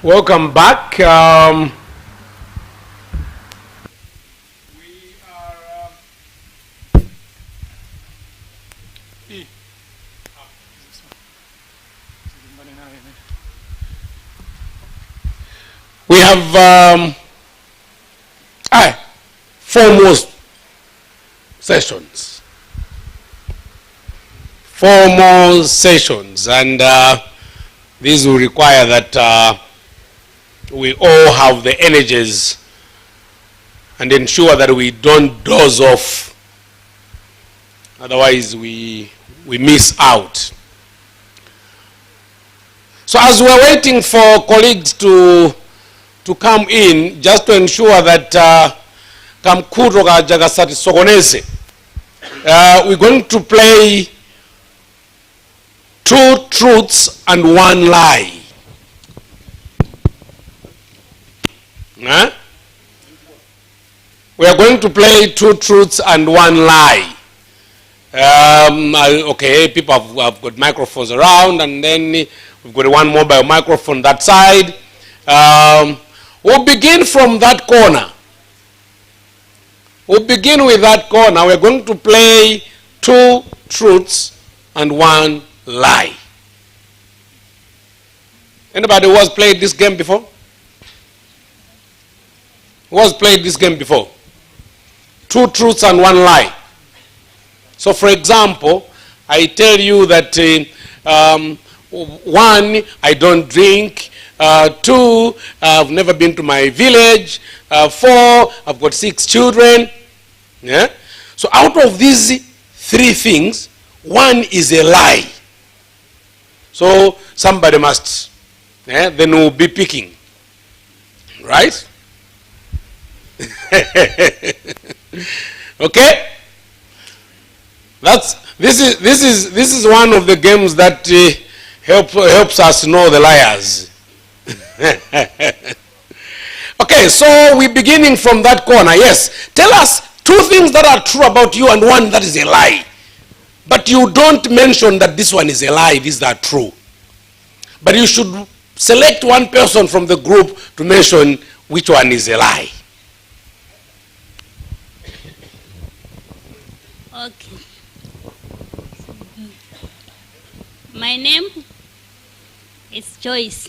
Welcome back. We have four more sessions. Four more sessions, and these will require that we all have the energies and ensure that we don't doze off. Otherwise, we miss out. So as we're waiting for colleagues to come in, just to ensure that kamkuto kajagasati sokonese, we're going to play 2 truths and 1 lie. We are going to play 2 truths and 1 lie. Okay, people have got microphones around, and then we've got 1 mobile microphone that side. We'll begin from that corner. We'll begin with that corner. We're going to play 2 truths and 1 lie. Anybody who has played this game before? Who has played this game before? 2 truths and 1 lie. So for example, I tell you that 1, I don't drink. 2, I've never been to my village. 4, I've got 6 children. Yeah? So out of these 3 things, 1 is a lie. So somebody must, then we'll be picking. Right? Okay? This is one of the games that helps us know the liars. Okay, so we're beginning from that corner. Yes, tell us 2 things that are true about you and 1 that is a lie. But you don't mention that this one is a lie, these are true. But you should select 1 person from the group to mention which one is a lie. Okay. My name is Joyce.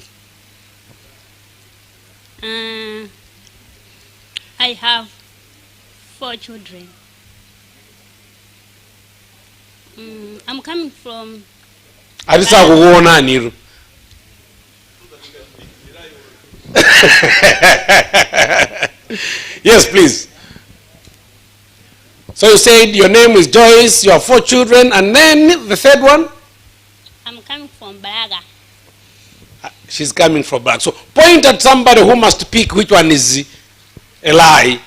I have 4 children. I'm coming from... Yes, please. So you said your name is Joyce, you have 4 children, and then the third one? I'm coming from Braga. She's coming from Braga. So point at somebody who must pick which one is a lie,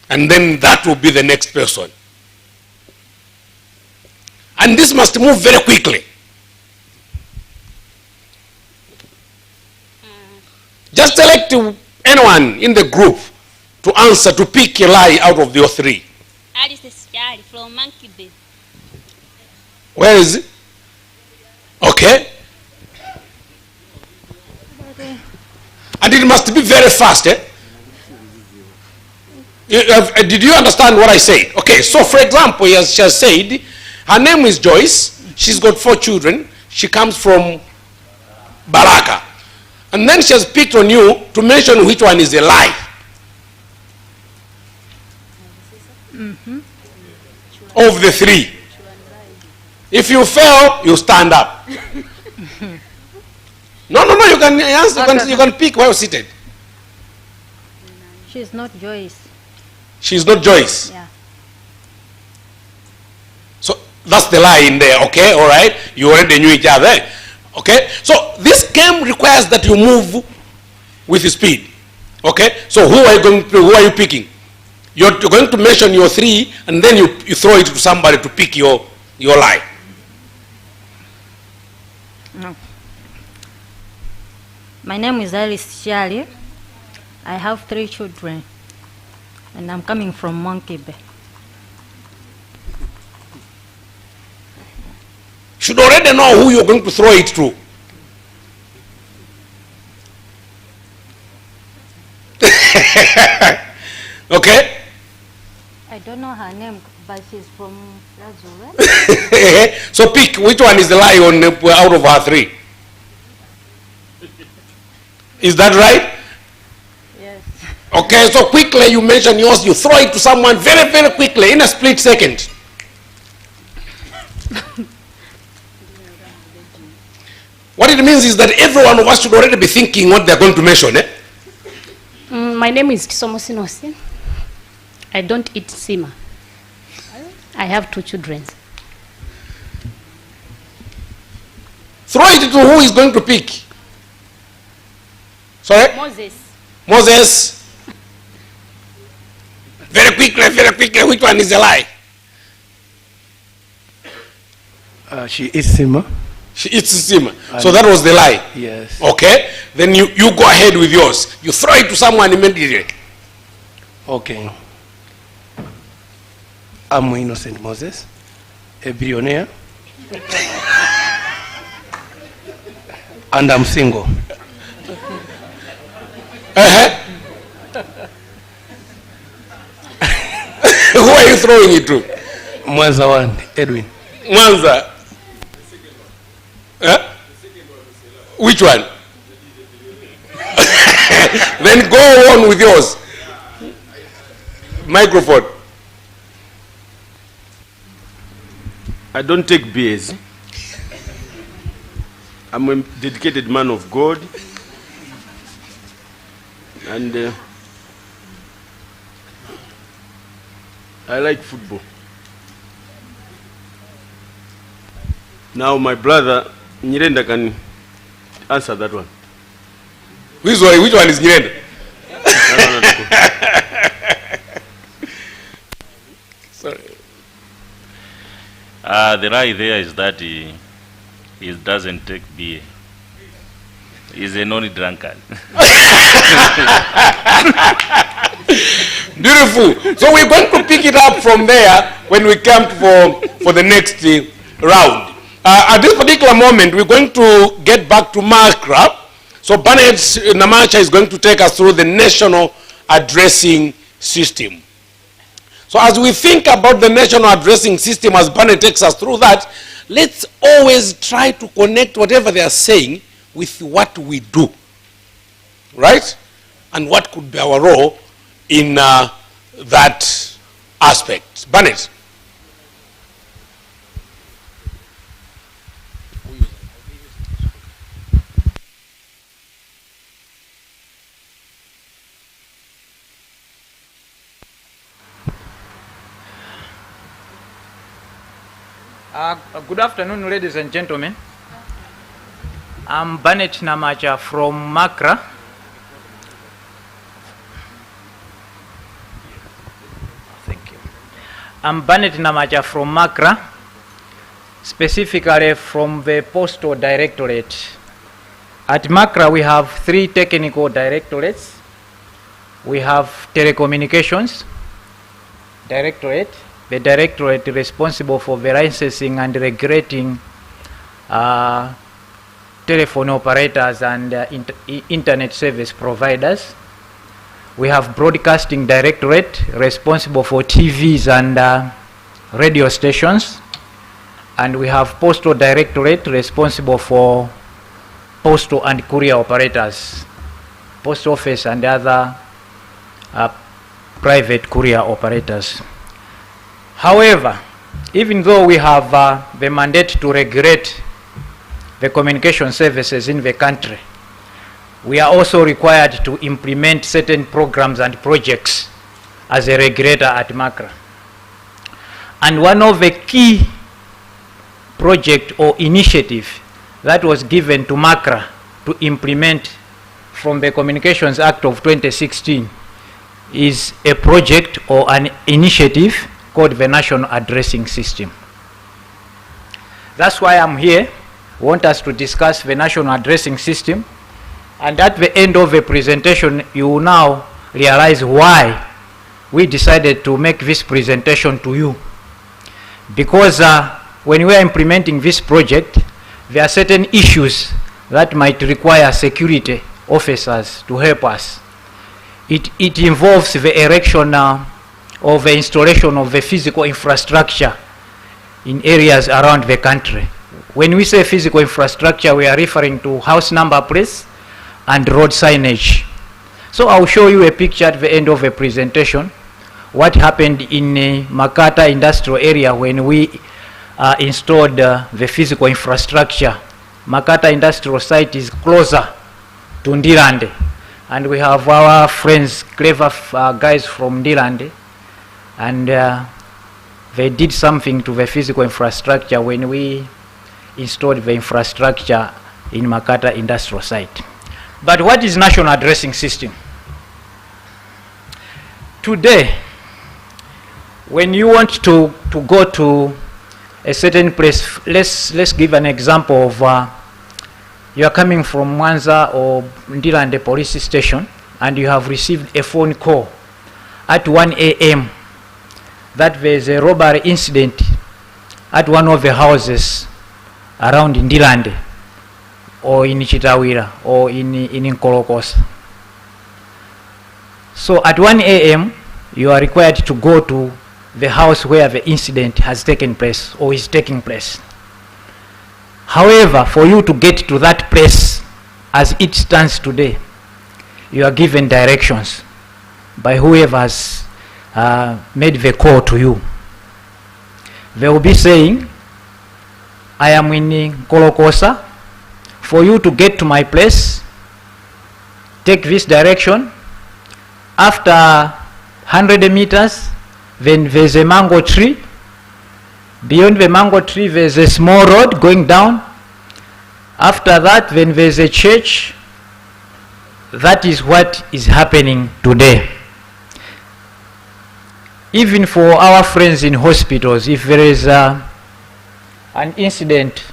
and then that will be the next person. And this must move very quickly. Just select anyone in the group to answer, to pick a lie out of your 3. Alice Shari from Monkey Bay. Where is it? Okay. And it must be very fast, eh? Did you understand what I said? Okay, so for example, as she has said, her name is Joyce. She's got 4 children. She comes from Baraka. And then she has picked on you to mention which one is a lie. Of the 3. If you fail, you stand up. No, you can answer, you can pick while seated. She's not Joyce. She's not Joyce. Yeah. So that's the lie in there, okay? All right? You already knew each other. Okay? So this game requires that you move with speed. Okay? So who are you picking? You're going to mention your 3, and then you throw it to somebody to pick your lie. No. My name is Alice Shari. I have 3 children, and I'm coming from Monkey Bay. Should already know who you're going to throw it to. Okay? I don't know her name, but she's from Lazure. So pick which one is the lie on out of our three. Is that right? Yes. Okay, so quickly you mention yours, you throw it to someone very, very quickly in a split second. What it means is that every one of us should already be thinking what they're going to mention. Eh? My name is Kisomo Sinosi. I don't eat sima. I have 2 children. Throw it to who is going to pick. Sorry? Moses. Very quickly, which one is a lie? She eats sima. She eats sima. So that was the lie? Yes. Okay. Then you go ahead with yours. You throw it to someone immediately. Okay. I'm Innocent Moses, a billionaire. And I'm single. Who are you throwing it to? Mwanza one, Edwin. Mwanza. Which one? Then go on with yours. Microphone. I don't take BS. I'm a dedicated man of God. And I like football. Now my brother Nyirenda can answer that one. Which one is Nyirenda? Sorry. The lie there is that he doesn't take beer. He's a non-drunkard. Beautiful. So we're going to pick it up from there when we come for the next round. At this particular moment, we're going to get back to Makra. So Bernard Namacha is going to take us through the national addressing system. So as we think about the national addressing system, as Bernard takes us through that, let's always try to connect whatever they are saying with what we do, right? And what could be our role in that aspect. Bernard. Good afternoon, ladies and gentlemen. I'm Bernard Namacha from Makra. Thank you. I'm Bernard Namacha from Makra, specifically from the Postal Directorate. At Makra, we have 3 technical directorates. We have Telecommunications Directorate, the directorate responsible for the licensing and regulating telephone operators and internet service providers. We have Broadcasting Directorate responsible for TVs and radio stations. And we have Postal Directorate responsible for postal and courier operators, post office and other private courier operators. However, even though we have the mandate to regulate the communication services in the country, we are also required to implement certain programs and projects as a regulator at Makra. And one of the key project or initiative that was given to Makra to implement from the Communications Act of 2016 is a project or an initiative called the National Addressing System. That's why I'm here. I want us to discuss the National Addressing System, and at the end of the presentation you will now realize why we decided to make this presentation to you. Because when we are implementing this project, there are certain issues that might require security officers to help us. it involves the erection or the installation of the physical infrastructure in areas around the country. When we say physical infrastructure, we are referring to house number plates and road signage. So I'll show you a picture at the end of the presentation, what happened in Makata industrial area when we installed the physical infrastructure. Makata industrial site is closer to Ndilande, and we have our friends, clever guys from Ndilande, and they did something to the physical infrastructure when we installed the infrastructure in Makata industrial site. But what is national addressing system? Today, when you want to go to a certain place, let's give an example of you are coming from Mwanza or Ndilande police station, and you have received a phone call at 1 a.m. that there is a robbery incident at one of the houses around Ndilande or in Chitawira or in Nkolokosa. So at 1 a.m. you are required to go to the house where the incident has taken place or is taking place. However, for you to get to that place as it stands today, you are given directions by whoever has made the call to you. They will be saying, I am in Nkolokosa. For you to get to my place, take this direction. After 100 meters, then there's a mango tree. Beyond the mango tree, there's a small road going down. After that, then there's a church. That is what is happening today. Even for our friends in hospitals, if there is an incident,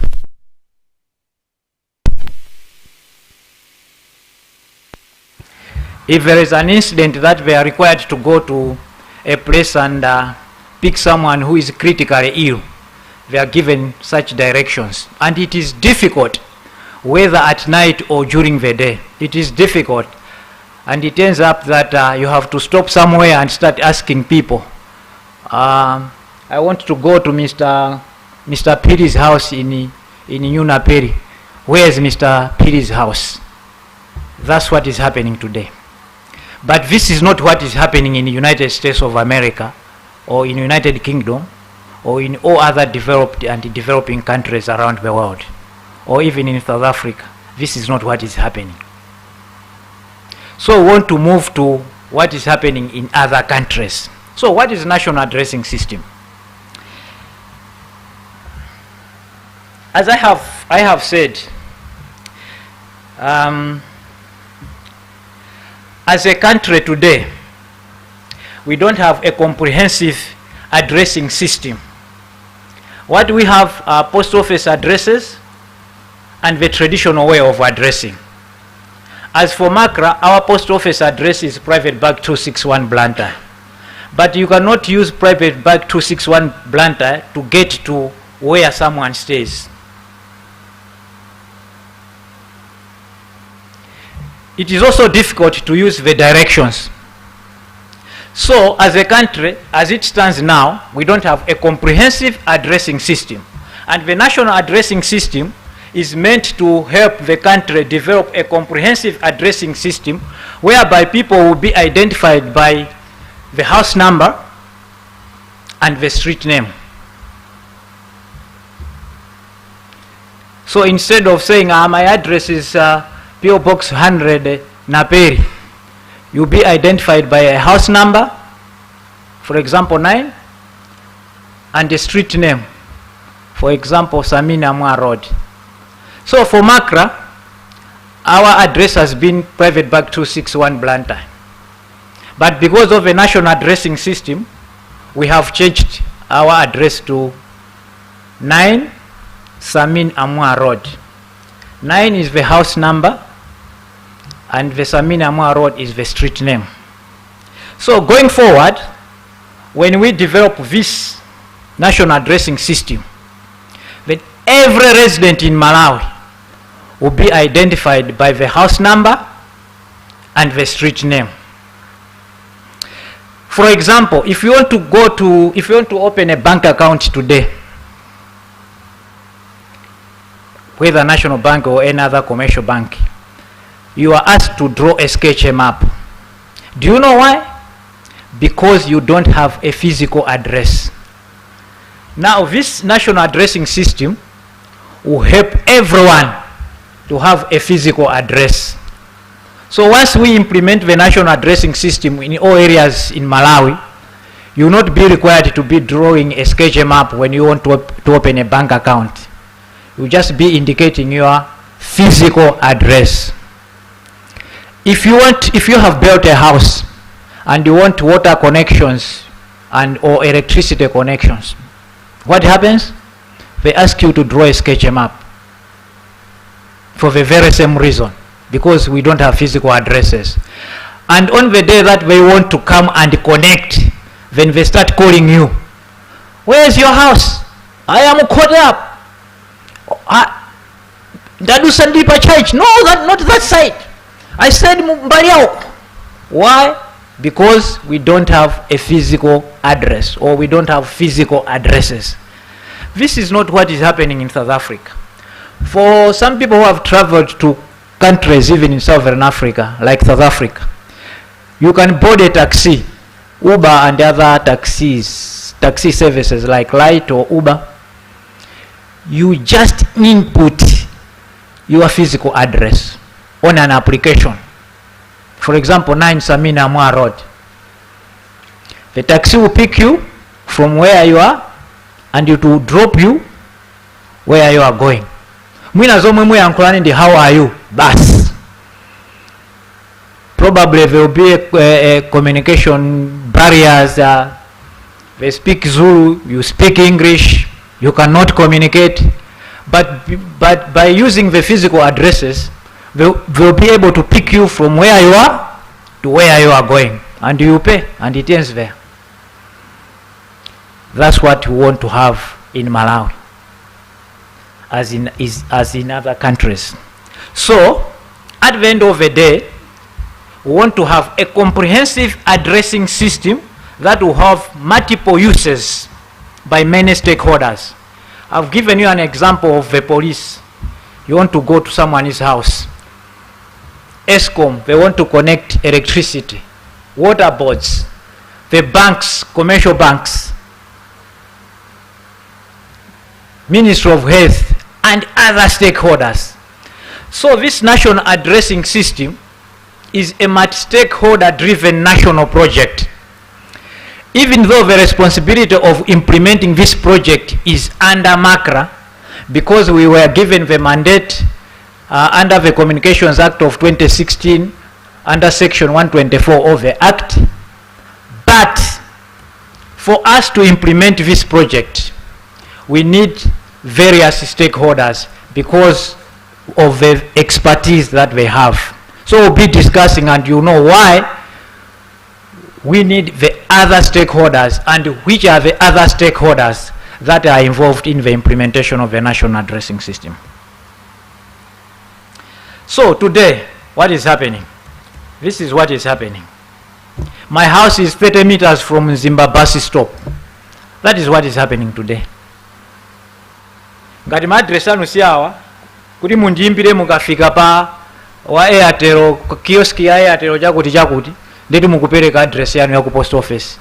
that they are required to go to a place and pick someone who is critically ill, they are given such directions. And it is difficult, whether at night or during the day. It is difficult. And it ends up that you have to stop somewhere and start asking people, I want to go to Mr. Piri's house in Unaperi. Where is Mr. Piri's house? That's what is happening today. But this is not what is happening in the United States of America or in the United Kingdom or in all other developed and developing countries around the world, or even in South Africa. This is not what is happening. So we want to move to what is happening in other countries. So what is national addressing system? As I have said, as a country today, we don't have a comprehensive addressing system. What we have are post office addresses and the traditional way of addressing. As for Makra, our post office address is Private Bag 261 Blantyre. But you cannot use Private Bag 261 Blantyre to get to where someone stays. It is also difficult to use the directions. So as a country, as it stands now, we don't have a comprehensive addressing system. And the national addressing system is meant to help the country develop a comprehensive addressing system whereby people will be identified by the house number and the street name. So instead of saying my address is PO Box 100 Naperi, you'll be identified by a house number, for example 9, and a street name, for example Samina Mwa Road. So for Makra, our address has been Private Bag 261 Blantyre. But because of a national addressing system, we have changed our address to 9 Samin Amwa Road. 9 is the house number, and the Samin Amwa Road is the street name. So going forward, when we develop this national addressing system, then every resident in Malawi will be identified by the house number and the street name. For example, if you want to open a bank account today, whether National Bank or any other commercial bank, you are asked to draw a sketch map. Do you know why? Because you don't have a physical address. Now this national addressing system will help everyone to have a physical address. So once we implement the national addressing system in all areas in Malawi, you will not be required to be drawing a sketch map when you want to open a bank account. You will just be indicating your physical address. If you have built a house and you want water connections or electricity connections, what happens? They ask you to draw a sketch map for the very same reason, because we don't have physical addresses. And on the day that they want to come and connect, then they start calling you. Where's your house? I am caught up. Dadu Sandipa Church. No, not that side. I said Mbariao. Why? Because we don't have a physical address, or we don't have physical addresses. This is not what is happening in South Africa. For some people who have traveled to countries even in Southern Africa, like South Africa, you can board a taxi, Uber and other taxi services like Light or Uber. You just input your physical address on an application. For example, 9 Samina Mwa Road. The taxi will pick you from where you are and it will drop you where you are going. How are you? Bus. Probably there will be a communication barriers. They speak Zulu, you speak English, you cannot communicate. But by using the physical addresses, they'll be able to pick you from where you are to where you are going. And you pay, and it ends there. That's what we want to have in Malawi, as in other countries. So, at the end of the day, we want to have a comprehensive addressing system that will have multiple uses by many stakeholders. I've given you an example of the police. You want to go to someone's house. ESCOM, they want to connect electricity. Water boards, the banks, commercial banks, Ministry of Health, and other stakeholders. So this national addressing system is a multi-stakeholder driven national project. Even though the responsibility of implementing this project is under MACRA, because we were given the mandate under the Communications Act of 2016, under Section 124 of the Act. But for us to implement this project, we need various stakeholders because of the expertise that they have. So we'll be discussing, and you know why we need the other stakeholders and which are the other stakeholders that are involved in the implementation of the national addressing system. So today, what is happening? This is what is happening. My house is 30 meters from Zimbabwe stop. That is what is happening today. Ngati madresa nusiawa kuti mundiimbire mukafika pa wa Airtel kioski ya Airtel chakuti ndeti mukupereka address yanu ya ku post office.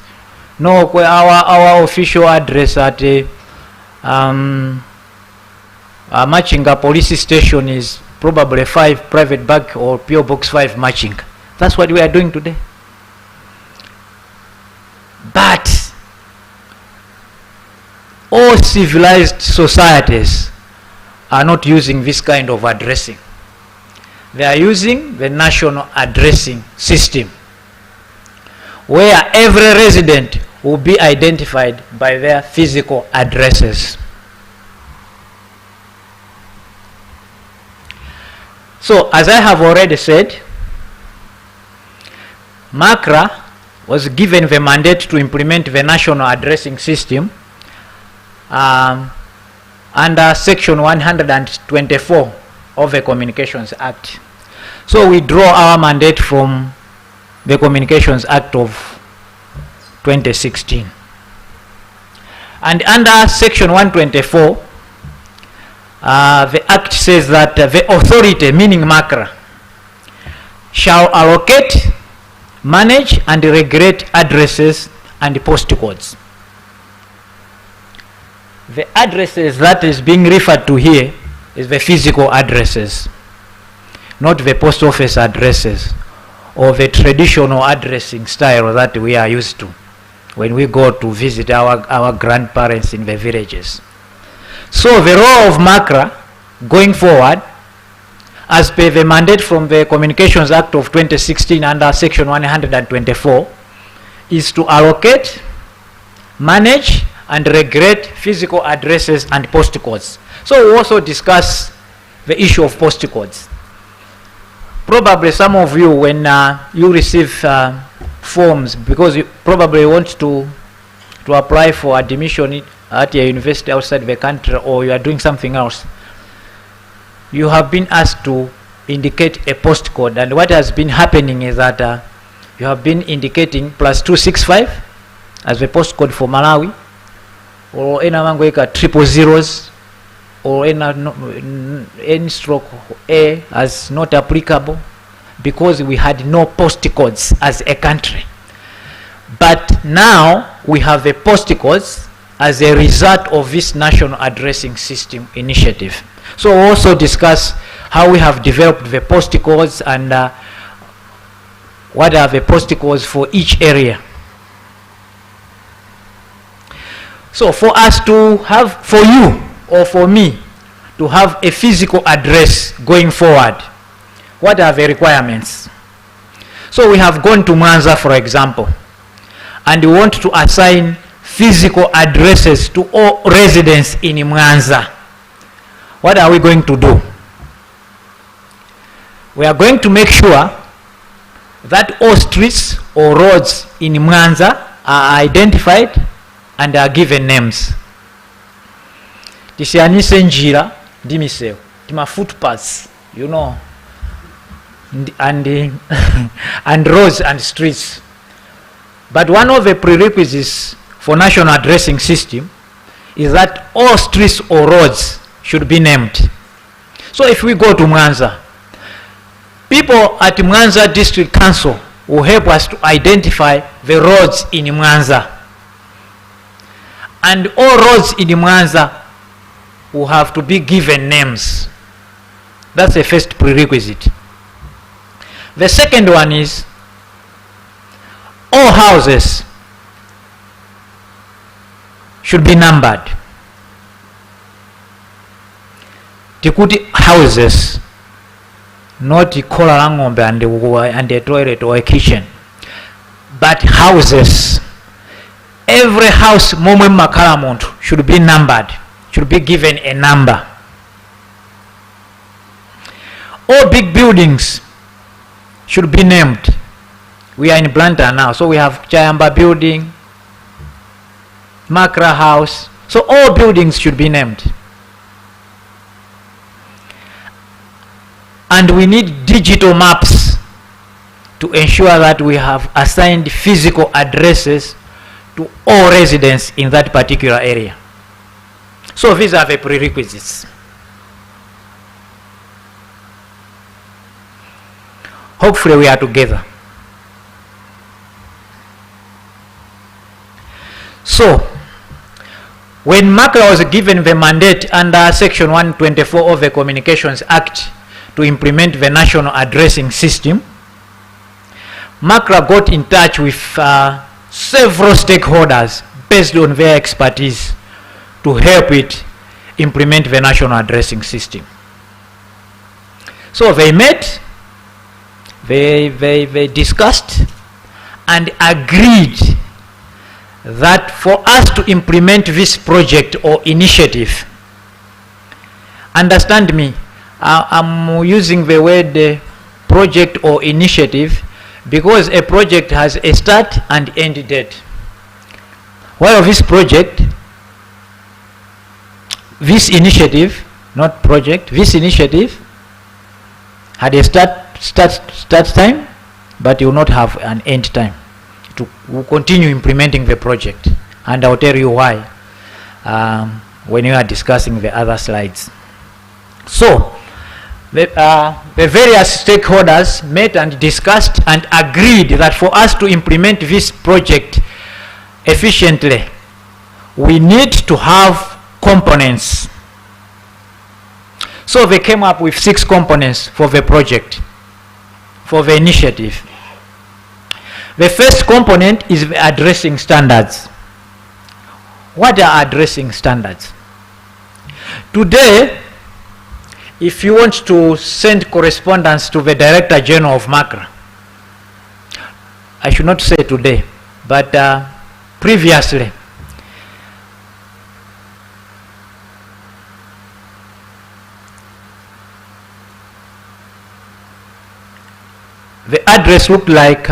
No, our official address at Machinga police station is probably 5 private bank or PO Box 5 Machinga. That's what we are doing today. But all civilized societies are not using this kind of addressing. They are using the national addressing system, where every resident will be identified by their physical addresses. So, as I have already said, MACRA was given the mandate to implement the national addressing system under Section 124 of the Communications Act. So we draw our mandate from the Communications Act of 2016. And under section 124, the act says that the authority, meaning MACRA, shall allocate, manage and regulate addresses and postcodes. The addresses that is being referred to here is the physical addresses, not the post office addresses or the traditional addressing style that we are used to when we go to visit our grandparents in the villages. So the role of MACRA going forward, as per the mandate from the Communications Act of 2016 under section 124, is to allocate, manage and regulate physical addresses and postcodes. So we also discuss the issue of postcodes. Probably some of you, when you receive forms, because you probably want to apply for admission at a university outside the country, or you are doing something else, you have been asked to indicate a postcode. And what has been happening is that you have been indicating +265 as the postcode for Malawi, or triple zeros, or N stroke A as not applicable, because we had no postcodes as a country. But now we have the postcodes as a result of this National Addressing System initiative. So we'll also discuss how we have developed the postcodes and what are the postcodes for each area. So for us to have, for you or for me to have a physical address going forward, what are the requirements? So we have gone to Mwanza, for example, and we want to assign physical addresses to all residents in Mwanza. What are we going to do? We are going to make sure that all streets or roads in Mwanza are identified and are given names. Tisianise njira ndimiseo, tima footpaths, you know, and and roads and streets. But one of the prerequisites for National Addressing System is that all streets or roads should be named. So if we go to Mwanza, people at Mwanza District Council will help us to identify the roads in Mwanza. And all roads in Mwanza will have to be given names. That's the first prerequisite. The second one is all houses should be numbered. Tikuti houses, not kola la ng'ombe and a toilet or a kitchen, but houses. Every house momwe makala muntu should be numbered, should be given a number. All big buildings should be named. We are in Blantyre now, so we have Chayamba building, Makra house, so all buildings should be named. And we need digital maps to ensure that we have assigned physical addresses to all residents in that particular area. So these are the prerequisites. Hopefully we are together. So, when MACRA was given the mandate under section 124 of the Communications Act to implement the National Addressing System, MACRA got in touch with several stakeholders based on their expertise to help it implement the National Addressing System. So they met, they discussed and agreed that for us to implement this project or initiative, understand me, I'm using the word project or initiative because a project has a start and end date. While this project, this initiative, not project, this initiative had a start time, but it will not have an end time. It we'll continue implementing the project, and I'll tell you why when we are discussing the other slides. So the various stakeholders met and discussed and agreed that for us to implement this project efficiently, we need to have components. So they came up with 6 components for the project, for the initiative. The first component is the addressing standards. What are addressing standards? Today, if you want to send correspondence to the Director General of MACRA, I should not say today, but previously, the address looked like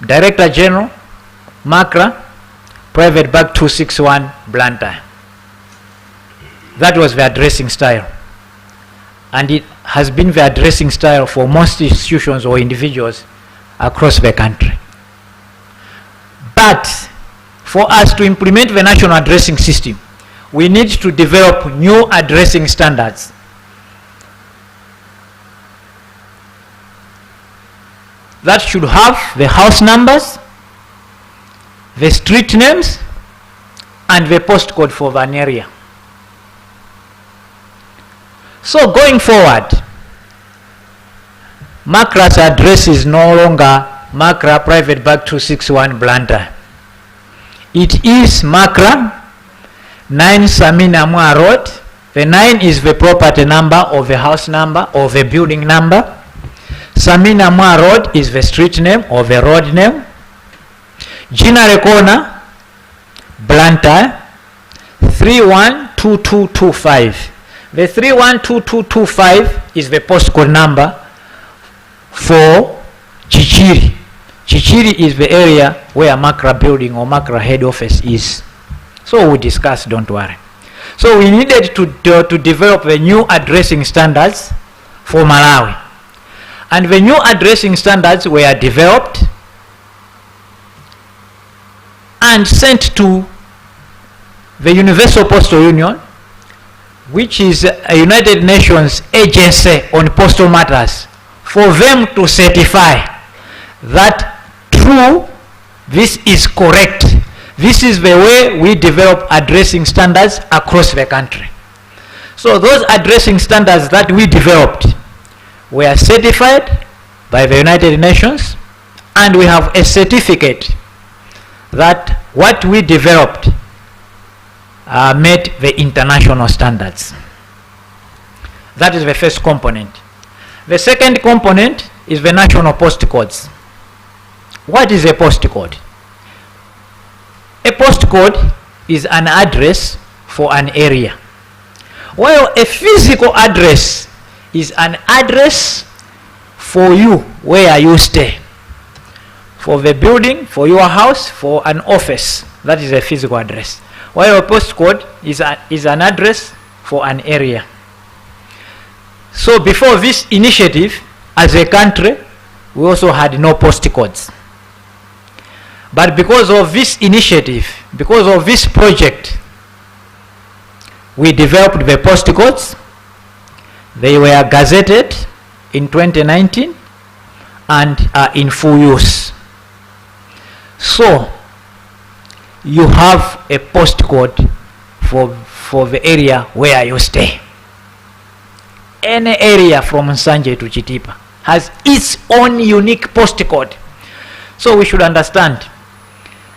Director General, MACRA, Private Bag 261, Blantyre. That was the addressing style. And it has been the addressing style for most institutions or individuals across the country. But for us to implement the national addressing system, we need to develop new addressing standards. That should have the house numbers, the street names, and the postcode for an area. So going forward, MACRA's address is no longer MACRA Private Bag 261 Blantyre. It is MACRA 9 Samina Mwa Road. The 9 is the property number or the house number or the building number. Samina Mwa Road is the street name or the road name. Jinare Corner, Blantyre, 312225. The 312225 is the postcode number for Chichiri. Chichiri is the area where MACRA building or MACRA head office is. So we discussed, don't worry. So we needed to develop the new addressing standards for Malawi. And the new addressing standards were developed and sent to the Universal Postal Union, which is a United Nations agency on postal matters, for them to certify that true, this is correct. This is the way we develop addressing standards across the country. So those addressing standards that we developed were certified by the United Nations, and we have a certificate that what we developed met the international standards. That is the first component. The second component is the national postcodes. What is a postcode? A postcode is an address for an area, while a physical address is an address for you where you stay. For the building, for your house, for an office, that is a physical address. While a postcode is an address for an area. So before this initiative, as a country, we also had no postcodes. But because of this initiative, because of this project, we developed the postcodes. They were gazetted in 2019 and are in full use. So you have a postcode for the area where you stay. Any area from Nsanje to Chitipa has its own unique postcode. So we should understand,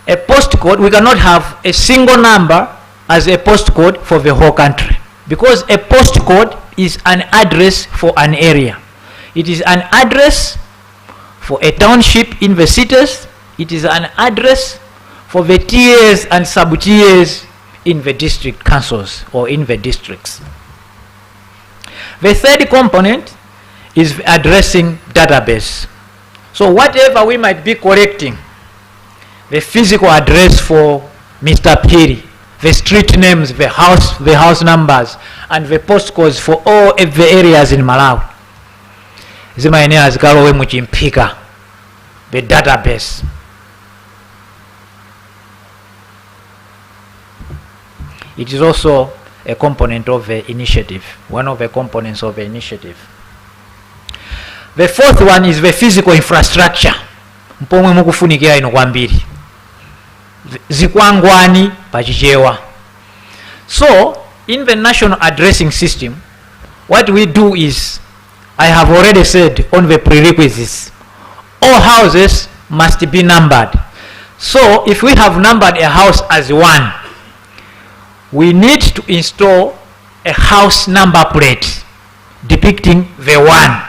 a postcode, we cannot have a single number as a postcode for the whole country, because a postcode is an address for an area. It is an address for a township in the cities. It is an address for the tiers and sub-tiers in the district councils or in the districts. The third component is the addressing database. So whatever we might be collecting, the physical address for Mr. Piri, the street names, the house numbers, and the postcodes for all of the areas in Malawi. Zimaeneo azikalowe muchimpika, the database. It is also a component of the initiative, one of the components of the initiative. The fourth one is the physical infrastructure. Mpomwe mukufunikira ino kwambiri. Zikwangwani pachichewa. So, in the national addressing system, what we do is, I have already said on the prerequisites, all houses must be numbered. So, if we have numbered a house as 1, we need to install a house number plate depicting the 1.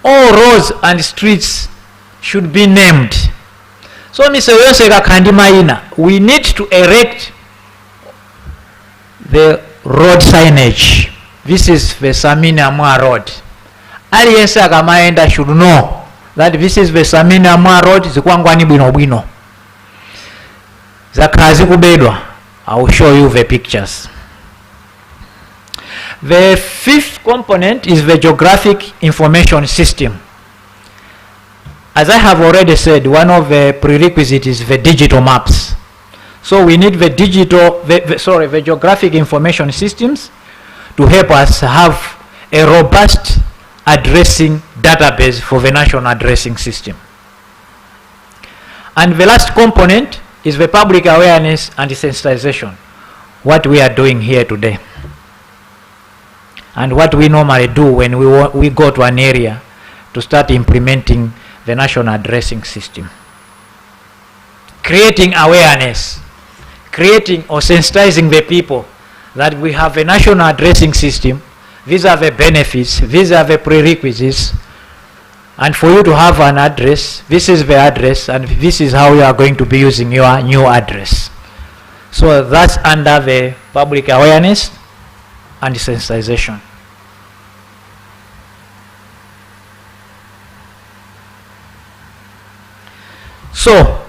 All roads and streets should be named. So Mr. Yoseka Kandimaina, we need to erect the road signage. This is the Samina Mwa Road. Aliyense akamaenda should know that this is the Samina Mwa Road. Zikwangwani bwino bwino. Zakazi kubedwa. I will show you the pictures. The fifth component is the geographic information system. As I have already said, one of the prerequisites is the digital maps. So we need the the geographic information systems to help us have a robust addressing database for the national addressing system. And the last component is the public awareness and sensitization, what we are doing here today. And what we normally do when we go to an area to start implementing the national addressing system. Creating awareness, creating or sensitizing the people that we have a national addressing system. These are the benefits, these are the prerequisites, and for you to have an address, this is the address, and this is how you are going to be using your new address. So that's under the public awareness and sensitization. So,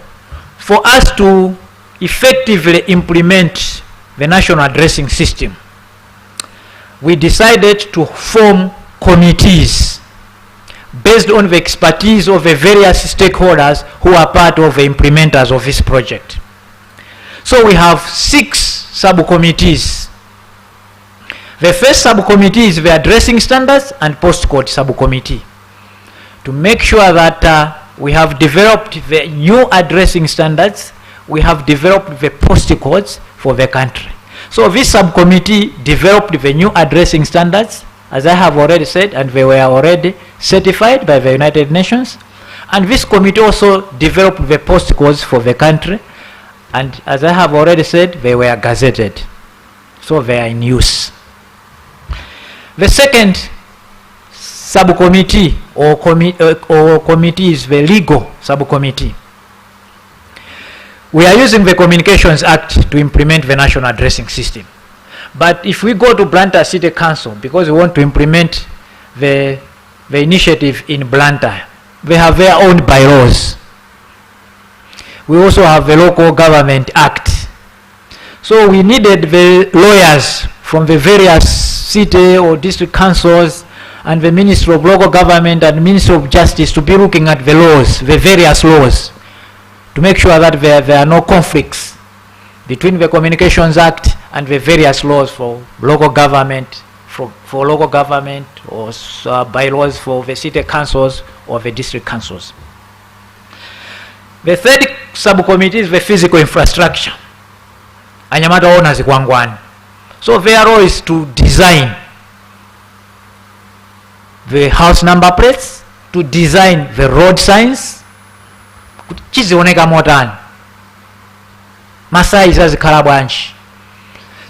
for us to effectively implement the national addressing system, we decided to form committees based on the expertise of the various stakeholders who are part of the implementers of this project. So we have 6 subcommittees. The first subcommittee is the addressing standards and postcode subcommittee, to make sure that we have developed the new addressing standards, we have developed the postcodes for the country. So this subcommittee developed the new addressing standards, as I have already said, and they were already certified by the United Nations. And this committee also developed the postcodes for the country, and as I have already said, they were gazetted. So they are in use. The second subcommittee or committee is the legal subcommittee. We are using the Communications Act to implement the national addressing system. But if we go to Blantyre City Council, because we want to implement the initiative in Blantyre, they have their own bylaws. We also have the Local Government Act. So we needed the lawyers from the various city or district councils and the Ministry of Local Government and Ministry of Justice to be looking at the laws, the various laws, to make sure that there are no conflicts between the Communications Act and the various laws for local government, for local government, or bylaws for the city councils or the district councils. The third subcommittee is the physical infrastructure. Anyamata owners Zikwangwani. So their role is to design the house number plates, to design the road signs, chizioneka motani, masaizi azikhala bwanji,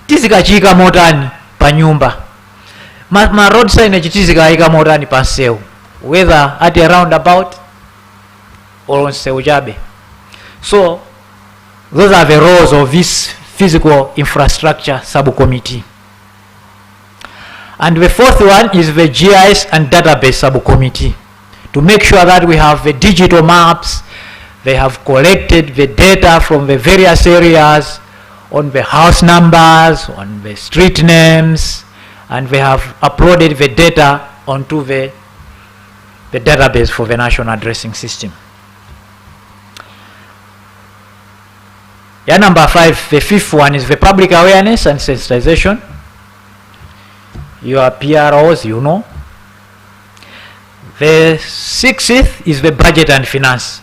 tizikachika motani pa nyumba, ma road signage tizikayika motani pa nsewu, whether at a roundabout or on nsewu chabe. So those are the roles of this physical infrastructure subcommittee. And the fourth one is the GIS and database subcommittee, to make sure that we have the digital maps. They have collected the data from the various areas on the house numbers, on the street names, and they have uploaded the data onto the database for the national addressing system. Yeah, number 5, the 5th one is the public awareness and sensitization. Your PROs, you know. The 6th is the budget and finance.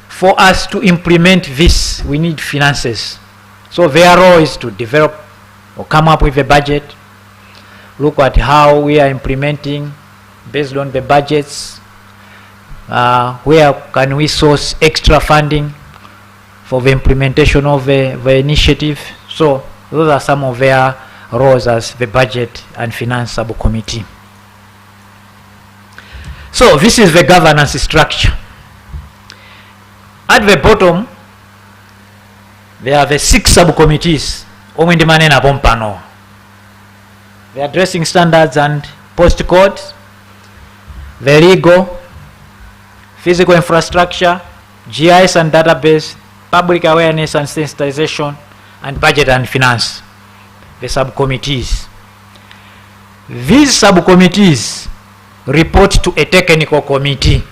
For us to implement this, we need finances. So their role is to develop or come up with a budget, look at how we are implementing based on the budgets, where can we source extra funding for the implementation of the initiative. So those are some of their roles as the budget and finance subcommittee. So this is the governance structure. At the bottom, there are the 6 subcommittees. The addressing standards and post codes, the legal, physical infrastructure, GIS and database, public awareness and sensitization, and budget and finance, the subcommittees. These subcommittees report to a technical committee.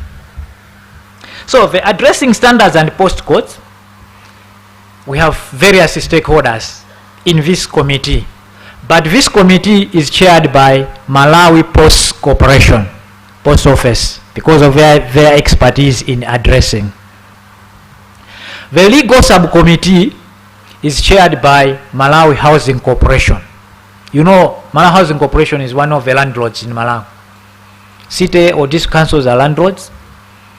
So the addressing standards and post codes, we have various stakeholders in this committee, but this committee is chaired by Malawi Post Corporation, Post Office, because of their expertise in addressing. The legal subcommittee is chaired by Malawi Housing Corporation. You know, Malawi Housing Corporation is one of the landlords in Malawi. City or district councils are landlords.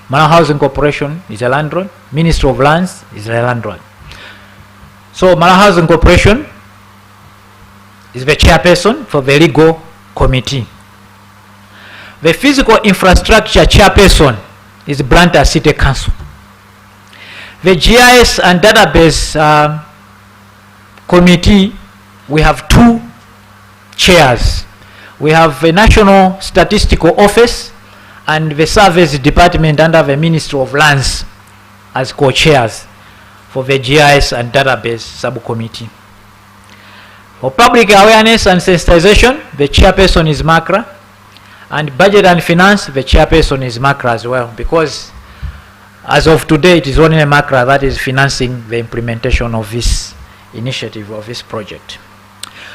Malawi Housing Corporation is a landlord. Ministry of Lands is a landlord. So Malawi Housing Corporation is the chairperson for the legal committee. The physical infrastructure chairperson is Blantyre City Council. The GIS and database committee, we have 2 chairs. We have the National Statistical Office and the Surveys Department under the Ministry of Lands as co-chairs for the GIS and database subcommittee. For public awareness and sensitization, the chairperson is MACRA, and budget and finance, the chairperson is MACRA as well, because as of today it is only MACRA that is financing the implementation of this initiative, of this project.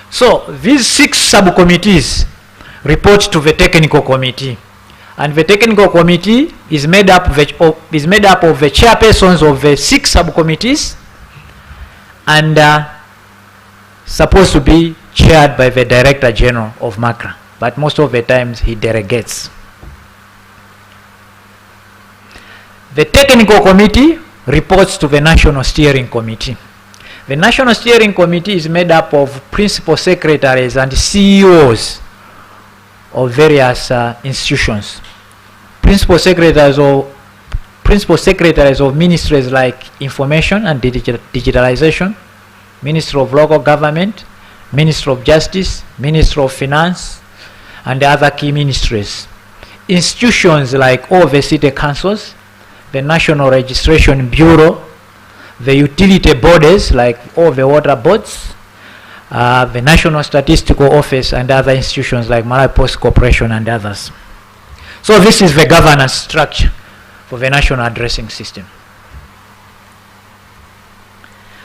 So these 6 subcommittees report to the technical committee, and the technical committee is made up of the chairpersons of the 6 subcommittees, and supposed to be chaired by the Director General of MACRA, but most of the times he delegates. The technical committee reports to the National Steering Committee. The National Steering Committee is made up of principal secretaries and CEOs of various institutions. Principal secretaries of ministries like Information and Digitalization, Ministry of Local Government, Ministry of Justice, Ministry of Finance, and other key ministries. Institutions like all the city councils, the National Registration Bureau, the utility bodies like all the water boards, the National Statistical Office, and other institutions like Malawi Post Corporation and others. So this is the governance structure for the national addressing system.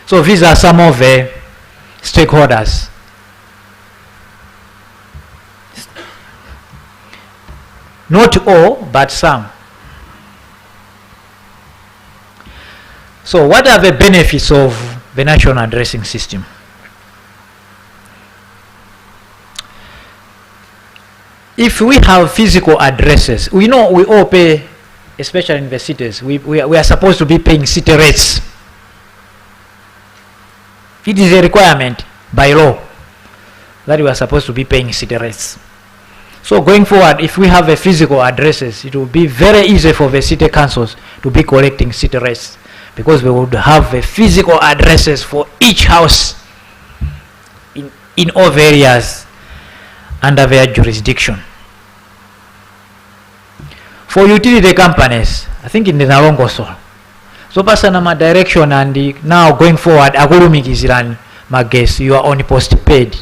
So these are some of the stakeholders. Not all, but some. So what are the benefits of the national addressing system? If we have physical addresses, we know we all pay, especially in the cities, we are supposed to be paying city rates. It is a requirement by law that we are supposed to be paying city rates. So going forward, if we have a physical addresses, it will be very easy for the city councils to be collecting city rates, because we would have the physical addresses for each house in all areas under their jurisdiction. For utility companies, I think in the Nalongoso, so personal my direction, and now going forward, agulumikizirani mages, you are only postpaid.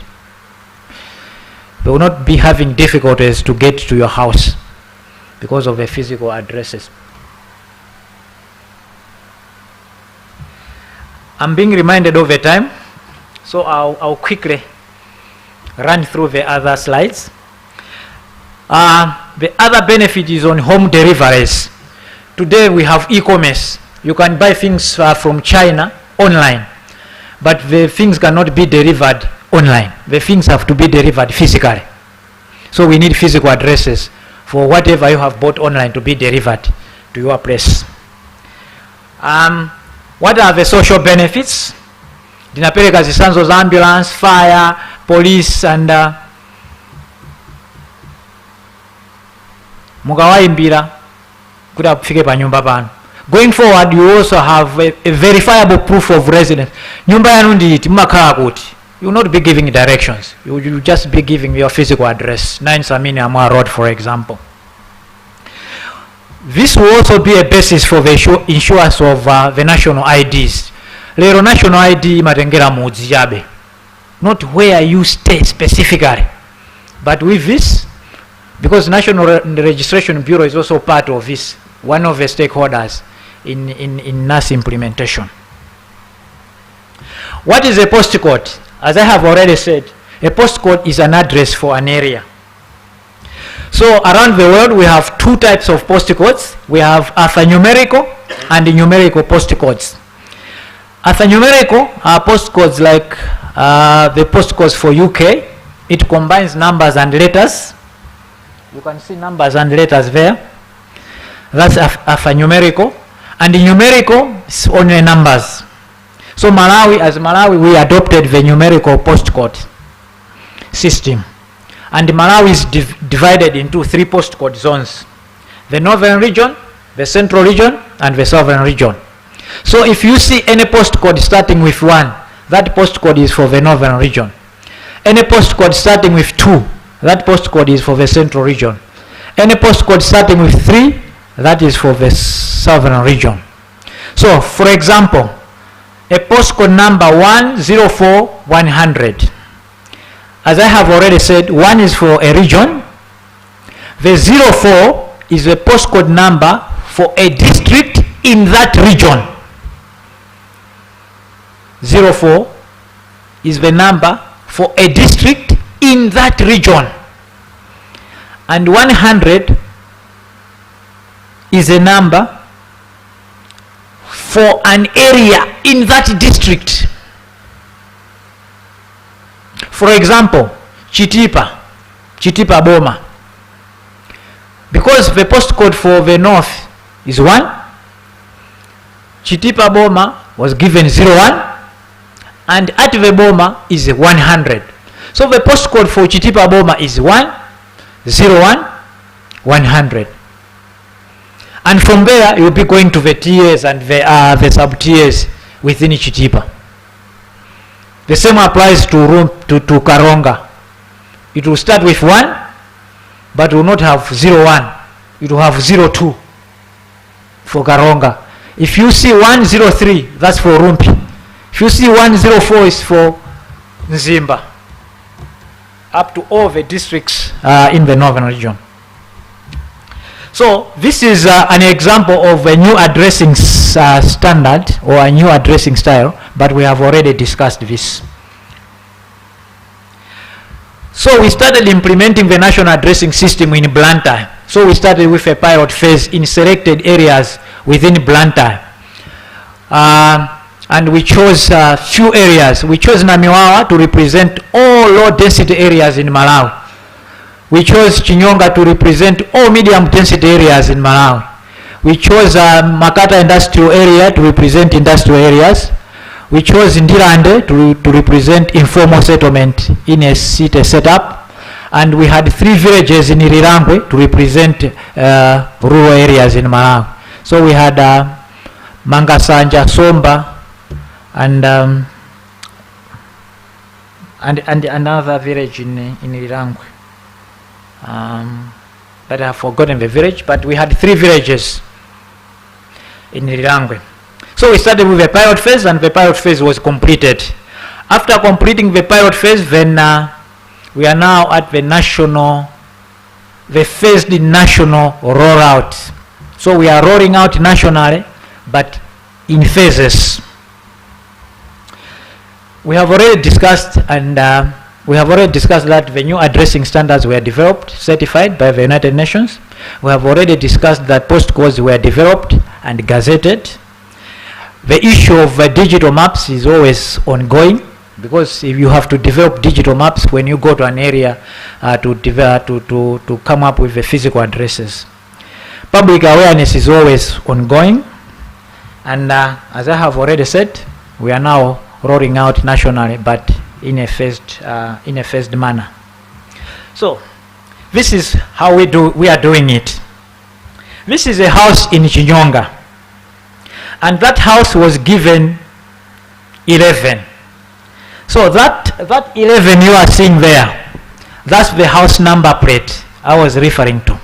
You will not be having difficulties to get to your house because of the physical addresses. I'm being reminded of the time, so I'll quickly run through the other slides. The other benefit is on home deliveries. Today we have e-commerce. You can buy things from China online, but the things cannot be delivered online. The things have to be delivered physically. So we need physical addresses for whatever you have bought online to be delivered to your place. What are the social benefits? Dinapeleka zisanzo za ambulance, fire, police, and mukawaimbira kuti akufike pa nyumba pano. Going forward, you also have a verifiable proof of residence. Nyumba yanu ndiyiti, mumakhala kuti. You will not be giving directions. You will just be giving your physical address. 9 Samini Amwa Road, for example. This will also be a basis for the issuance of the national IDs. Lero national ID matengera mudzi chabe, not where you stay specifically. But with this, because National Registration Bureau is also part of this, one of the stakeholders in NAS implementation. What is a postcode? As I have already said, a postcode is an address for an area. So around the world we have two types of postcodes. We have alphanumerical and numerical postcodes. Alphanumerical are postcodes like the postcodes for UK. It combines numbers and letters. You can see numbers and letters there. That's alphanumerical. And numerical is only numbers. So Malawi, as Malawi, we adopted the numerical postcode system. And Malawi is divided into 3 postcode zones: the northern region, the central region, and the southern region. So if you see any postcode starting with 1, that postcode is for the northern region. Any postcode starting with 2, that postcode is for the central region. Any postcode starting with 3, that is for the southern region. So for example, a postcode number 104-100. As I have already said, 1 is for a region. The 04 is a postcode number for a district in that region. 04 is the number for a district in that region. And 100 is a number for an area in that district. For example, Chitipa Boma. Because the postcode for the north is 1, Chitipa Boma was given 01, and at the Boma is 100. So the postcode for Chitipa Boma is 1, 01, 100. And from there you'll be going to the tiers and the sub-tiers within Chitipa. The same applies to Karonga. It will start with 1, but will not have 01. It will have 02 for Karonga. If you see 103, that's for Rumpi. If you see 104, is for Nzimba. Up to all the districts in the northern region. So this is an example of a new addressing standard or a new addressing style, but we have already discussed this. So we started implementing the national addressing system in Blantyre. So we started with a pilot phase in selected areas within Blantyre. And we chose few areas. We chose Namiwawa to represent all low density areas in Malawi. We chose Chinyonga to represent all medium density areas in Malawi. We chose Makata industrial area to represent industrial areas. We chose Ndirande to represent informal settlement in a city setup. And we had 3 villages in Irirangwe to represent rural areas in Malawi. So we had Mangasanja, Somba, and another village in Irirangwe. But I have forgotten the village, but we had 3 villages in Irirangwe. So we started with the pilot phase, and the pilot phase was completed. After completing the pilot phase, then we are now at the phased national rollout. So we are rolling out nationally, but in phases. We have already discussed that the new addressing standards were developed, certified by the United Nations. We have already discussed that postcodes were developed and gazetted. The issue of digital maps is always ongoing, because if you have to develop digital maps when you go to an area to come up with the physical addresses. Public awareness is always ongoing, and as I have already said, we are now rolling out nationally, but in a phased manner. So this is how we are doing it. This is a house in Chinyonga, and that house was given 11. So that 11 you are seeing there, that's the house number plate I was referring to.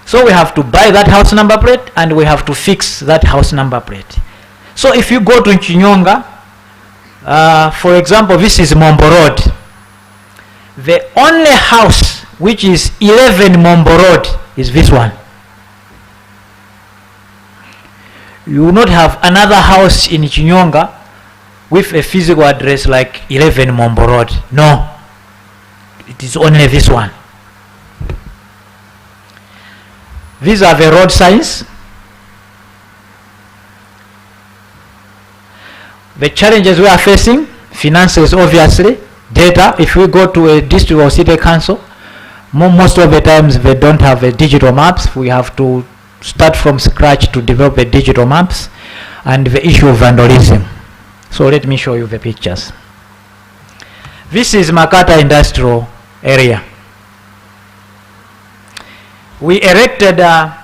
So we have to buy that house number plate, and we have to fix that house number plate. So if you go to Chinyonga, for example, this is Mombo Road. The only house which is 11 Mombo Road is this one. You will not have another house in Chinyonga with a physical address like 11 Mombo Road. No, it is only this one. These are the road signs. The challenges we are facing: finances, obviously, data. If we go to a district or city council, most of the times they don't have digital maps. We have to start from scratch to develop the digital maps, and the issue of vandalism. So let me show you the pictures. This is Makata Industrial Area. We erected a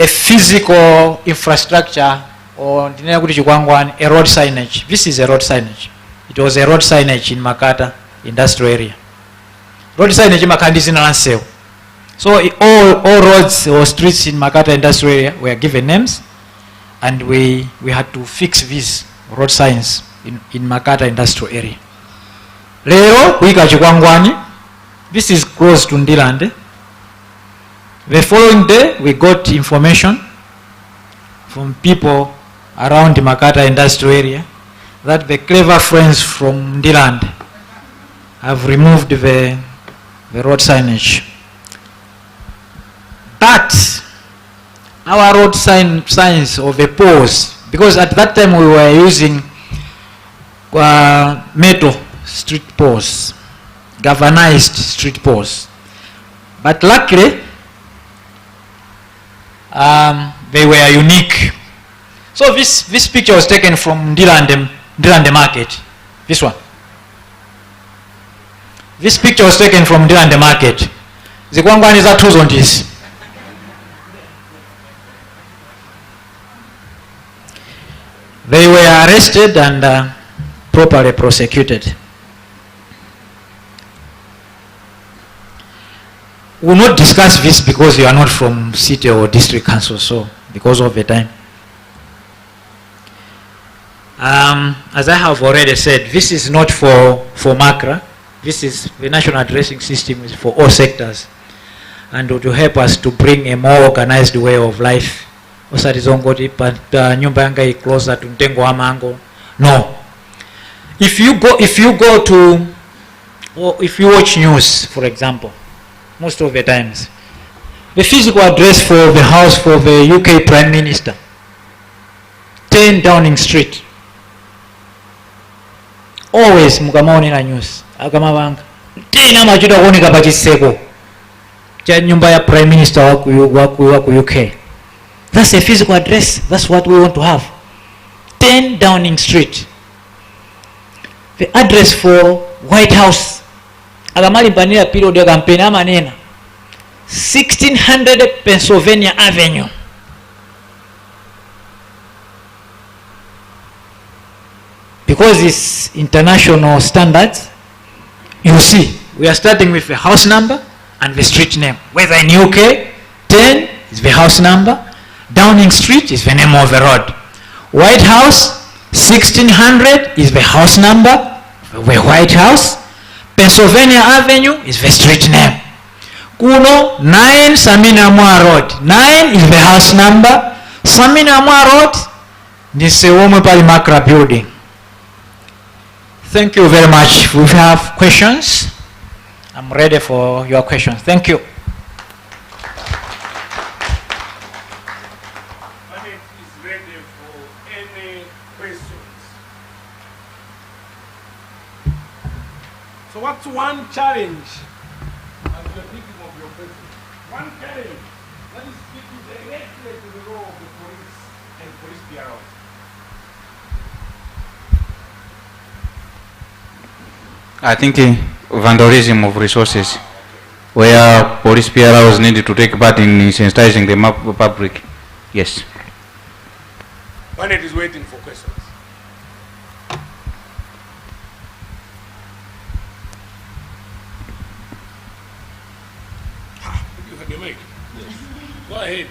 physical infrastructure, or a road signage. This is a road signage. It was a road signage in Makata Industrial Area. Road signage in Makata is in Lanseo. So all roads or streets in Makata Industrial Area were given names, and we had to fix these road signs in Makata Industrial Area. Lero wika Chikwangwani. This is close to Ndilande. The following day we got information from people around the Makata Industrial Area that the clever friends from Ndilande have removed the road signage. But our road signs of the poles, because at that time we were using metal street poles, galvanized street poles, but luckily they were unique. So this picture was taken from Ndilande Market. This one. This picture was taken from Ndilande Market. Zikwangwani is that who's on this? They were arrested and properly prosecuted. We will not discuss this because you are not from city or district council, so because of the time. As I have already said, this is not for MACRA. This is the national addressing system is for all sectors, and to help us to bring a more organized way of life. Nyumba yanga closer to Ntengo wa Mango. No. If you go to, or if you watch news, for example, most of the times, the physical address for the house for the UK Prime Minister, 10 Downing Street. Always mukamaoni na news akamabanga tena majuda kuoneka pachiseko cha nyumba ya Prime Minister wa UK. That's a physical address. That's what we want to have. 10 Downing Street. The address for White House. Agamali panira period ya campaign amanena. 1600 Pennsylvania Avenue. Because it's international standards, you see, we are starting with the house number and the street name. Whether in UK, 10 is the house number. Downing Street is the name of the road. White House, 1600 is the house number, the White House. Pennsylvania Avenue is the street name. Kuno 9 Samina Mwa Road. 9 is the house number. Samina Mwa Road is the Women Palimakra building. Thank you very much. We have questions. I'm ready for your questions. Thank you. Is ready for any questions. So what's one challenge as you're thinking of your question? One challenge that is speaking directly to the role of the police and police bureau. I think vandalism of resources, where police PROs needed to take part in sensitizing the public. Yes. When it is waiting for questions. You have your mic. Yes. Go ahead.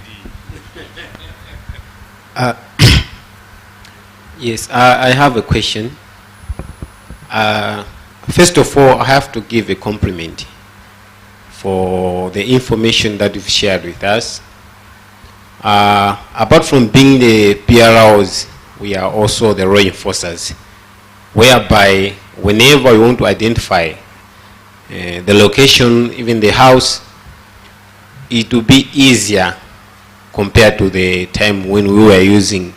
Yes, I have a question. First of all, I have to give a compliment for the information that you've shared with us. Apart from being the PROs, we are also the law enforcers, whereby whenever we want to identify the location, even the house, it will be easier compared to the time when we were using,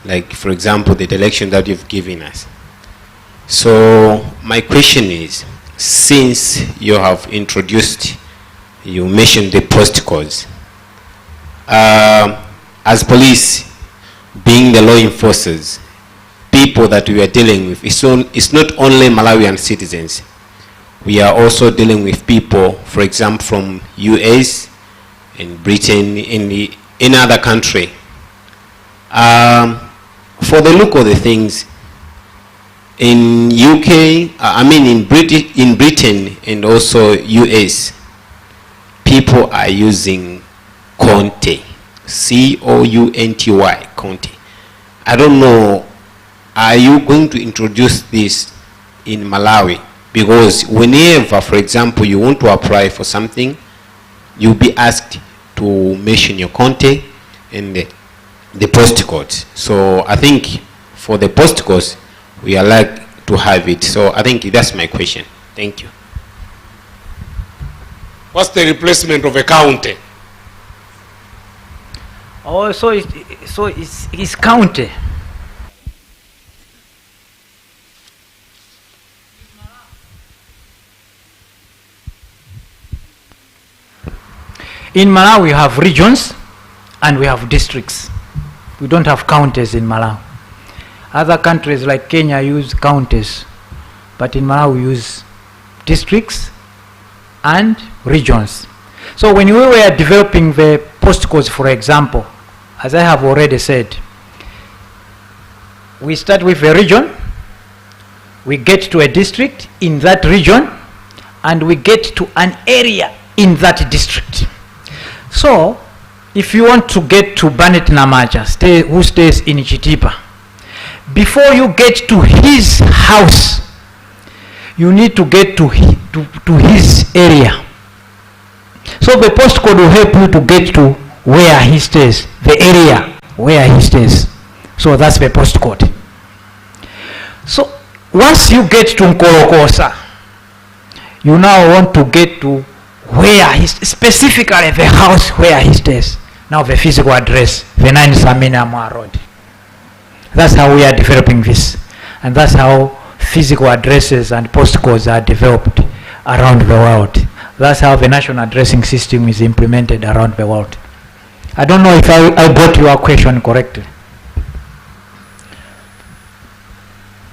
like, for example, the direction that you've given us. So my question is, since you have introduced, you mentioned the postcodes, as police, being the law enforcers, people that we are dealing with, it's not only Malawian citizens. We are also dealing with people, for example, from US and Britain, in other country. For the look of the things, in UK, in Britain and also US, people are using Conte, C-O-U-N-T-Y, Conte. I don't know, are you going to introduce this in Malawi? Because whenever, for example, you want to apply for something, you'll be asked to mention your Conte and the postcodes. So I think for the postcodes, we are like to have it. So I think that's my question. Thank you. What's the replacement of a county? Oh, so it's county. In Malawi, we have regions and we have districts. We don't have counties in Malawi. Other countries like Kenya use counties, but in Malawi we use districts and regions. So when we were developing the postcodes, for example, as I have already said, we start with a region, we get to a district in that region, and we get to an area in that district. So if you want to get to Banet Namaja, who stays in Chitipa, before you get to his house, you need to get to his area. So the postcode will help you to get to where he stays, the area where he stays. So that's the postcode. So once you get to Nkorokosa, you now want to get to where he specifically the house where he stays. Now the physical address, the 9 Samina Mwa Road. That's how we are developing this. And that's how physical addresses and postcodes are developed around the world. That's how the national addressing system is implemented around the world. I don't know if I got your question correctly.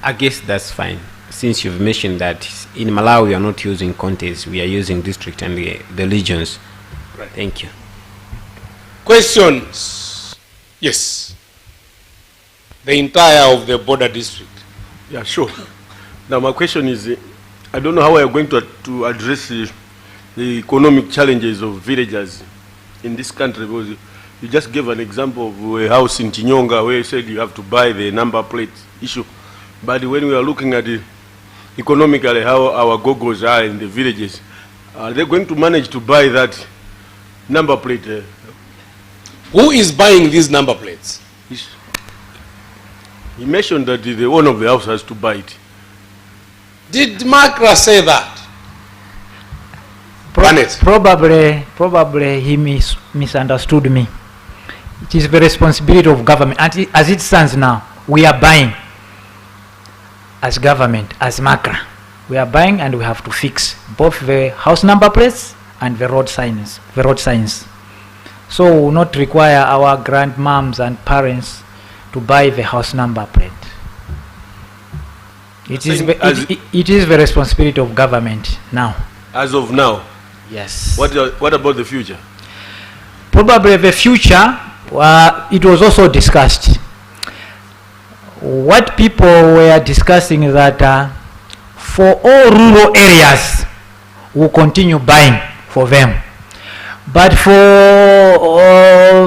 I guess that's fine. Since you've mentioned that in Malawi we are not using counties, we are using district and the regions. Right. Thank you. Questions? Yes. The entire of the border district. Yeah, sure. Now my question is, I don't know how we are going to address the economic challenges of villagers in this country, because you just gave an example of a house in Chinyonga where you said you have to buy the number plate issue. But when we are looking at economically how our gogos are in the villages, Are they going to manage to buy that number plate? Who is buying these number plates? He mentioned that the owner of the house has to buy it. Did Makra say that? Probably he misunderstood me. It is the responsibility of government. And as it stands now, we are buying as government, as Makra. We are buying and we have to fix both the house number plates and the road signs. So we will not require our grandmoms and parents to buy the house number plate. It is the responsibility of government now. As of now? Yes. What about the future? Probably the future, it was also discussed. What people were discussing is that for all rural areas, we'll continue buying for them. But for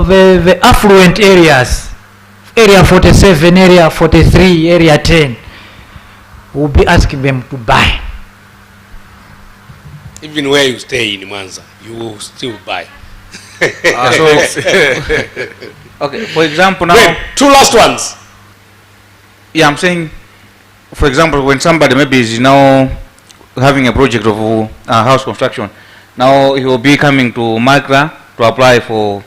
the affluent areas, area 47, area 43, area 10, we'll be asking them to buy. Even where you stay in Mwanza, you will still buy. Okay, for example now... Wait, two last ones. Yeah, I'm saying, for example, when somebody maybe is now having a project of house construction, now he will be coming to Makra to apply for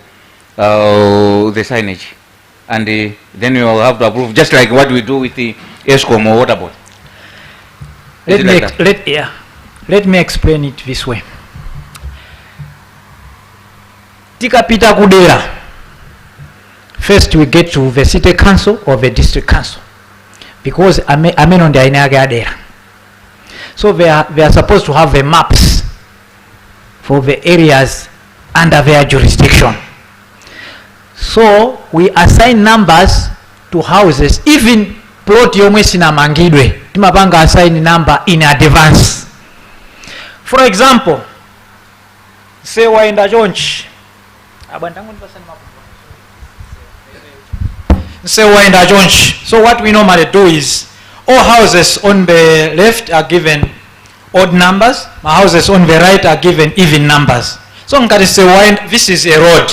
the signage. And then you will have to approve, just like what we do with the ESCOM or water board. Let me explain it this way. Tikapita kudera. First we get to the city council or the district council, because amen on the inagadera. So they are supposed to have the maps for the areas under their jurisdiction. So we assign numbers to houses, even plot yomwe sina mangidwe timapanga assign number in advance. For example, say waenda chonchi so what we normally do is all houses on the left are given odd numbers, houses on the right are given even numbers. So ngati say this is a road,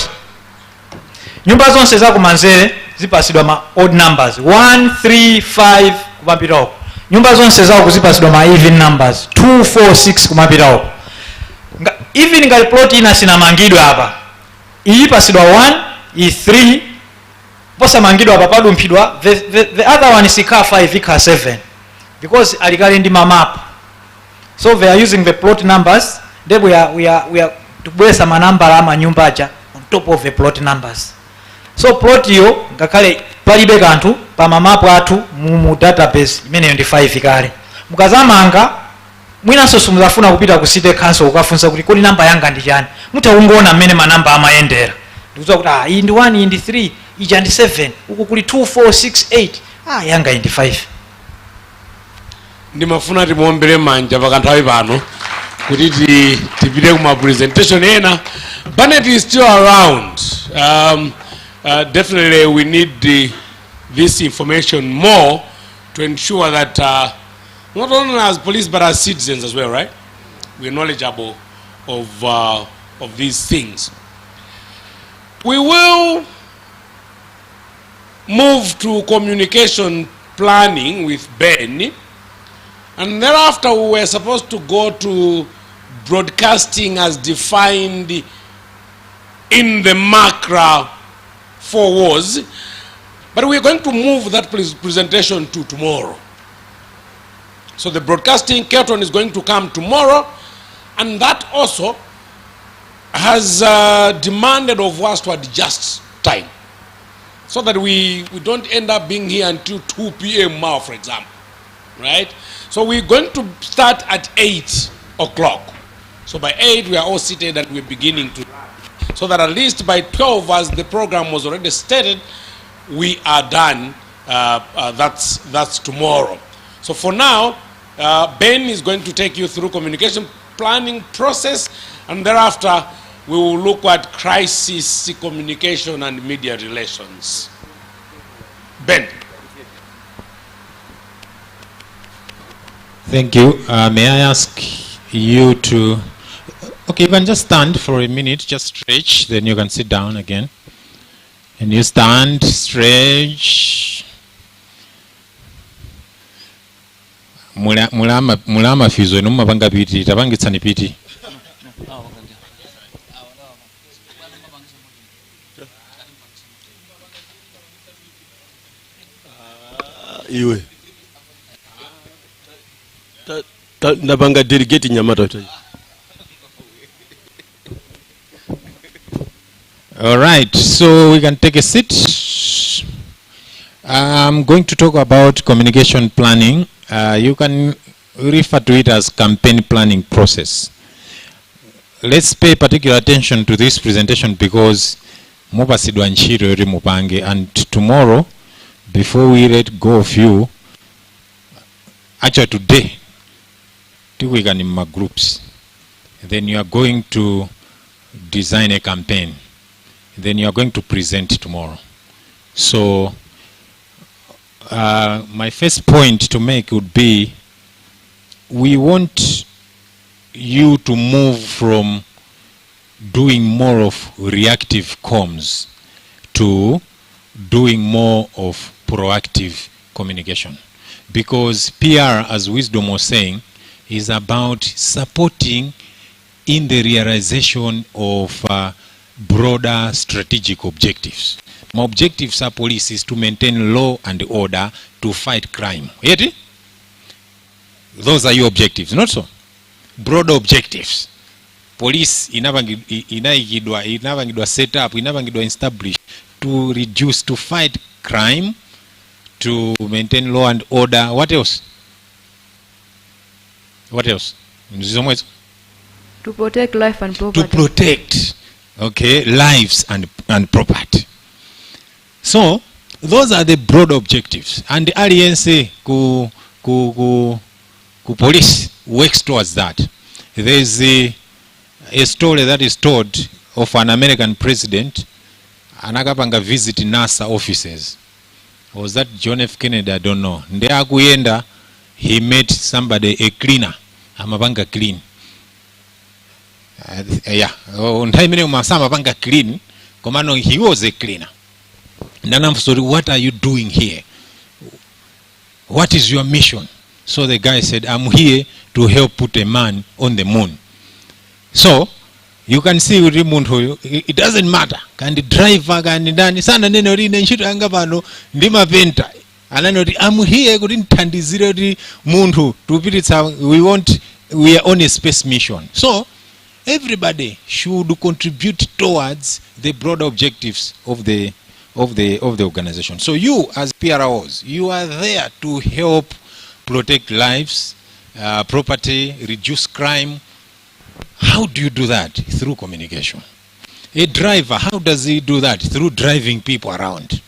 nyumba zonse za kumanzere zipasidwa ma odd numbers 1 3 5 kumapita uko. Nyumba zonse za kuzipasidwa ma even numbers 2 4 6 kumapita uko. Even ngati plot ina sina mangidwe hapa, iyi pasidwa 1 iyi 3 posa mangidwe hapa padumpidwa the other one is ika 5 ika 7 because alikali ndi map. So they are using the plot numbers, then we are to bwesa manamba ama nyumba acha on top of the plot numbers. So plot yo ngakale palibe kantu pa mamapu atu mu database imene ndi 5 kale. Mukazamanga mwina so sumuzafuna kupita ku city council ukafunsa kuti kodi namba yanga ndi chani, mutaungoona mmene manamba amayendera ndikuza kuti iyi ndi 1 iyi ndi 3 ija ndi 7 uku kuli 2 4 6 8 yanga iyi ndi 5. Ndimafuna timuombere manja pakanthawi pano kuti tipite kuma presentation ena. Bennett is still around. Definitely we need this information more to ensure that not only as police but as citizens as well, right? We're knowledgeable of these things. We will move to communication planning with Ben, and thereafter we were supposed to go to broadcasting as defined in the Makra 4 wars, but we're going to move that presentation to tomorrow. So the broadcasting curtain is going to come tomorrow, and that also has demanded of us to adjust time so that we don't end up being here until 2 p.m. now, for example, right? So we're going to start at 8 o'clock. So by 8 we are all seated and we're beginning to, so that at least by 12, as the program was already stated, we are done. That's tomorrow. So for now, Ben is going to take you through communication planning process, and thereafter we will look at crisis communication and media relations. Ben. Thank you. May I ask you to Okay, you can just stand for a minute, just stretch, then you can sit down again. And you stand, stretch. Mulama fizo numa banga piti, tabangitsani piti. Iwe. Nabanga delegate Nyamata. All right, so we can take a seat. I'm going to talk about communication planning. You can refer to it as campaign planning process. Let's pay particular attention to this presentation because mubasidwa nchiro yori mupange, and tomorrow, before we let go of you, actually today, we can in my groups. Then you are going to design a campaign. Then you are going to present tomorrow. So my first point to make would be, we want you to move from doing more of reactive comms to doing more of proactive communication. Because PR, as Wisdom was saying, is about supporting in the realization of broader strategic objectives. My objectives are police is to maintain law and order, to fight crime. Yet, those are your objectives, not so? Broader objectives. Police inavangidwa set up, inavangidwa establish to reduce, to fight crime, to maintain law and order. What else? What else? To protect life and property. To protect, okay, lives and property. So those are the broad objectives, and the alliance ku police works towards that. There is a story that is told of an American president anakapanga visit NASA offices. Was that John F. Kennedy? I don't know. Nde akuyenda, he met somebody, a cleaner, amapanga clean. Yeah, amapanga clean. Komano, he was a cleaner. And I'm sorry, what are you doing here? What is your mission? So the guy said, I'm here to help put a man on the moon. So you can see with Rimuntu, it doesn't matter. Can the driver, can the dani, sana neno ri nshito angapano, ndima venta. Ananoti, I'm here, couldn't tandiziro muntu, to put it, we are on a space mission. So everybody should contribute towards the broader objectives of the organization. So you as PROs, you are there to help protect lives, property, reduce crime. How do you do that? Through communication. A driver, how does he do that? Through driving people around.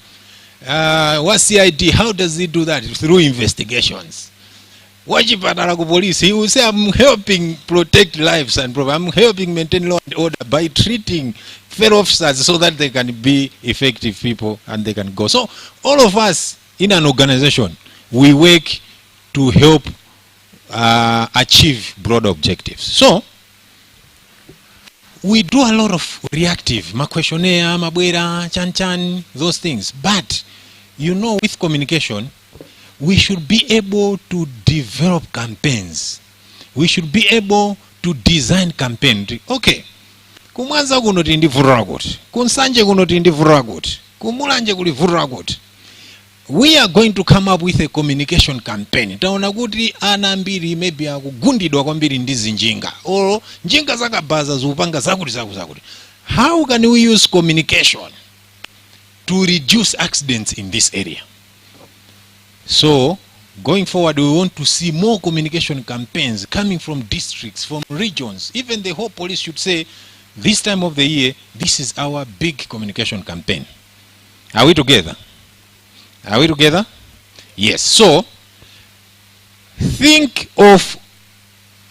What's the idea? How does he do that? Through investigations. Police, he will say, I'm helping protect lives and I'm helping maintain law and order by treating fellow officers so that they can be effective people and they can go. So all of us in an organization, we work to help achieve broad objectives. So we do a lot of reactive, ma questionnaire, ma bwera, chan, those things. But, you know, with communication, we should be able to develop campaigns. We should be able to design campaigns. Okay. Kumwanza kuno tindi vuragot. Kunsanje kuno tindi vuragot. Kumulanje kuli vuragot. We are going to come up with a communication campaign. Taona kuti ana mbiri maybe akugundidwa kwambiri ndizi njinga. Or njinga zakabaza zupanga zakuti. How can we use communication to reduce accidents in this area? So, going forward, we want to see more communication campaigns coming from districts, from regions. Even the whole police should say, this time of the year, this is our big communication campaign. Are we together? Are we together? Yes. So, think of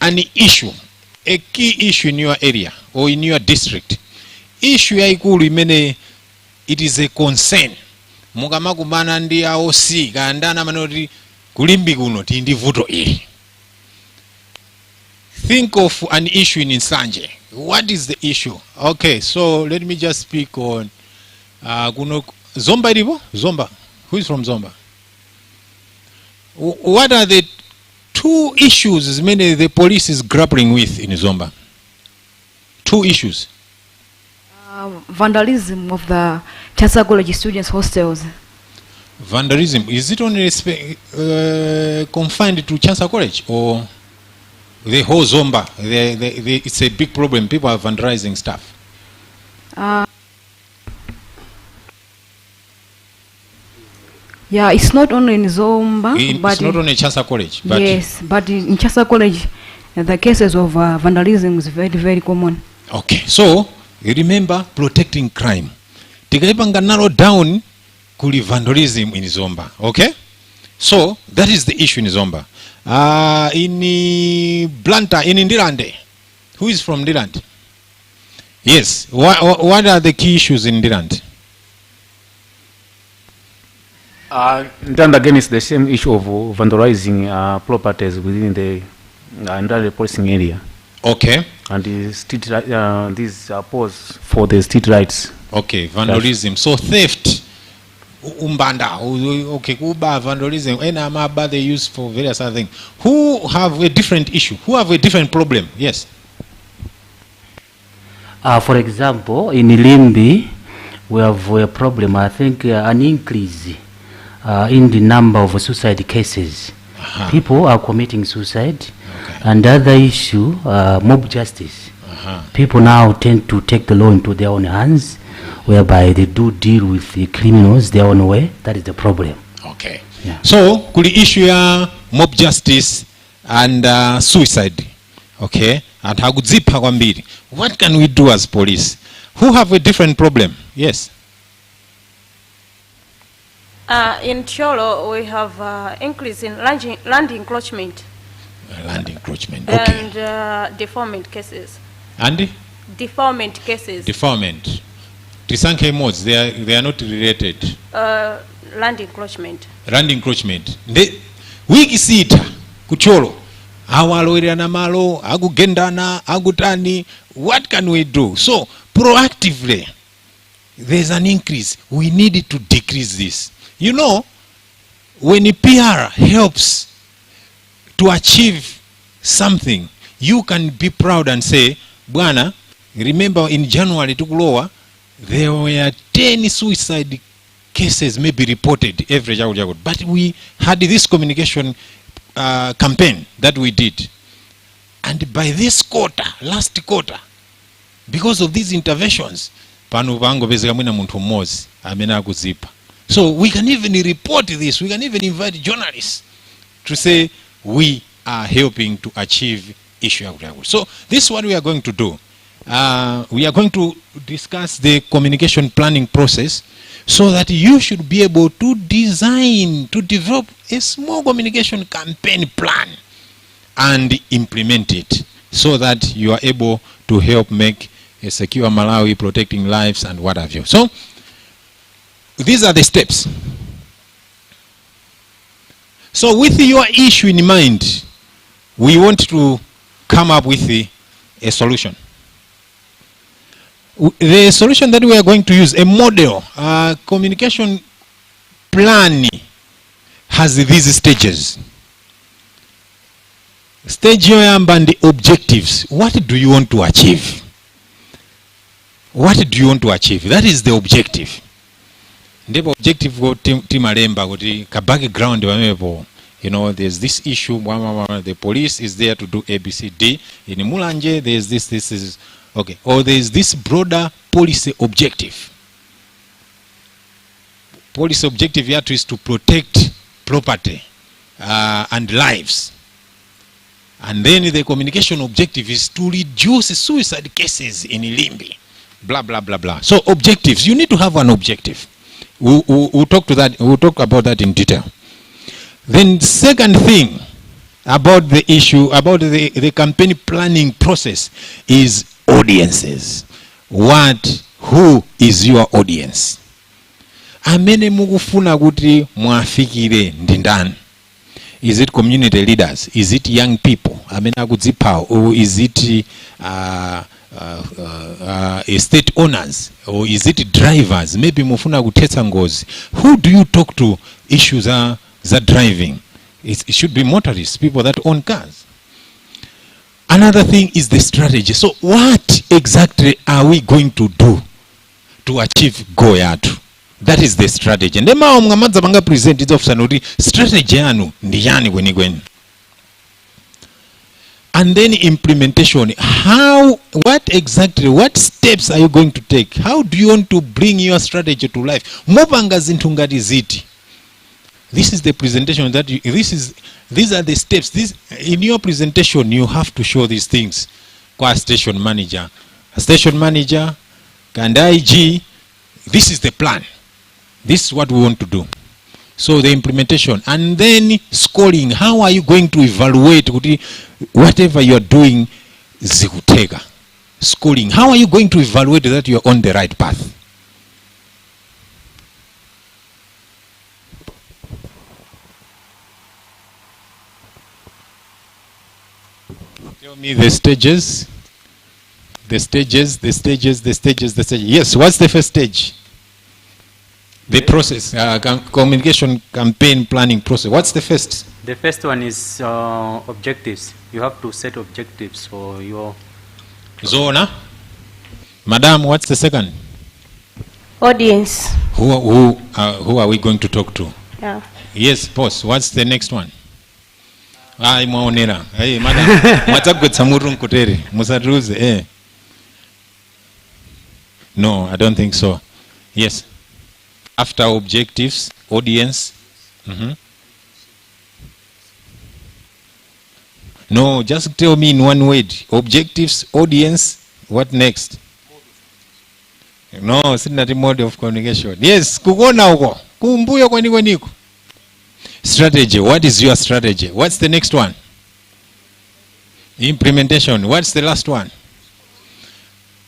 an issue, a key issue in your area or in your district. Issue ya ikulu imene, it is a concern. Mukama kumana ndi AOC kaandana manoti kulimbi kuno tindi vuto ili. think of an issue in Nsanje. What is the issue? Okay, so let me just speak on Zomba Ribo? Zomba. Who is from Zomba? What are the two issues many the police is grappling with in Zomba? Two issues. Vandalism of the Chansa College students' hostels. Vandalism, is it only confined to Chansa College or the whole Zomba? It's a big problem. People are vandalizing stuff. Yeah, it's not only in Zomba. It's not only Chansa College. But yes, but in Chansa College, the cases of vandalism is very, very common. Okay, so remember protecting crime. Tikaipa narrow down kuli vandalism in Zomba. Okay, so that is the issue in Zomba. In Blanta, in Ndirande. Who is from Ndirande? Yes. What are the key issues in Ndirande? Then again, it's the same issue of vandalizing properties within the Ndirande policing area. Okay. And the street, these pause for the street rights. Okay, vandalism. So theft. Umbanda, okay, Kuba, vandalism, and they use for various other things. Who have a different issue? Who have a different problem? Yes. For example, in Limbi, we have a problem, I think, an increase in the number of suicide cases. People are committing suicide. And the other issue, mob justice. People now tend to take the law into their own hands, whereby they do deal with the criminals their own way. That is the problem. Okay. Yeah. So, kuli issue ya mob justice and suicide. Okay. And hagudzipa kwambiri. What can we do as police? Who have a different problem? Yes. In Cholo, we have increase in land encroachment. Land encroachment. Okay. And deferment cases. And? Deferment cases. Deferment. Tisanke modes, they are not related. Land encroachment. Land encroachment. Wiki sita kucholo. Awaloirana malo, agugendana, agutani. What can we do? So proactively, there's an increase. We need to decrease this. You know, when a PR helps to achieve something, you can be proud and say, Bwana, remember in January to Glowa, there were 10 suicide cases maybe reported every year. But we had this communication campaign that we did. And by this quarter, last quarter, because of these interventions, so we can even report this. We can even invite journalists to say we are helping to achieve issue. So this is what we are going to do. We are going to discuss the communication planning process so that you should be able to design, to develop a small communication campaign plan and implement it so that you are able to help make a secure Malawi, protecting lives and what have you. So these are the steps. So with your issue in mind, we want to come up with a solution. The solution that we are going to use, a model, communication plan, has these stages. Stage and the objectives. What do you want to achieve? What do you want to achieve? That is the objective. The objective go timalemba go background. You know, there's this issue. The police is there to do ABCD. In Mulanje, there's this is okay. Or there's this broader policy objective. Policy objective here is to protect property and lives. And then the communication objective is to reduce suicide cases in Ilimbi. Blah, blah, blah, blah. So objectives, you need to have an objective. We'll talk to that. We'll talk about that in detail. Then second thing about the issue, about the campaign planning process is audiences. Who is your audience? Amene mugufuna kuti mwafikire ndindani. Is it community leaders? Is it young people? I mean, or is it estate owners? Or is it drivers? Maybe mufuna kutetsa ngozi. Who do you talk to issues are driving? It should be motorists, people that own cars. Another thing is the strategy. So what exactly are we going to do to achieve goal yatu? That is the strategy. And then mngamadza banga present it officer noti strategy yanu ndi yani kweni. And then implementation. What steps are you going to take? How do you want to bring your strategy to life? Mupanga zinthu ngati ziti. This is the presentation that these are the steps. In your presentation you have to show these things. Kwa station manager. A station manager, and IG, this is the plan. This is what we want to do. So the implementation and then scoring. How are you going to evaluate whatever you are doing? Zikutega. Scoring. How are you going to evaluate that you are on the right path? Tell me the stages. The stages. Yes, what's the first stage? The process, communication campaign planning process. What's the first? The first one is objectives. You have to set objectives for your zona. Madam, what's the second? Audience. Who are we going to talk to? Yeah. Yes, boss. What's the next one? Hey, madam. No, I don't think so. Yes. After objectives, audience. No, just tell me in one word. Objectives, audience, what next? No, it's not a mode of communication. Yes, kukona uko. Kumbuyo kweniko. Strategy, what is your strategy? What's the next one? Implementation, what's the last one?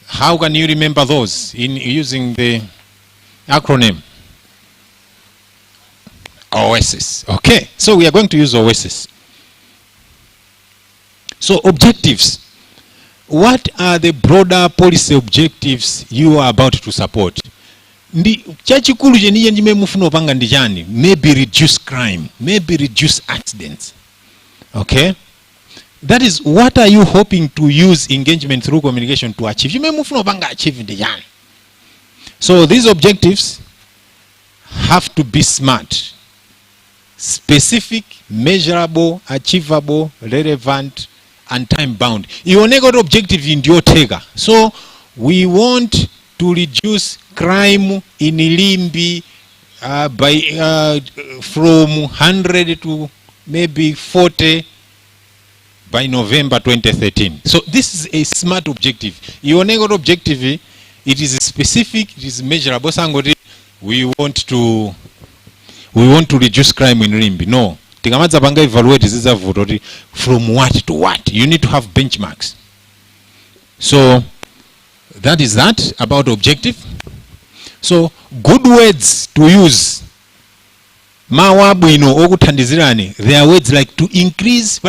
How can you remember those in using the acronym? OSS. Okay, so we are going to use OSS. So objectives. What are the broader policy objectives you are about to support? Maybe reduce crime, maybe reduce accidents. Okay? That is, what are you hoping to use engagement through communication to achieve? So these objectives have to be smart, specific, measurable, achievable, relevant, and time bound. You got objective in your tega. So we want to reduce crime in Ilimbi from 100 to maybe 40 by November 2013. So this is a smart objective. You got objective, it is specific, it is measurable. We want to reduce crime in Ilimbi. No. Evaluate from what to what. You need to have benchmarks. So that is that about objective. So good words to use. There are words like to increase.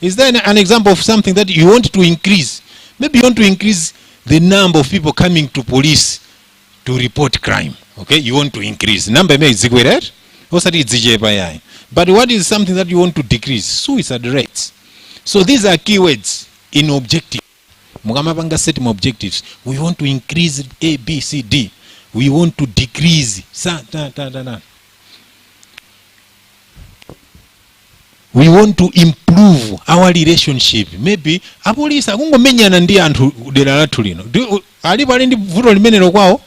Is there an example of something that you want to increase? Maybe you want to increase the number of people coming to police to report crime. Okay, you want to increase number may right? But what is something that you want to decrease? Suicide rates. So these are keywords in objective. Mugamabanga set objectives. We want to increase A, B, C, D. We want to decrease. We want to improve our relationship. Maybe a police menya ndi anthu dera lathu lino. Ali pali ndi vuto limenelo kwawo.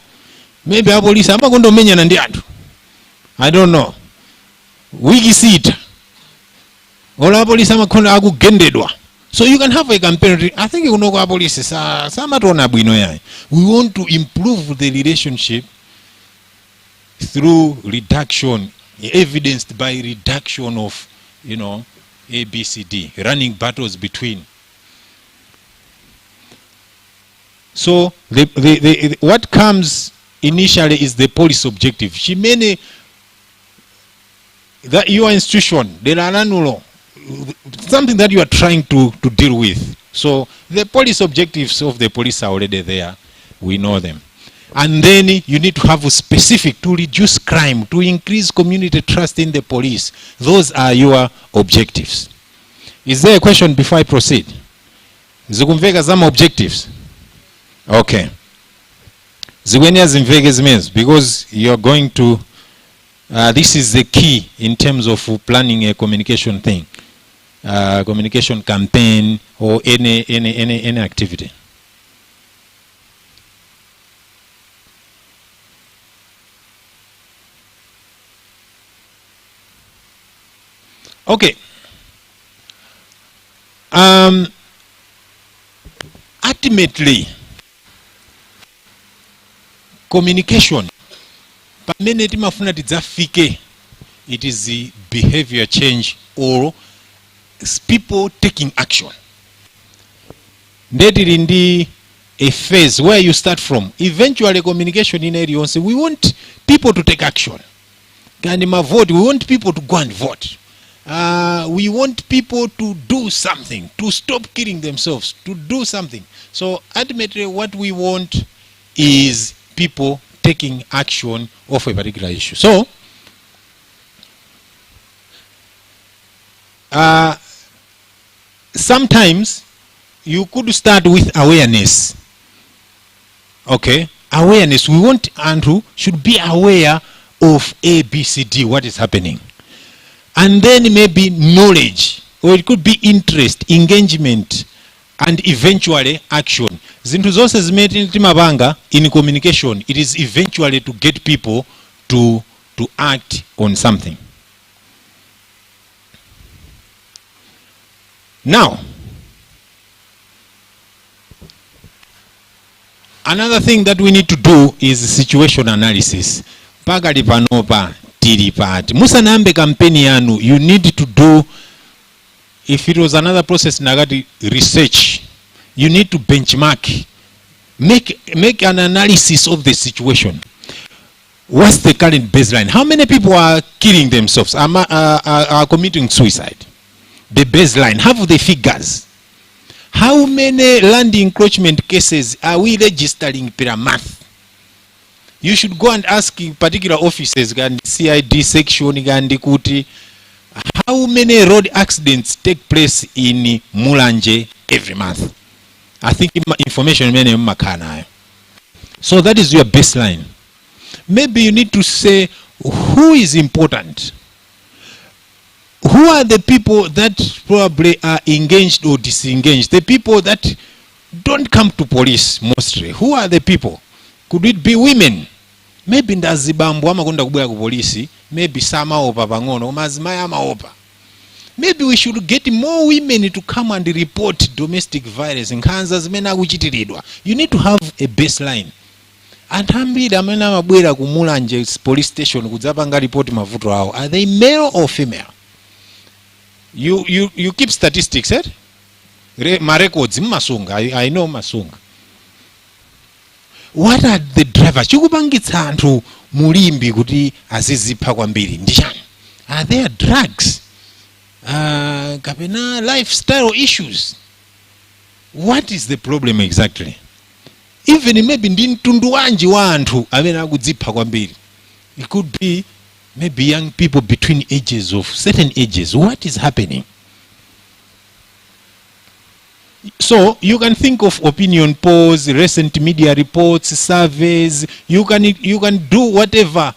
Maybe a police menya ndi anthu. I don't know. Wikisita. Ola police amakhona akugendedwa. So you can have a campaign. I think you know our police we want to improve the relationship through reduction, evidenced by reduction of, A, B, C, D, running battles between. So the what comes initially is the policy objective. that your institution, there are annual, something that you are trying to deal with. So the police objectives of the police are already there. We know them. And then you need to have a specific to reduce crime, to increase community trust in the police. Those are your objectives. Is there a question before I proceed? Zikumveka some objectives? Okay. Zigwenya zimveke means because you're going to, this is the key in terms of planning a communication thing, communication campaign or any activity. Okay. Ultimately, communication, it is the behavior change or people taking action. That is in a phase where you start from. Eventually, communication in area, we want people to take action. We want people to go and vote. We want people to do something, to stop killing themselves, to do something. So ultimately what we want is people taking action of a particular issue. So sometimes you could start with awareness. Okay, awareness. We want Andrew should be aware of A, B, C, D, what is happening. And then maybe knowledge, or it could be interest, engagement, and eventually action. Zintu zose zimeti timabanga in communication, it is eventually to get people to act on something. Now, another thing that we need to do is situation analysis. Pagali panopa tiri part. Musa nambe kampeni yanu, you need to do, if it was another process nagati research, you need to benchmark, make an analysis of the situation. What's the current baseline? How many people are killing themselves, are committing suicide? The baseline, have the figures. How many land encroachment cases are we registering per month? You should go and ask particular offices, CID section, kuti, how many road accidents take place in Mulanje every month? I think information many makana. So that is your baseline. Maybe you need to say who is important. Who are the people that probably are engaged or disengaged? The people that don't come to police mostly. Who are the people? Could it be women? Maybe ndazibambu amakonda kubwera ku polisi, maybe sama opa pangono, mazimaya amaopa. Maybe we should get more women to come and report domestic violence. Nkhanza zimene akuchitiridwa. You need to have a baseline. Antambira amene amabwera ku Mulanje police station kudzapanga report mavuto awo. Are they male or female? You keep statistics, eh? My records masunga. I know masunga. What are the drivers? Chikupangitsa anthu mulimbi kuti azizipha kwambiri ndichani? Are there drugs? Kapena lifestyle issues? What is the problem exactly? Even maybe ndi mtundu wanji wa anthu amene akudzipha kwambiri. It could be maybe young people between ages of certain ages. What is happening? So you can think of opinion polls, recent media reports, surveys. You can do whatever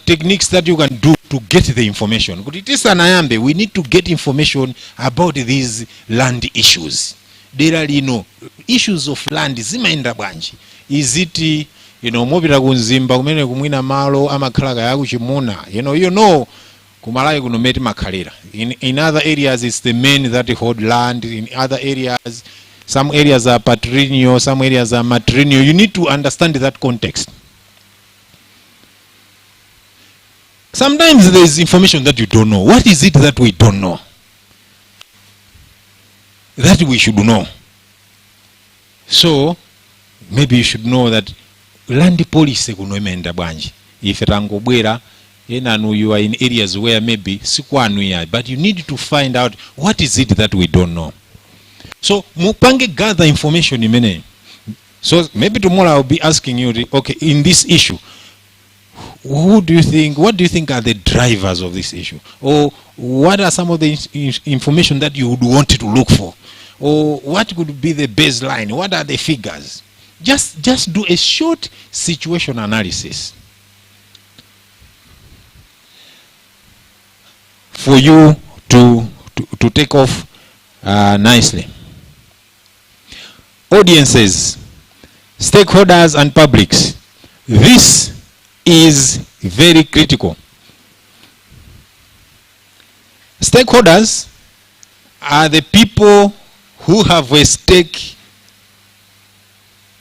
techniques that you can do to get the information. But it is an ayambe. We need to get information about these land issues. There are issues of land. Zimaenda bwanji. Is it mobila kunzimba kumene kumwina malo amakhalaka yaku chimuna. Kumalawi kunometi makhalira. In other areas it's the men that hold land. In other areas, some areas are patrilineal, some areas are matrilineal. You need to understand that context. Sometimes there is information that you don't know. What is it that we don't know? That we should know. So maybe you should know that land policy kunoemenda bwanji. If rangobwera and you are in areas where maybe but you need to find out what is it that we don't know. So mupange gather information imene. So maybe tomorrow I'll be asking you, okay, in this issue, what do you think are the drivers of this issue? Or what are some of the information that you would want to look for? Or what could be the baseline? What are the figures? Just do a short situation analysis for you to take off nicely. Audiences, stakeholders and publics. This is very critical. Stakeholders are the people who have a stake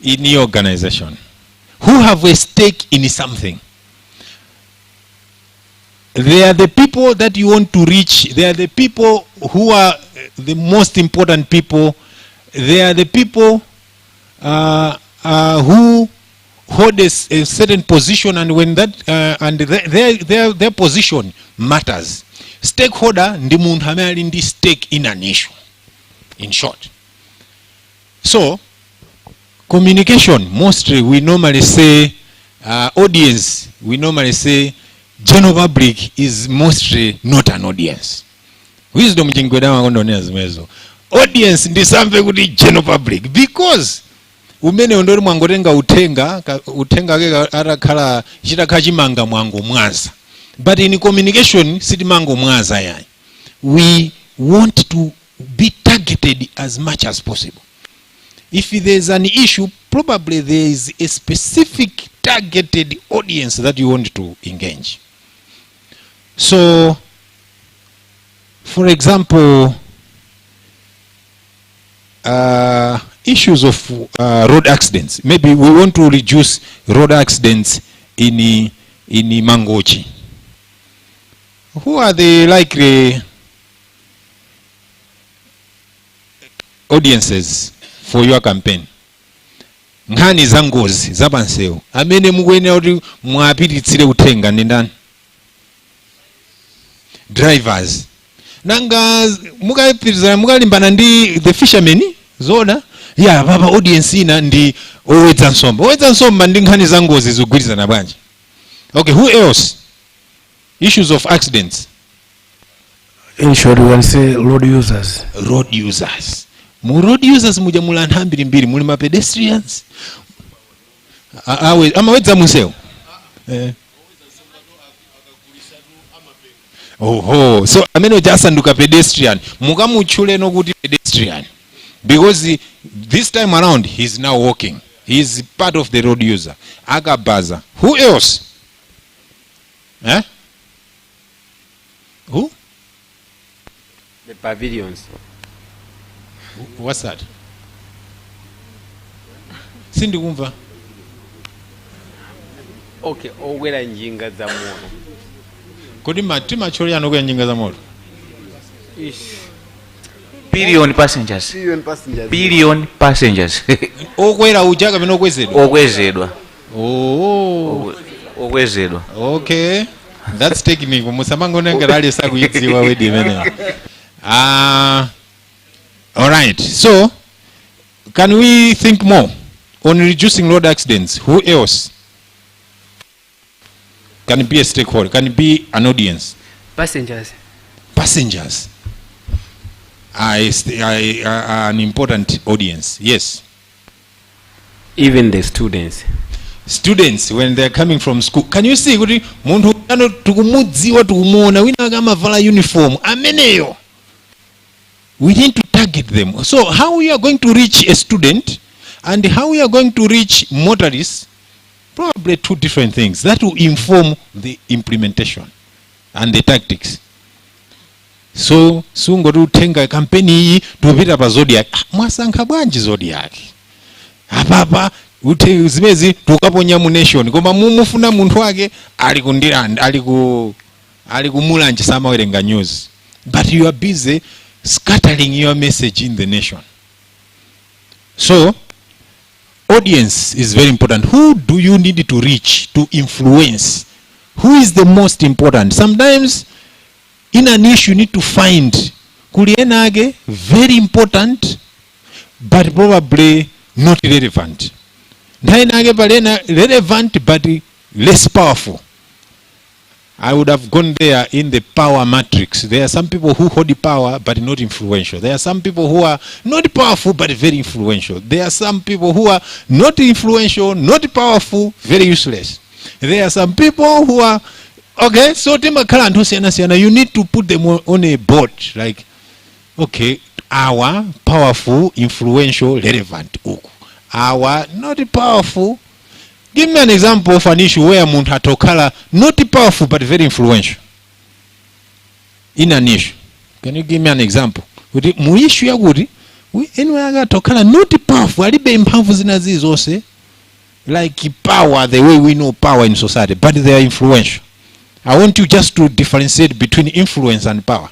in your organization, who have a stake in something. They are the people that you want to reach. They are the people who are the most important people. They are the people who hold a certain position, and when that their position matters. Stakeholder ndi muntu amene ali ndi stake in an issue, in short. So communication, mostly we normally say audience, we normally say general public is mostly not an audience. Wisdom chingwedama kondonea zimezo. Audience ndi samve kuti general public, because umene ondori mwangotenga utenga ke atakhala chitakhala chimanga mwango mwaza. But in communication sitimango mwaza yani. We want to be targeted as much as possible. If there's an issue, probably there is a specific targeted audience that you want to engage. So, for example, issues of road accidents. Maybe we want to reduce road accidents in Mangochi. Who are the likely audiences for your campaign? Nkhani za ngozi zapansewu amene mukuyenera kuti mwapititsire uthenga ndi ndani? Drivers. Nanga mukapitiriza mukalimbana ndi the fishermen zona ya papa audience ina ndi owedza nsomba ndi nkhani za ngozi zogwirizana bwanji. Okay, who else? Issues of accidents. In short, we can say road users. Road users. Mu road users muja mula anthu ambirimbiri, muli ma pedestrians. Amawedza munsewu. Oho, so amene uja asanduka pedestrian, mukamutchule nokuti pedestrian. Because this time around he's now walking. He's part of the road user. Agabaza. Who else? Eh? Who? The pavilions. What's that? Sindi kumva. Okay, owera njinga za moto. Kodi macholi anokwera njinga za moto. Billion passengers. Billion passengers. Okwera uja kapena okwezedwa? Okwezedwa. Oh. Okwezedwa. Okay. That's technical. Musamango nengerali sakuyidziwa wedi imene. All right. So, can we think more on reducing road accidents? Who else? Can it be a stakeholder? Can it be an audience? Passengers. Passengers are an important audience. Yes. Even the students. Students, when they're coming from school. Can you see? Muntu ano tukumudziwa tukumuona wina kama vala uniform. Ameneyo. We need to target them. So how we are going to reach a student and how we are going to reach motorists, probably two different things. That will inform the implementation and the tactics. So sungo tutenga kampeni hii tupita pa Zodiac. Mwasankha bwanji Zodiac. Apapa ute zimezi tukaponya mu nation koma mumufuna munthu wake ali kundiranda ali kumulanje samawerenga news. But you are busy scattering your message in the nation. So audience is very important. Who do you need to reach to influence Who is the most important? Sometimes in an issue you need to find kulienage very important but probably not relevant. Ndainage balena relevant but less powerful. I would have gone there in the power matrix. There are some people who hold the power but not influential. There are some people who are not powerful but very influential. There are some people who are not influential, not powerful, very useless. There are some people who are, okay, so you need to put them on a board. Like, okay, our powerful, influential, relevant. Our not powerful. Give me an example of an issue where Muntu Hatokala not powerful but very influential in an issue. Can you give me an example? Mu issue ya guri, anywhere Tokala not powerful, alibe impamvu zinazizose like power the way we know power in society, but they are influential. I want you just to differentiate between influence and power.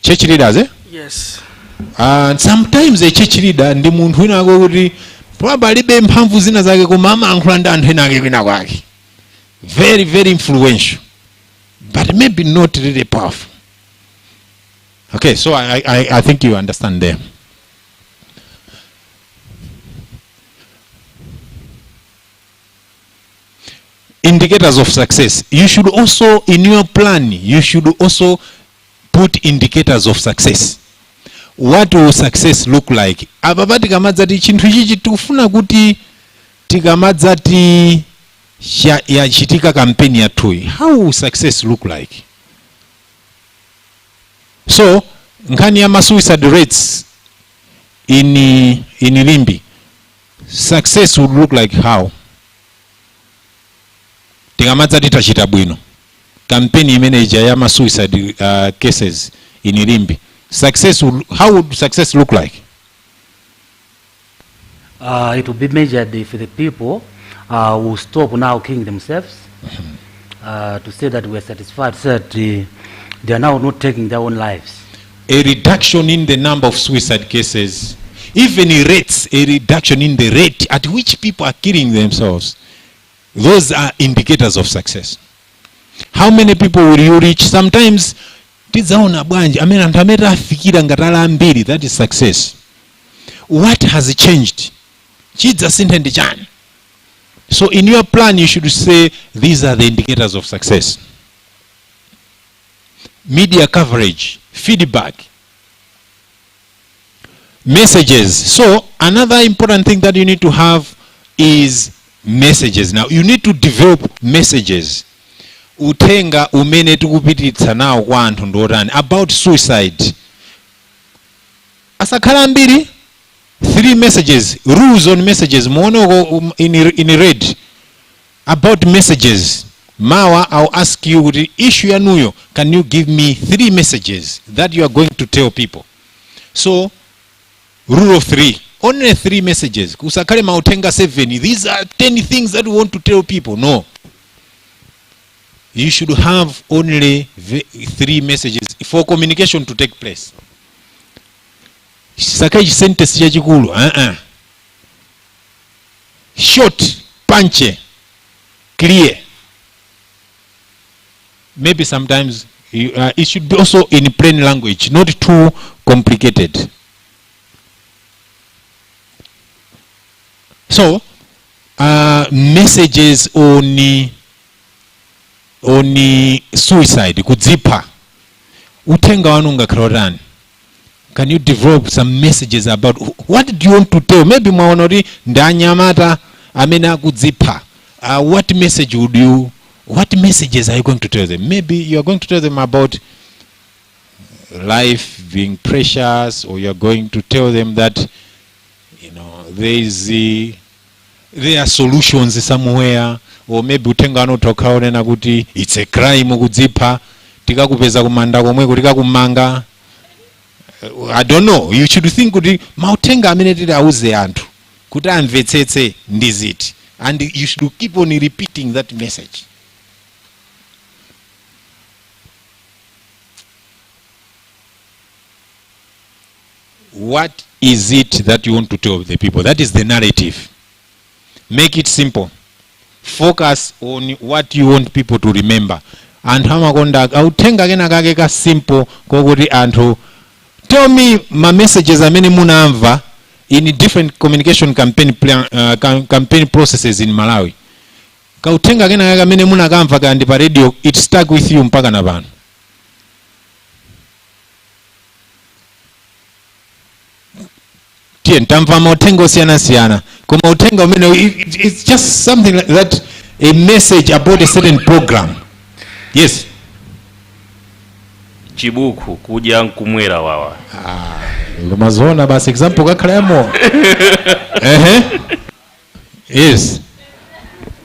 Church leaders, eh? Yes. And sometimes a church leader ndi muntu wina agoti probably be mphamvu zina zake kumama ankhulanda anthu ena ake kwina kwake. Very, very influential. But maybe not really powerful. Okay, so I think you understand there. Indicators of success. You should also, in your plan, you should also put indicators of success. What will success look like? Ababa tikamadzati chinthu ichi tikufuna kuti tikamadzati yachitika kampeni yathuyi. How will success look like? So, nkhani ya suicide rates in Limbi, success would look like how? Tikamadzati tachita bwino. Campaign manager ya suicide cases in Limbi. Success would, how would success look like? It will be measured if the people will stop now killing themselves, to say that we are satisfied, so that they are now not taking their own lives. A reduction in the number of suicide cases, even rates, a reduction in the rate at which people are killing themselves. Those are indicators of success. How many people will you reach? Sometimes tizaona bwanji amene anthu amene afikira ngatala ambiri, that is success. What has changed? Chidza sinthe ndi chani? So in your plan you should say these are the indicators of success. Media coverage, feedback, messages. So another important thing that you need to have is messages. Now you need to develop messages. Utenga umene tikupititsa nawo kwa anthu ndotani about suicide. Asakhala mbiri, 3 messages, rules on messages. Muono in red about messages. Mawa, I'll ask you the issue yanuyo. Can you give me 3 messages that you are going to tell people? So rule of 3. Only 3 messages. Kusakale mautenga 7. These are 10 things that we want to tell people. No. You should have only 3 messages for communication to take place. Sakai sentence chachikulu. Short, punchy, clear. Maybe sometimes it should be also in plain language, not too complicated. So, messages on suicide, kudzipa. Utenga wanunga krorani. Can you develop some messages about what do you want to tell? Maybe mwaonori ndanyamata amena kudzipa. What message would you, what messages are you going to tell them? Maybe you are going to tell them about life being precious, or you are going to tell them that, you know, there are solutions somewhere, or maybe utenga wanotoka onena kuti it's a crime kudzipa, tika kupeza kumanda komwe kutika kumanga. I don't know. You should think kuti mautenga amene tiri auze anthu kuti amvetsetse ndiziti, and you should keep on repeating that message. What is it that you want to tell the people? That is the narrative. Make it simple. focus on what you want people to remember. And hamakonda autenga kena kake ka simple kokuti anthu tell me my messages amene munamva in different communication campaign campaign processes in Malawi. Kautenga kena kake amene munakamva kandi pa radio, it stuck with you mpaka na pano. Tamva mautengo siana. Kuma utenga umene, it's just something like that, a message about a certain program. Yes. Chibuku kuja nkumwera wawa. Ngomazona basi example kakalemo. Yes.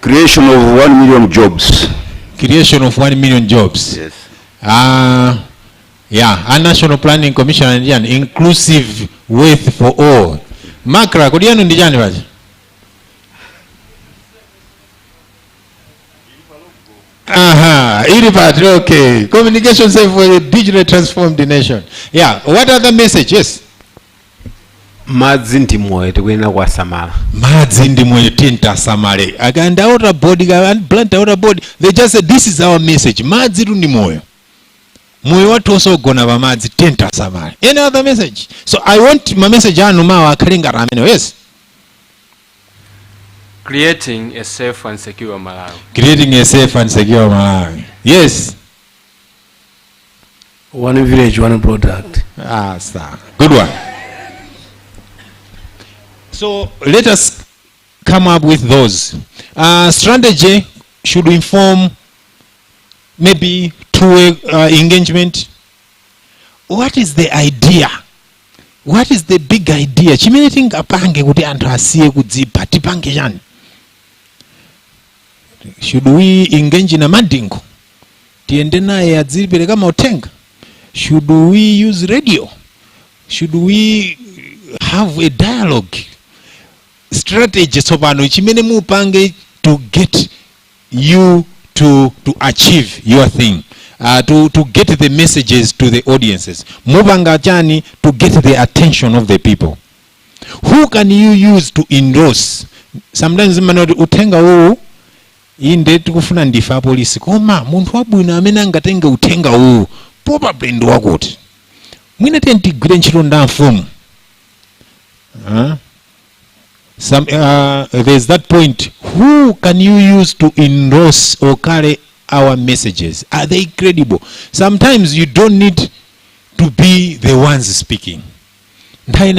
Creation of 1 million jobs. Creation of 1 million jobs. Yes. Yeah, a National Planning Commission and inclusive wealth for all. Makra, kudiano ndijani baji? Iripati, okay. Communication safe for a digitally transformed nation. Yeah, what other message? Yes. Madzi ndi moyo tikwena kwa samala. Madzi ndi moyo tinta samale. Aganda outer body, and plant outer body. They just said this is our message. Madzi ndi moyo. Moyo watu also gonna ba madzi tinta samale. Any other message? So I want my message anu mawa akalinga ramene. Yes. Creating a safe and secure Malawi. Creating a safe and secure Malawi. Yes. One village, one product. Sir. Good one. So let us come up with those. Strategy should inform maybe two-way engagement. What is the idea? What is the big idea? Chimene tinga pange kuti anthu asiye kudzipa tipange chani? Should we engage in a madingo? Tiende naye adzipereka mautenga? Should we use radio? Should we have a dialogue? Strategy sopano chimene mupange to get you to achieve your thing. To get the messages to the audiences. Mupanga chani to get the attention of the people. Who can you use to endorse? Sometimes manoti utenga huu inde tikufuna ndifa polisi koma munthu wabwino amene angatenga utenga huu probably ndi wakuti. Mwina tentigwire ntchito nda mfumu. There's that point. Who can you use to endorse or carry our messages? Are they credible? Sometimes you don't need to be the ones speaking. That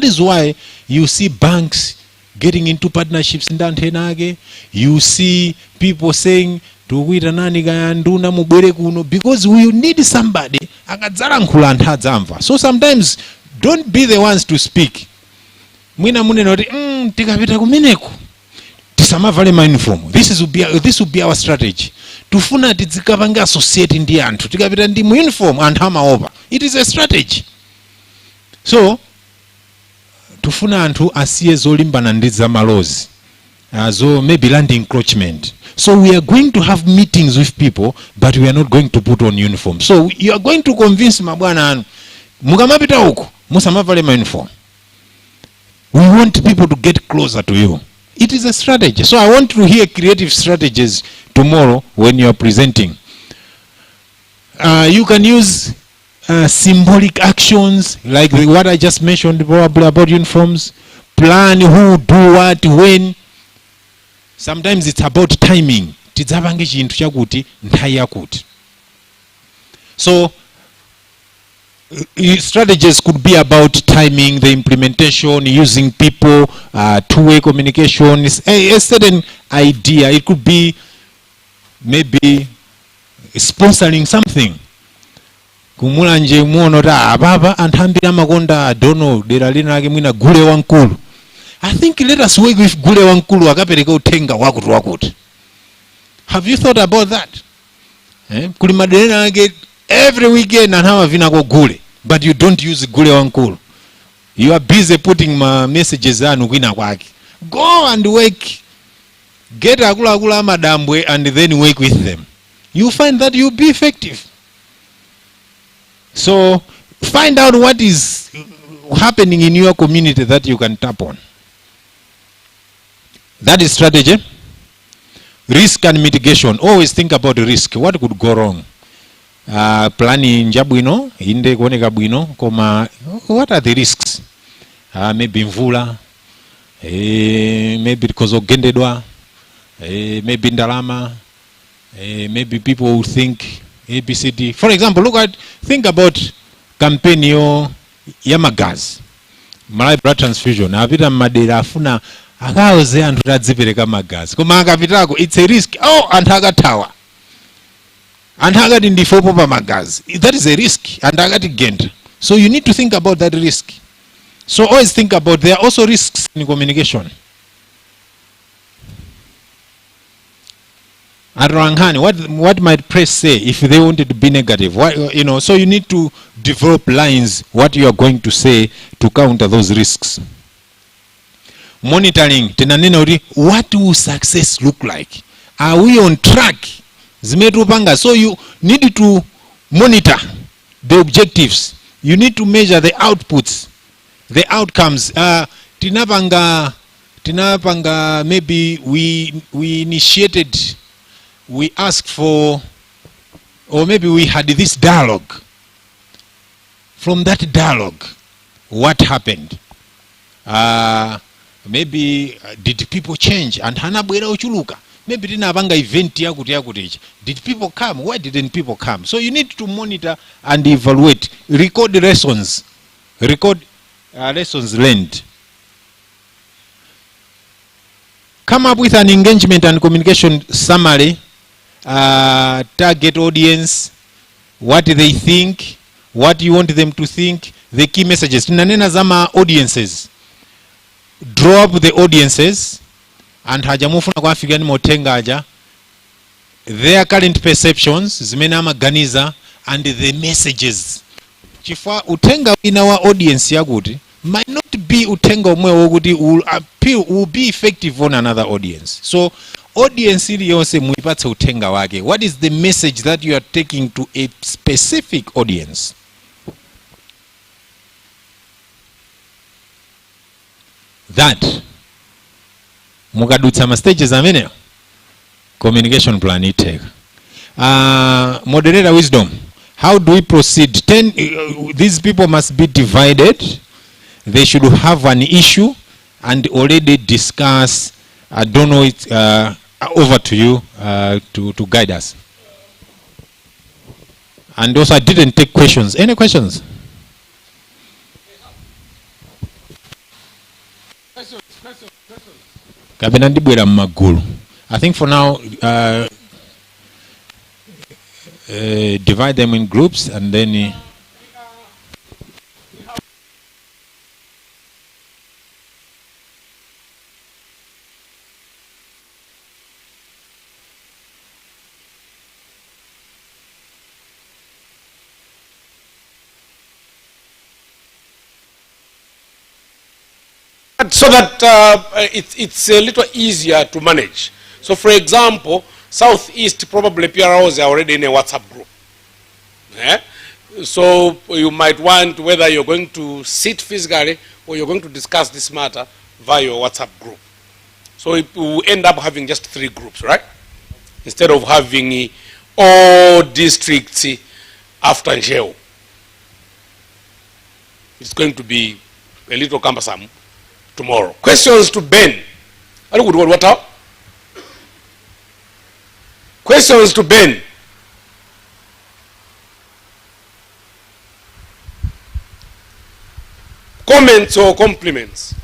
is why you see banks getting into partnerships. You see people saying because we need somebody. So sometimes don't be the ones to speak. This will be our strategy. Tufuna tizikavanga associate ndi anthu tikapita ndi uniform and hama over. It is a strategy. So tufuna anthu asiye zolimbana ndi zamalozi. So maybe land encroachment. So we are going to have meetings with people, but we are not going to put on uniform. So you are going to convince mabwana anu mukamapita huko musamavale uniform. We want people to get closer to you. It is a strategy. So I want to hear creative strategies tomorrow when you are presenting. You can use symbolic actions like what I just mentioned probably about uniforms. Plan who, do what, when. Sometimes it's about timing. So strategies could be about timing, the implementation, using people, two-way communication. A certain idea. It could be maybe sponsoring something. Kumulanje muonora ababa antambira makonda dono deralina mwina gule wankulu. I think let us work with gule wankulu akapereka utenga wakuti. Have you thought about that? Kulimaderena age every weekend and have vinako gule, but you don't use gule wankulu. You are busy putting my messages anu kwina kwake. Go and work. Get agula madambwe and then work with them. You find that you'll be effective. So find out what is happening in your community that you can tap on. That is strategy. Risk and mitigation. Always think about the risk. What could go wrong? Planning jabwino, inde kuoneka bwino, koma what are the risks? Maybe mvula, maybe because ogendedwa, maybe ndalama, maybe people will think ABCD. For example, think about campaign yo yamagazi. Malawi blood transfusion. Apita madera afuna akaoze anthu tadzipereka magazi. Koma akapitako it's a risk. Oh, anthu akathawa. Anthu akati ndifopo pa magazi. That is a risk. Anthu akati genda. So you need to think about that risk. So always think about there are also risks in communication. Arangani, what might press say if they wanted to be negative? So you need to develop lines what you are going to say to counter those risks. Monitoring, what will success look like? Are we on track? So you need to monitor the objectives. You need to measure the outputs, the outcomes. Tinapanga, maybe we initiated, we asked for, or maybe we had this dialogue. From that dialogue, what happened? Maybe did people change? And hanabwera uchuluka. Maybe didn't have event yakuti. Did people come? Why didn't people come? So you need to monitor and evaluate. Record the lessons. Record lessons learned. Come up with an engagement and communication summary. Target audience. What they think. What you want them to think. The key messages. Tinanena zama audiences. Draw up the audiences. And hajamufuna kwa African motenga aja. Their current perceptions. Zimena maganiza. And the messages. Chifwa utenga in our audience yaguti. Might not be utenga umwe woguti will be effective on another audience. So audience yose muipata utenga wake. What is the message that you are taking to a specific audience? That mukadutsa ma stages amene communication plan iteka. Moderator wisdom. How do we proceed? These people must be divided. They should have an issue and already discuss. I don't know it. Over to you to guide us. And also, I didn't take questions. Any questions? I think for now, divide them in groups and then. So that it's a little easier to manage. So for example, Southeast probably PROs are already in a WhatsApp group. Yeah? So you might want whether you're going to sit physically or you're going to discuss this matter via your WhatsApp group. So it will end up having just 3 groups, right? Instead of having all districts after Njeo. It's going to be a little cumbersome tomorrow. Questions to Ben. What up? Questions to Ben. Comments or compliments?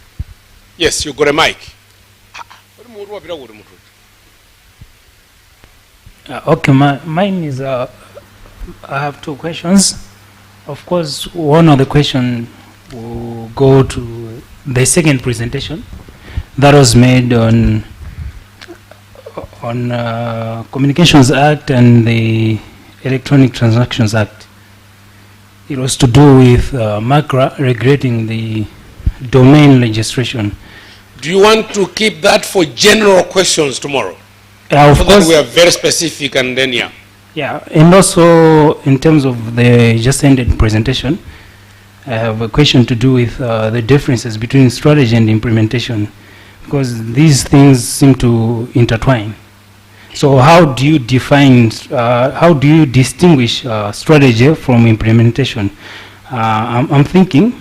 Yes, you got a mic. Okay, mine is, I have 2 questions. Of course, one of the questions will go to the second presentation that was made on Communications Act and the Electronic Transactions Act. It was to do with MACRA regulating the domain registration. Do you want to keep that for general questions tomorrow? Of so course. That we are very specific and then yeah. Yeah, and also in terms of the just ended presentation, I have a question to do with the differences between strategy and implementation. because these things seem to intertwine. So how do you define, how do you distinguish strategy from implementation? I'm thinking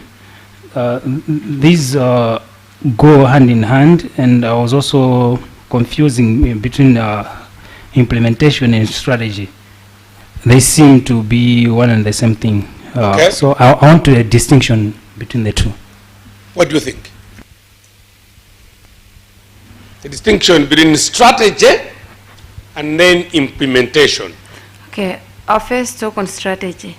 these go hand in hand, and I was also confusing between implementation and strategy. They seem to be one and the same thing. Okay. So I want a distinction between the two. What do you think? The distinction between strategy and then implementation. Okay, I'll first talk on strategy.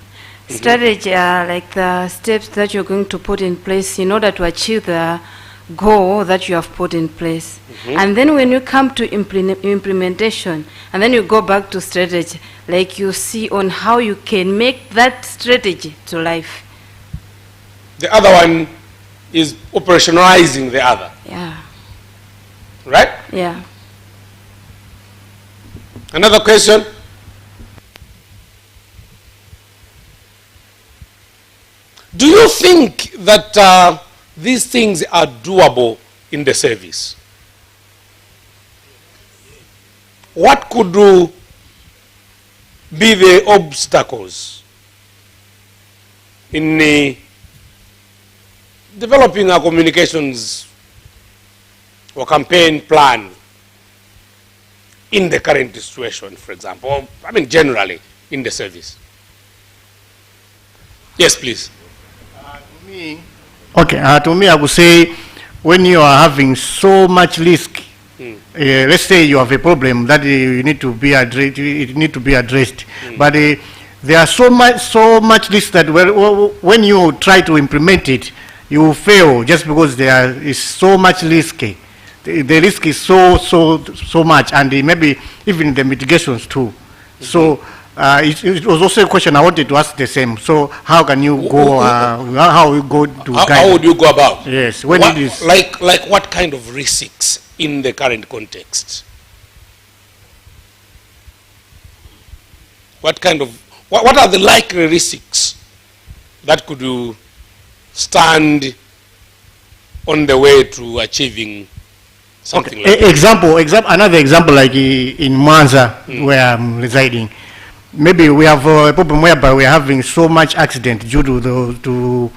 Strategy are like the steps that you're going to put in place in order to achieve the goal that you have put in place. And then when you come to implementation, and then you go back to strategy, like you see on how you can make that strategy to life. The other one is operationalizing the other. Yeah. Right? Yeah. Another question? Do you think that these things are doable in the service? What could be the obstacles in developing a communications or campaign plan in the current situation, for example, I mean generally in the service? Yes, please. Okay, to me I would say when you are having so much risk, let's say you have a problem that you need to be addressed, it need to be addressed, but there are so much risk that when you try to implement it, you fail just because there is so much risk. The risk is so much, and maybe even the mitigations too. So it was also a question I wanted to ask the same. So how can you go? How you go to? How would you go about? Yes, when what, it is like what kind of risks in the current context? What are the likely risks that could you stand on the way to achieving something like that? Another example, like in Mwanza, where I'm residing. Maybe we have a problem whereby we are having so much accident due to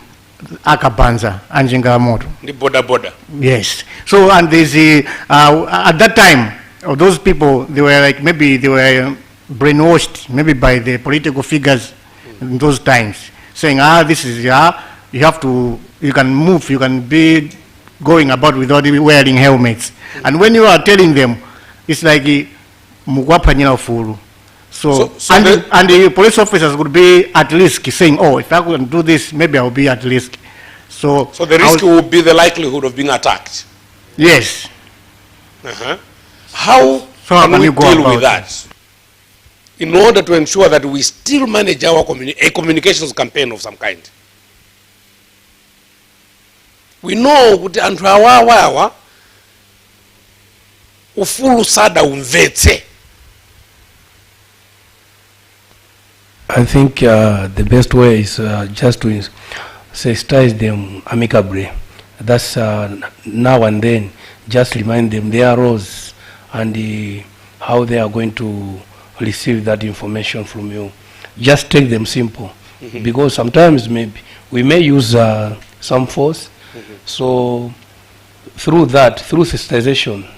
Akabanza and Jingamoto. The border. Yes. So, and there's at that time, those people, they were like, maybe they were brainwashed, maybe by the political figures in those times, saying, this is, you have to, you can move, you can be going about without wearing helmets. And when you are telling them, it's like, mugwapanyina fulu. So and the police officers would be at risk, saying, if I couldn't do this, maybe I'll be at risk. So the risk would be the likelihood of being attacked? Yes. How can we deal with that in order to ensure that we still manage our a communications campaign of some kind? We know kuti anthu awawa ufulu sada umvetse. I think the best way is just to sensitize them amicably. That's now and then, just remind them their roles and how they are going to receive that information from you. Just take them simple, because sometimes maybe we may use some force. So through sensitization,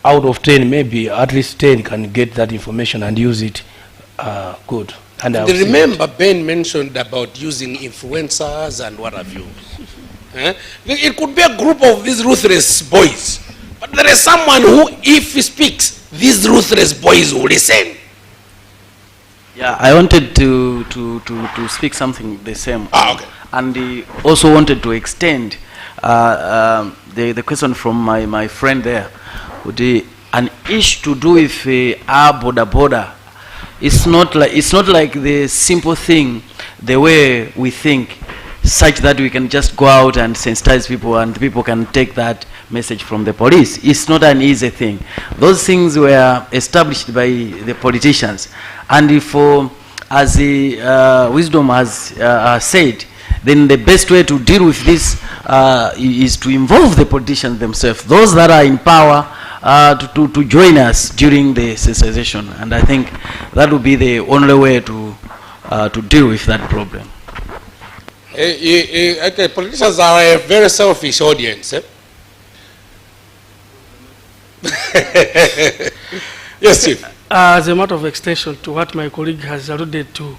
out of 10, maybe at least 10 can get that information and use it good. And remember Ben mentioned about using influencers and what have you. It could be a group of these ruthless boys, but there is someone who, if he speaks, these ruthless boys will listen. Yeah, I wanted to speak something the same. Okay. And also wanted to extend the question from my friend there. An issue to do with our border. It's not like the simple thing, the way we think, such that we can just go out and sensitize people and people can take that message from the police. It's not an easy thing. Those things were established by the politicians, and as the wisdom has said, then the best way to deal with this is to involve the politicians themselves, those that are in power, to join us during the sensitization. And I think that would be the only way to deal with that problem. Okay, politicians are a very selfish audience. Yes, Chief. As a matter of extension to what my colleague has alluded to,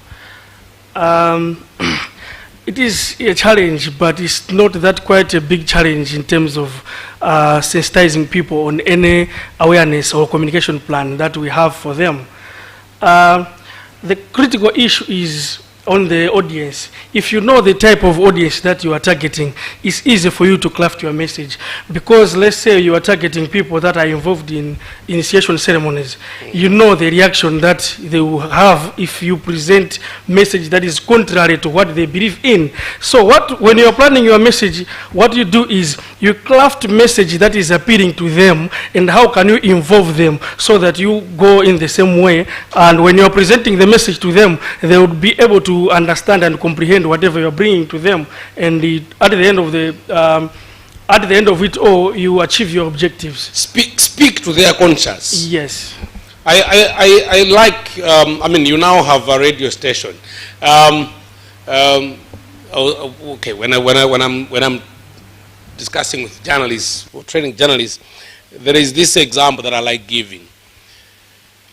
it is a challenge, but it's not that quite a big challenge in terms of sensitizing people on any awareness or communication plan that we have for them. The critical issue is on the audience. If you know the type of audience that you are targeting, it's easy for you to craft your message. Because let's say you are targeting people that are involved in initiation ceremonies, you know the reaction that they will have if you present message that is contrary to what they believe in. So when you're planning your message, what you do is you craft message that is appealing to them, and how can you involve them so that you go in the same way, and when you're presenting the message to them, they would be able to understand and comprehend whatever you're bringing to them, and at the end of it all, you achieve your objectives. Speak to their conscience. Yes. I like. I mean, you now have a radio station. Okay, when I'm discussing with journalists or training journalists, there is this example that I like giving.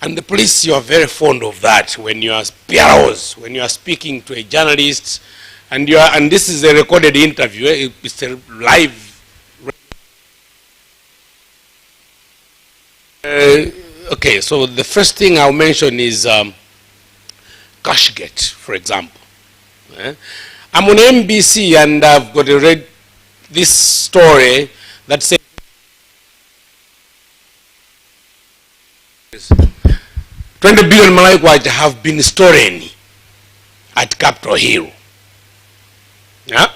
And the police, you are very fond of that when you are PROs, when you are speaking to a journalist, and this is a recorded interview. It's a live. Okay, so the first thing I'll mention is Cashgate, for example. I'm on NBC and I've got to read this story that says 20 billion Malawi have been stolen at Capitol Hill. Yeah?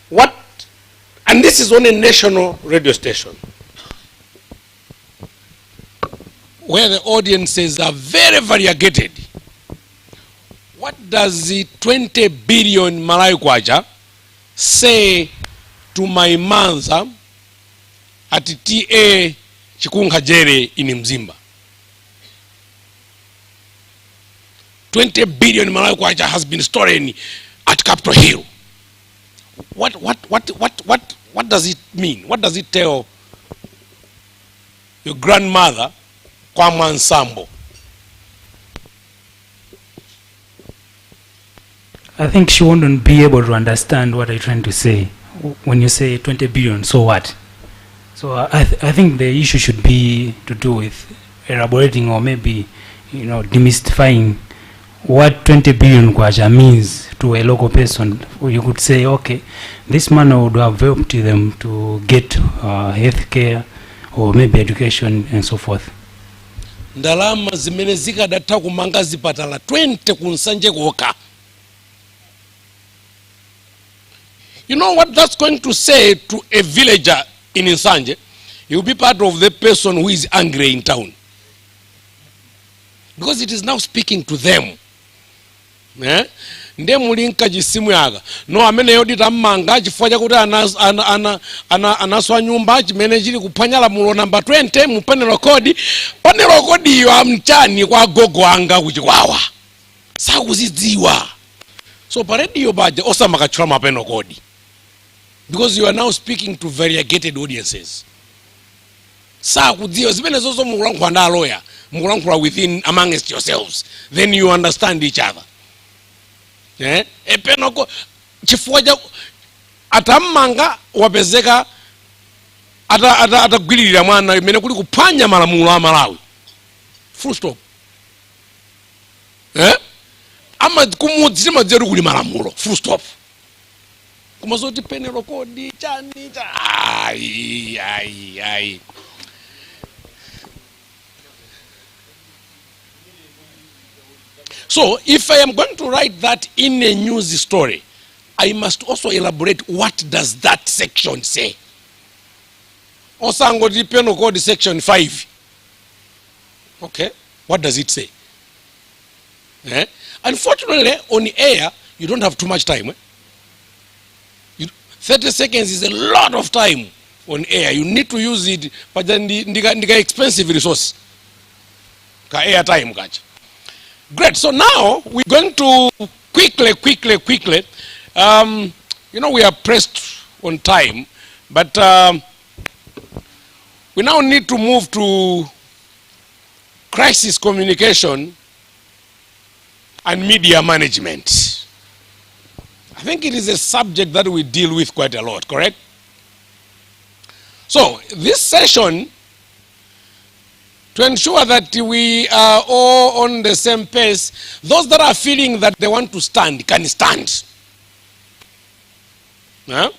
What? And this is on a national radio station, where the audiences are very variegated. What does the 20 billion Malawi say to my mother at TA Chikungajere in Mzimba? 20 billion Malawi has been stolen at Capitol Hill. What does it mean? What does it tell your grandmother, Kwama Nsambo? I think she wouldn't be able to understand what I'm trying to say. When you say 20 billion, so what? So I think the issue should be to do with elaborating or maybe, demystifying what 20 billion kwacha means to a local person. You could say, okay, this money would have helped them to get health care or maybe education and so forth. Ndalama zimene zikadata kumanga zipatala 20 kunsanje kuoka. You know what that's going to say to a villager in Nsanje? He will be part of the person who is angry in town. Because it is now speaking to them. Nde mulinka jisimu yaga no amene yodita mmanga chifukwa kuti anaswa nyumba chimene chili kuphwanyala mulo namba 20 mupanelo kodi panelo kodi iyo amchani kwa gogo anga kuchikwawa sakuzidziwa. So paredio baje osamakachula mapeno kodi, because you are now speaking to variegated audiences. Sakudziwa zimene zozo mukulankhula ndi lawyer, mukulankhula within amongst yourselves, then you understand each other. Epenoko chifukwa atamanga wapezeka atagwirira mwana imene kuli kuphwanya malamulo a Malawi. Full stop. Ama kumudzi timadziwa kuli malamulo. Full stop. Kumazoti penelo kodi chani cha ai. So, if I am going to write that in a news story, I must also elaborate what does that section say. Osango di penal code section 5. Okay, what does it say? Unfortunately, on the air, you don't have too much time. 30 seconds is a lot of time on air. You need to use it, but then the expensive resource. Air time. Great. So now we're going to quickly. You know, we are pressed on time, but we now need to move to crisis communication and media management. I think it is a subject that we deal with quite a lot, correct? So this session, to ensure that we are all on the same pace, those that are feeling that they want to stand can stand. Huh?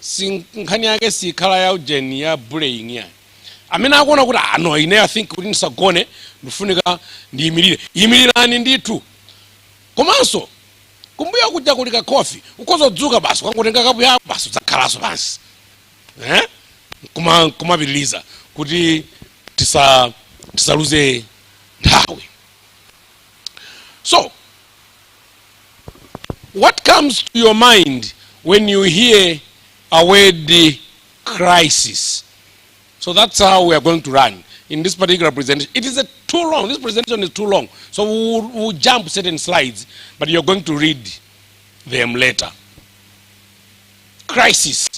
Nkhani yake si kala ya ujeni ya bullying ya. Amina akona kuti ano ine I think kuti nisagone ndifunika ndiyimirira nditu. Komanso kumbuya kudya kulika coffee ukozodzuka basi kwangotenga kapu ya basi uzakhalaso basi. Kumapitiliza kuti tisaluze nthawi. So what comes to your mind when you hear a word crisis? So that's how we are going to run in this particular presentation. It is too long. This presentation is too long. So we'll jump certain slides, but you're going to read them later. Crisis.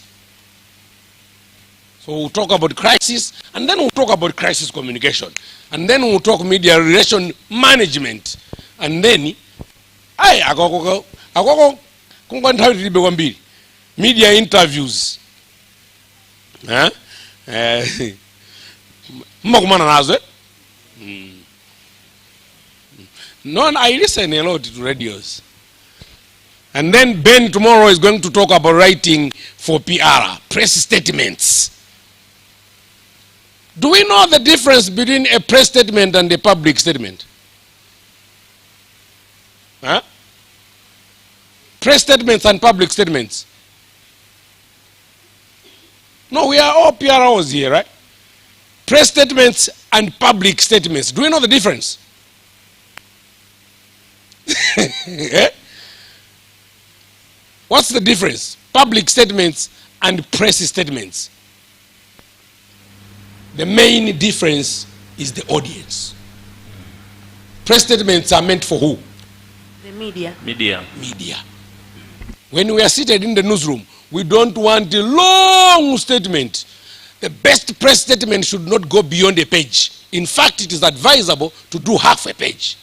So we'll talk about crisis, and then we'll talk about crisis communication. And then we'll talk media relation management. And then, media interviews. No, I listen a lot to radios. And then Ben tomorrow is going to talk about writing for PR, press statements. Do we know the difference between a press statement and a public statement? Press statements and public statements. No, we are all PROs here, right? Press statements and public statements. Do we know the difference? What's the difference? Public statements and press statements. The main difference is the audience. Press statements are meant for who? The media. Media. When we are seated in the newsroom, we don't want a long statement. The best press statement should not go beyond a page. In fact, it is advisable to do half a page.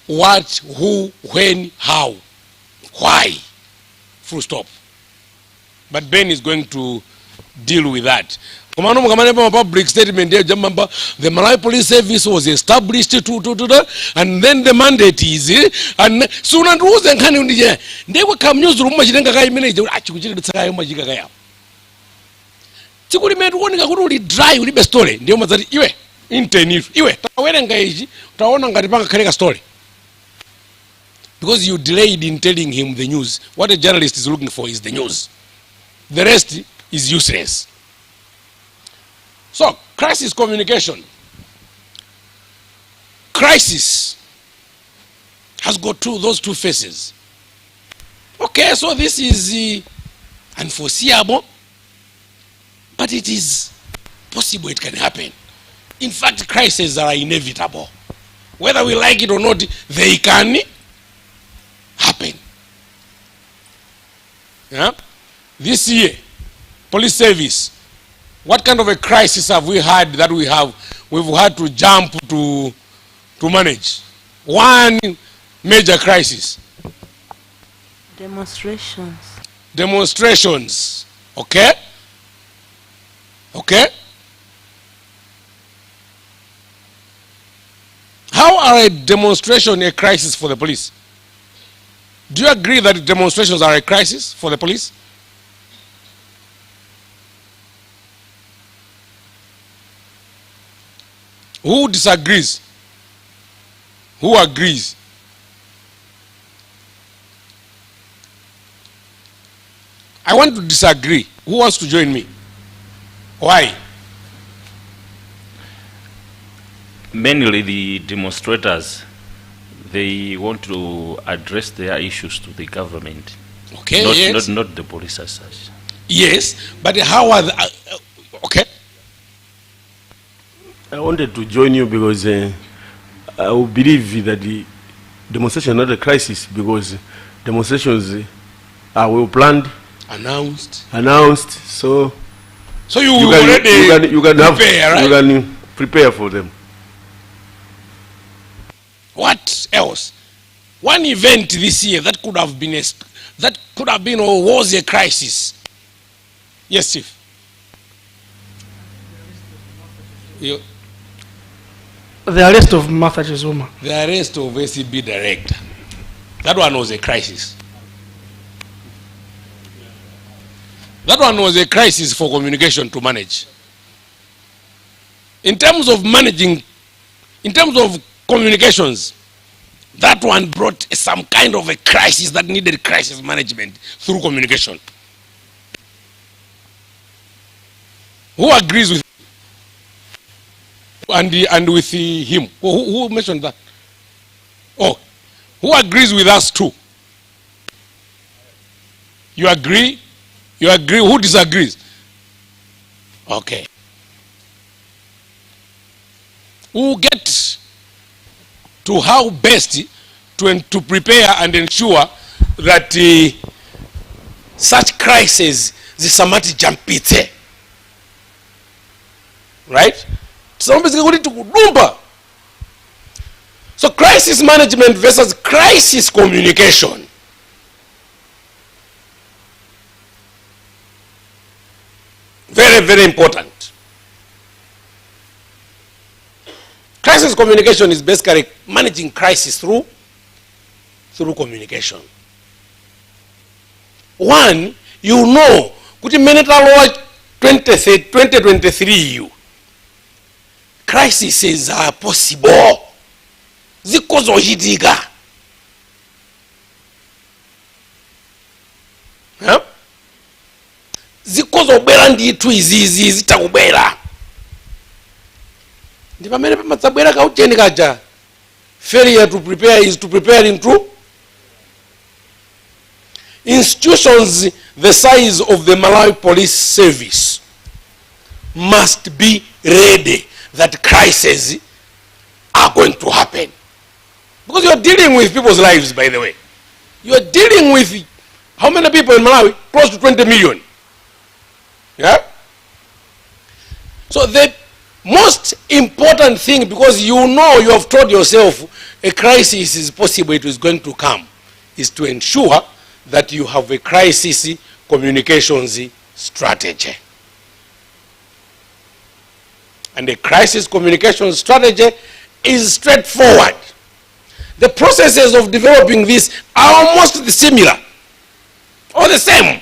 What, who, when, how, why. Full stop. But Ben is going to deal with that. Public statement, the Malawi Police Service was established and then the mandate is and soon and rules and they will come newsroom dry story because you delayed in telling him the news. What a journalist is looking for is the news. The rest is useless. So, crisis communication. Crisis has got those two faces. Okay, so this is unforeseeable, but it is possible it can happen. In fact, crises are inevitable. Whether we like it or not, they can happen. Yeah? This year, police service, what kind of a crisis have we had that we've had to jump to manage? One major crisis. Demonstrations. Okay? Okay? How are a demonstration a crisis for the police? Do you agree that demonstrations are a crisis for the police? Who disagrees? Who agrees? I want to disagree. Who wants to join me? Why? Mainly the demonstrators, they want to address their issues to the government. Okay, not, yes. not the police as such. Yes, but how are the, okay. I wanted to join you because I would believe that the demonstration is not a crisis, because demonstrations are well planned, announced. So you can, already you can prepare, right? You can prepare for them. What else? One event this year that could have been or was a crisis. Yes, Chief. The arrest of Martha Chizuma. The arrest of ACB director. That one was a crisis. That one was a crisis for communication to manage. In terms of managing, in terms of communications, that one brought some kind of a crisis that needed crisis management through communication. Who agrees with and with him? Who mentioned that? Oh, who agrees with us too? You agree? You agree? Who disagrees? Okay. We'll get to how best to prepare and ensure that such crises zisamati jampite. Right? So crisis management versus crisis communication. Very, very important. Crisis communication is basically managing crisis through communication. One, you know, kuti minute law 2023 crises are possible. Zikozohitika. Huh? Zikozobera nditu izizi zitakubera. Ndi pamene pamadzabwera kaucheni kaja. Failure to prepare is to preparing through. Institutions the size of the Malawi Police Service must be ready that crises are going to happen. Because you are dealing with people's lives, by the way. You are dealing with how many people in Malawi? Close to 20 million. Yeah? So the most important thing, because you know, you have told yourself a crisis is possible, it is going to come, is to ensure that you have a crisis communications strategy. And the crisis communication strategy is straightforward. The processes of developing this are almost similar or the same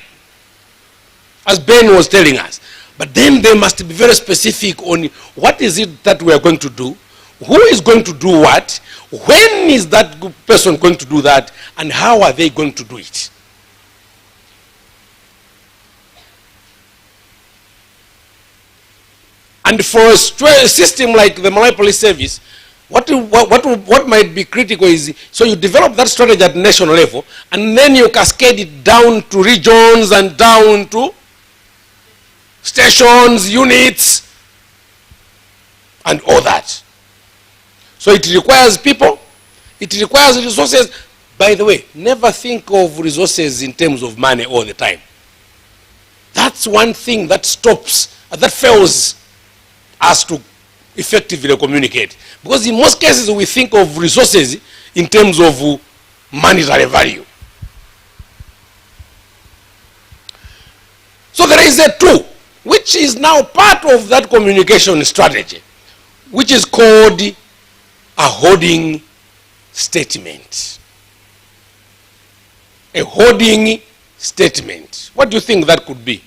as Ben was telling us. But then they must be very specific on what is it that we are going to do, who is going to do what, when is that person going to do that, and how are they going to do it. And for a system like the Malawi Police Service, what might be critical is, so you develop that strategy at national level, and then you cascade it down to regions and down to stations, units, and all that. So it requires people, it requires resources. By the way, never think of resources in terms of money all the time. That's one thing that stops, that fails us to effectively communicate. Because in most cases we think of resources in terms of monetary value. So there is a tool which is now part of that communication strategy, which is called a holding statement. A holding statement. What do you think that could be?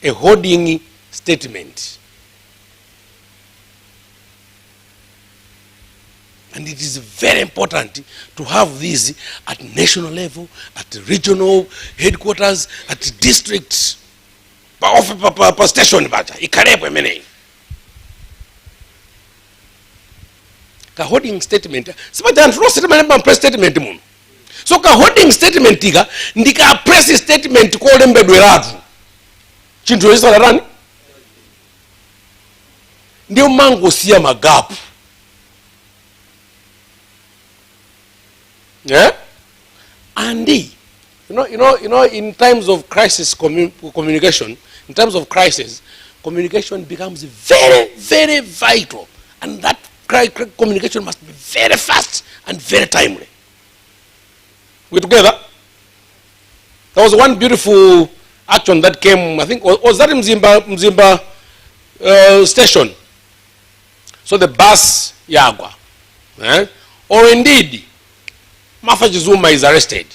A holding statement. And it is very important to have these at national level, at regional headquarters, at districts, per station baja. Ikarepo emene. Ka holding statement. Sibaja antro statement ba press statement mun. So ka holding statement ika ndika press statement kolembedweratu chinthu chisalatani ndio mangosiya magapu. Yeah? And in times of crisis communication, in terms of crisis, communication becomes very, very vital. And that communication must be very fast and very timely. We together? There was one beautiful action that came, I think, was that in Mzimba station? So the bus Yagwa. Or indeed, Martha Zuma is arrested.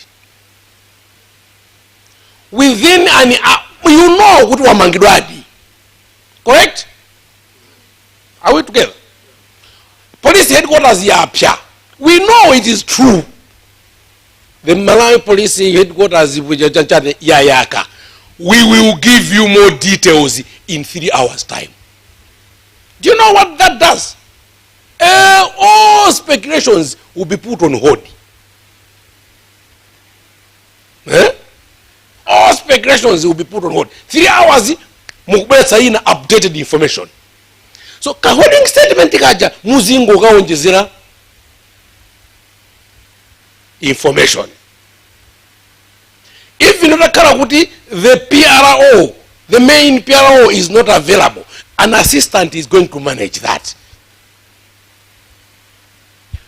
Within an hour, you know what Wamangidwadi. Correct? Are we together? Police headquarters Yapia. We know it is true. The Malawi police headquarters Yayaka. We will give you more details in 3 hours' time. Do you know what that does? All speculations will be put on hold. All speculations will be put on hold. 3 hours, mukubetsa ina updated information. So holding statement ikaja muzingo kaonjezera information. If you know the PRO, the main PRO is not available, an assistant is going to manage that.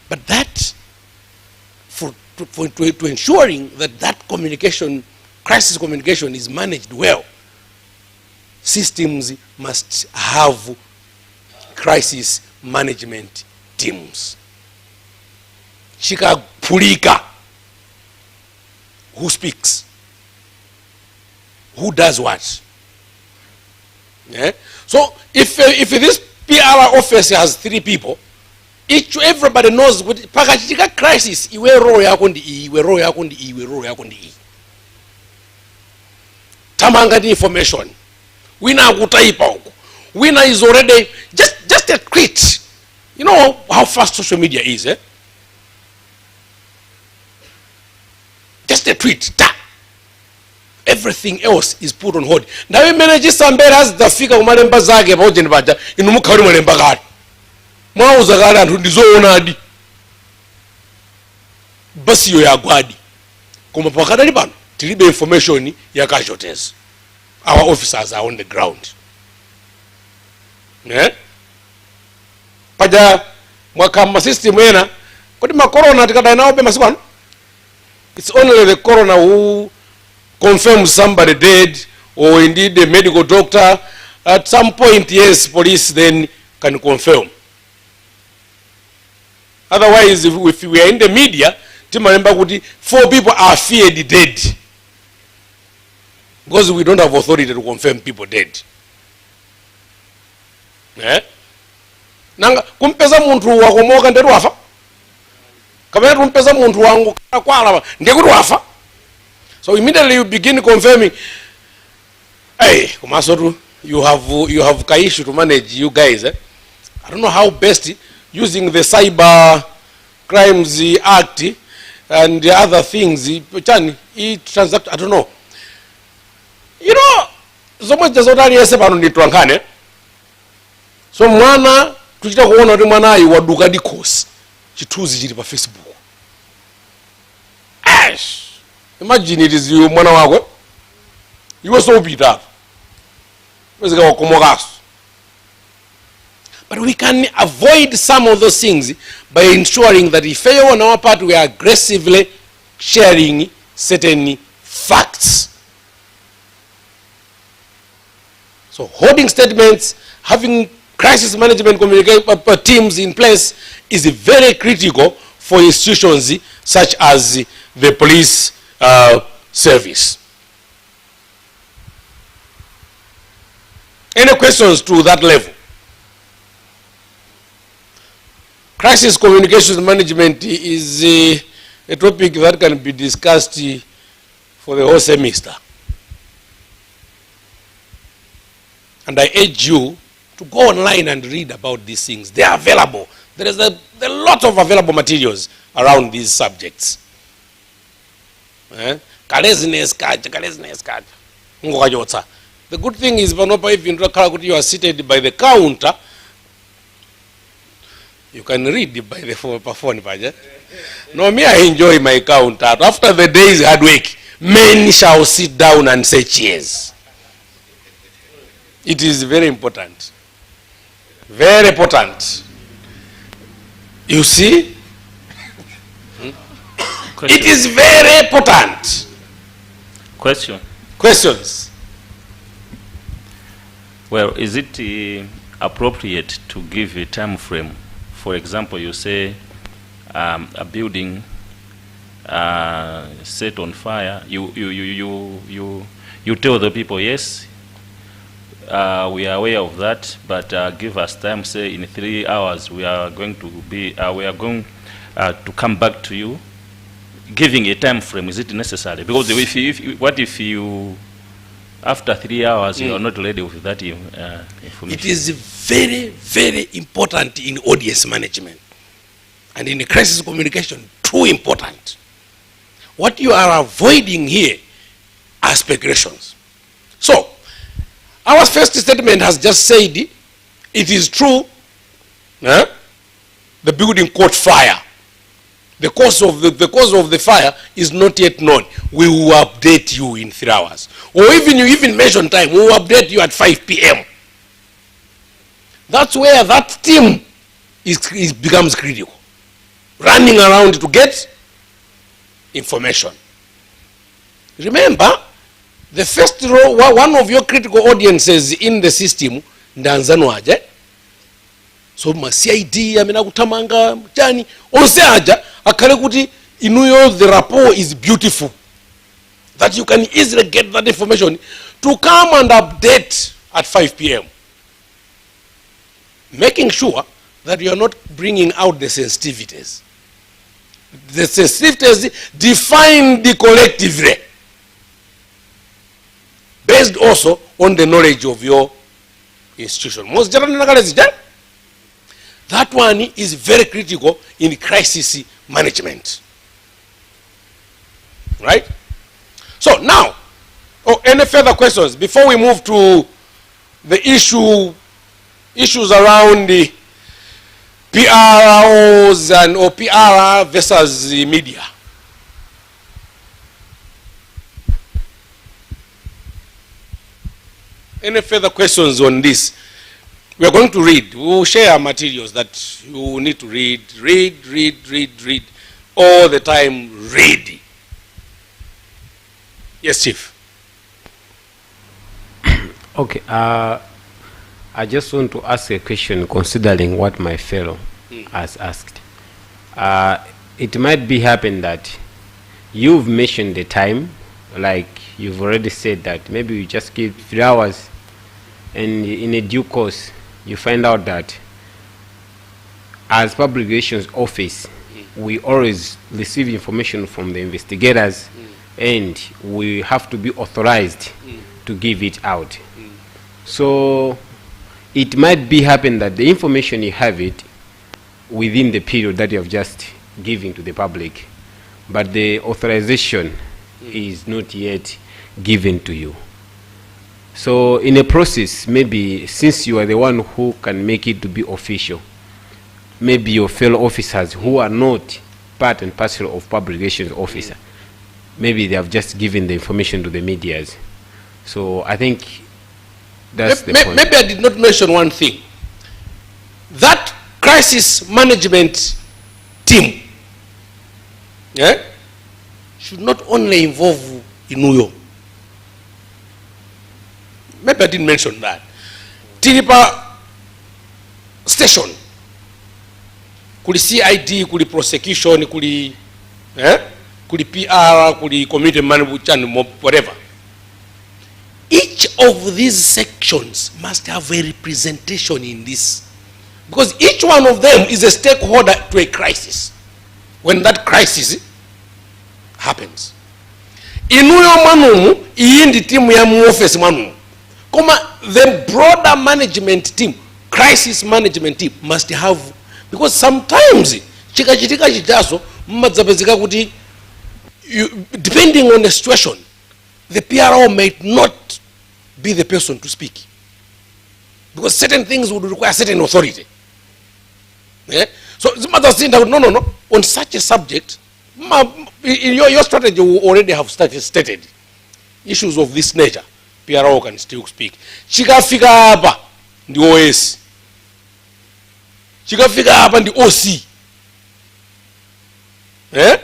But that, to ensuring that communication, crisis communication is managed well, systems must have crisis management teams. Chika Pulika, who speaks, who does what. Yeah? So if this PR office has 3 people, everybody knows what pakachika crisis iwe roho yako ndi iyi, iwe roho yako ndi iyi, iwe roho yako ndi iyi. Tamanga the information. Winner kutaipa huko. Winner is already just a tweet. You know how fast social media is, eh? Just a tweet. Ta. Everything else is put on hold. Now we manage somebody has the figure umalemba zake pamoja ni baja inumuka uri malemba gari. Mwauza gari antu ndizoona adi. Basi yo ya gwadi. Kuma pakada ni bano. Tilibe information ya casualties. Our officers are on the ground. Yeah? Paja mwakama system yena kodi ma corona tikada nao be masikwana. It's only the coroner who confirms somebody dead, or indeed the medical doctor. At some point, yes, police then can confirm. Otherwise, if we are in the media, 4 people are feared dead. Because we don't have authority to confirm people dead. Eh? Nanga kumpeza muntu wako moka nderu wafa. Kamera kumpeza muntu wangu kwala ndekuti wafa. So immediately you begin confirming, hey, Kumasotu, you have ka issue to manage, you guys. Eh? I don't know how best using the Cyber Crimes Act and the other things. I don't know. You know, so much does not yese. So mwana tuchita kuona kuti mwana ayi waduka di course chituzi chili pa Facebook. Ash. Imagine it is you mwana wako. You were so beat up. But we can avoid some of those things by ensuring that if on our part we are aggressively sharing certain facts. So holding statements, having crisis management communication teams in place is very critical for institutions such as the police service. Any questions to that level? Crisis communications management is a topic that can be discussed for the whole semester. And I urge you to go online and read about these things. They are available. There is a lot of available materials around these subjects. Kalaziness kacha. The good thing is, if you are seated by the counter, you can read by the phone. No, me, I enjoy my counter. After the day's hard work, men shall sit down and say cheers. It is very important. Very important. You see? It is very important. Questions? Well, is it appropriate to give a time frame? For example, you say a building set on fire. You tell the people, yes, we are aware of that, but give us time. Say in 3 hours we are going to be to come back to you. Giving a time frame, is it necessary? Because what if you after 3 hours you are not ready with that information? It is very, very important in audience management and in crisis communication. Too important. What you are avoiding here are speculations. So, our first statement has just said it is true. The building caught fire. The cause of the fire is not yet known. We will update you in 3 hours. Or even you even mention time, we will update you at 5 p.m. That's where that team becomes critical. Running around to get information. Remember, the first row, one of your critical audiences in the system, ndanzanwaje. So CID amena kutamanga chani onse aja akale kuti inuyo the rapport is beautiful, that you can easily get that information to come and update at 5 p.m. making sure that you are not bringing out the sensitivities. The sensitivities defined collectively based also on the knowledge of your institution. Most generally, that one is very critical in crisis management. Right? So now, any further questions before we move to the issues around the PROs or PR versus the media? Any further questions on this? We are going to read. We will share materials that you need to read all the time. Read. Yes, Chief. Okay. I just want to ask a question considering what my fellow has asked. It might be happen that you've mentioned the time, like you've already said that maybe you just give 3 hours, and in a due course you find out that as public relations office we always receive information from the investigators and we have to be authorized to give it out. So it might be happen that the information you have it within the period that you have just given to the public, but the authorization is not yet given to you. So in a process, maybe since you are the one who can make it to be official, maybe your fellow officers who are not part and parcel of public relations officer, maybe they have just given the information to the medias. So I think that's the point. Maybe I did not mention one thing. That crisis management team should not only involve Inuyo. Maybe I didn't mention that. Tilipa station, kuli CID, kuli prosecution, kuli PR, kuli community management, whatever. Each of these sections must have a representation in this, because each one of them is a stakeholder to a crisis. When that crisis happens, Inuyo manumu iyindi timu ya muoffice manumu. The broader management team, crisis management team must have, because sometimes chikachitika chitaso mmadzapezeka kuti depending on the situation, the PRO might not be the person to speak. Because certain things would require certain authority. Yeah? So the mother saying that no, on such a subject, in your strategy will already have stated issues of this nature. PRO can still speak. Chikafika hapa ndi OS. Chikafika hapa ndi OC. Eh?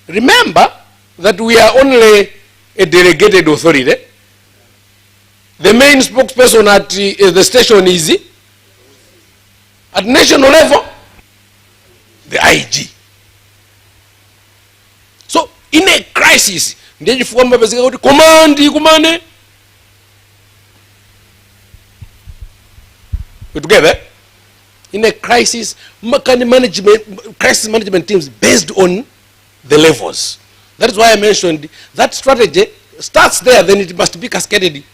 Remember that we are only a delegated authority. The main spokesperson at the station is at national level, the IG. So in a crisis, command. We're together. In a crisis, crisis management teams based on the levels. That is why I mentioned that strategy starts there, then it must be cascaded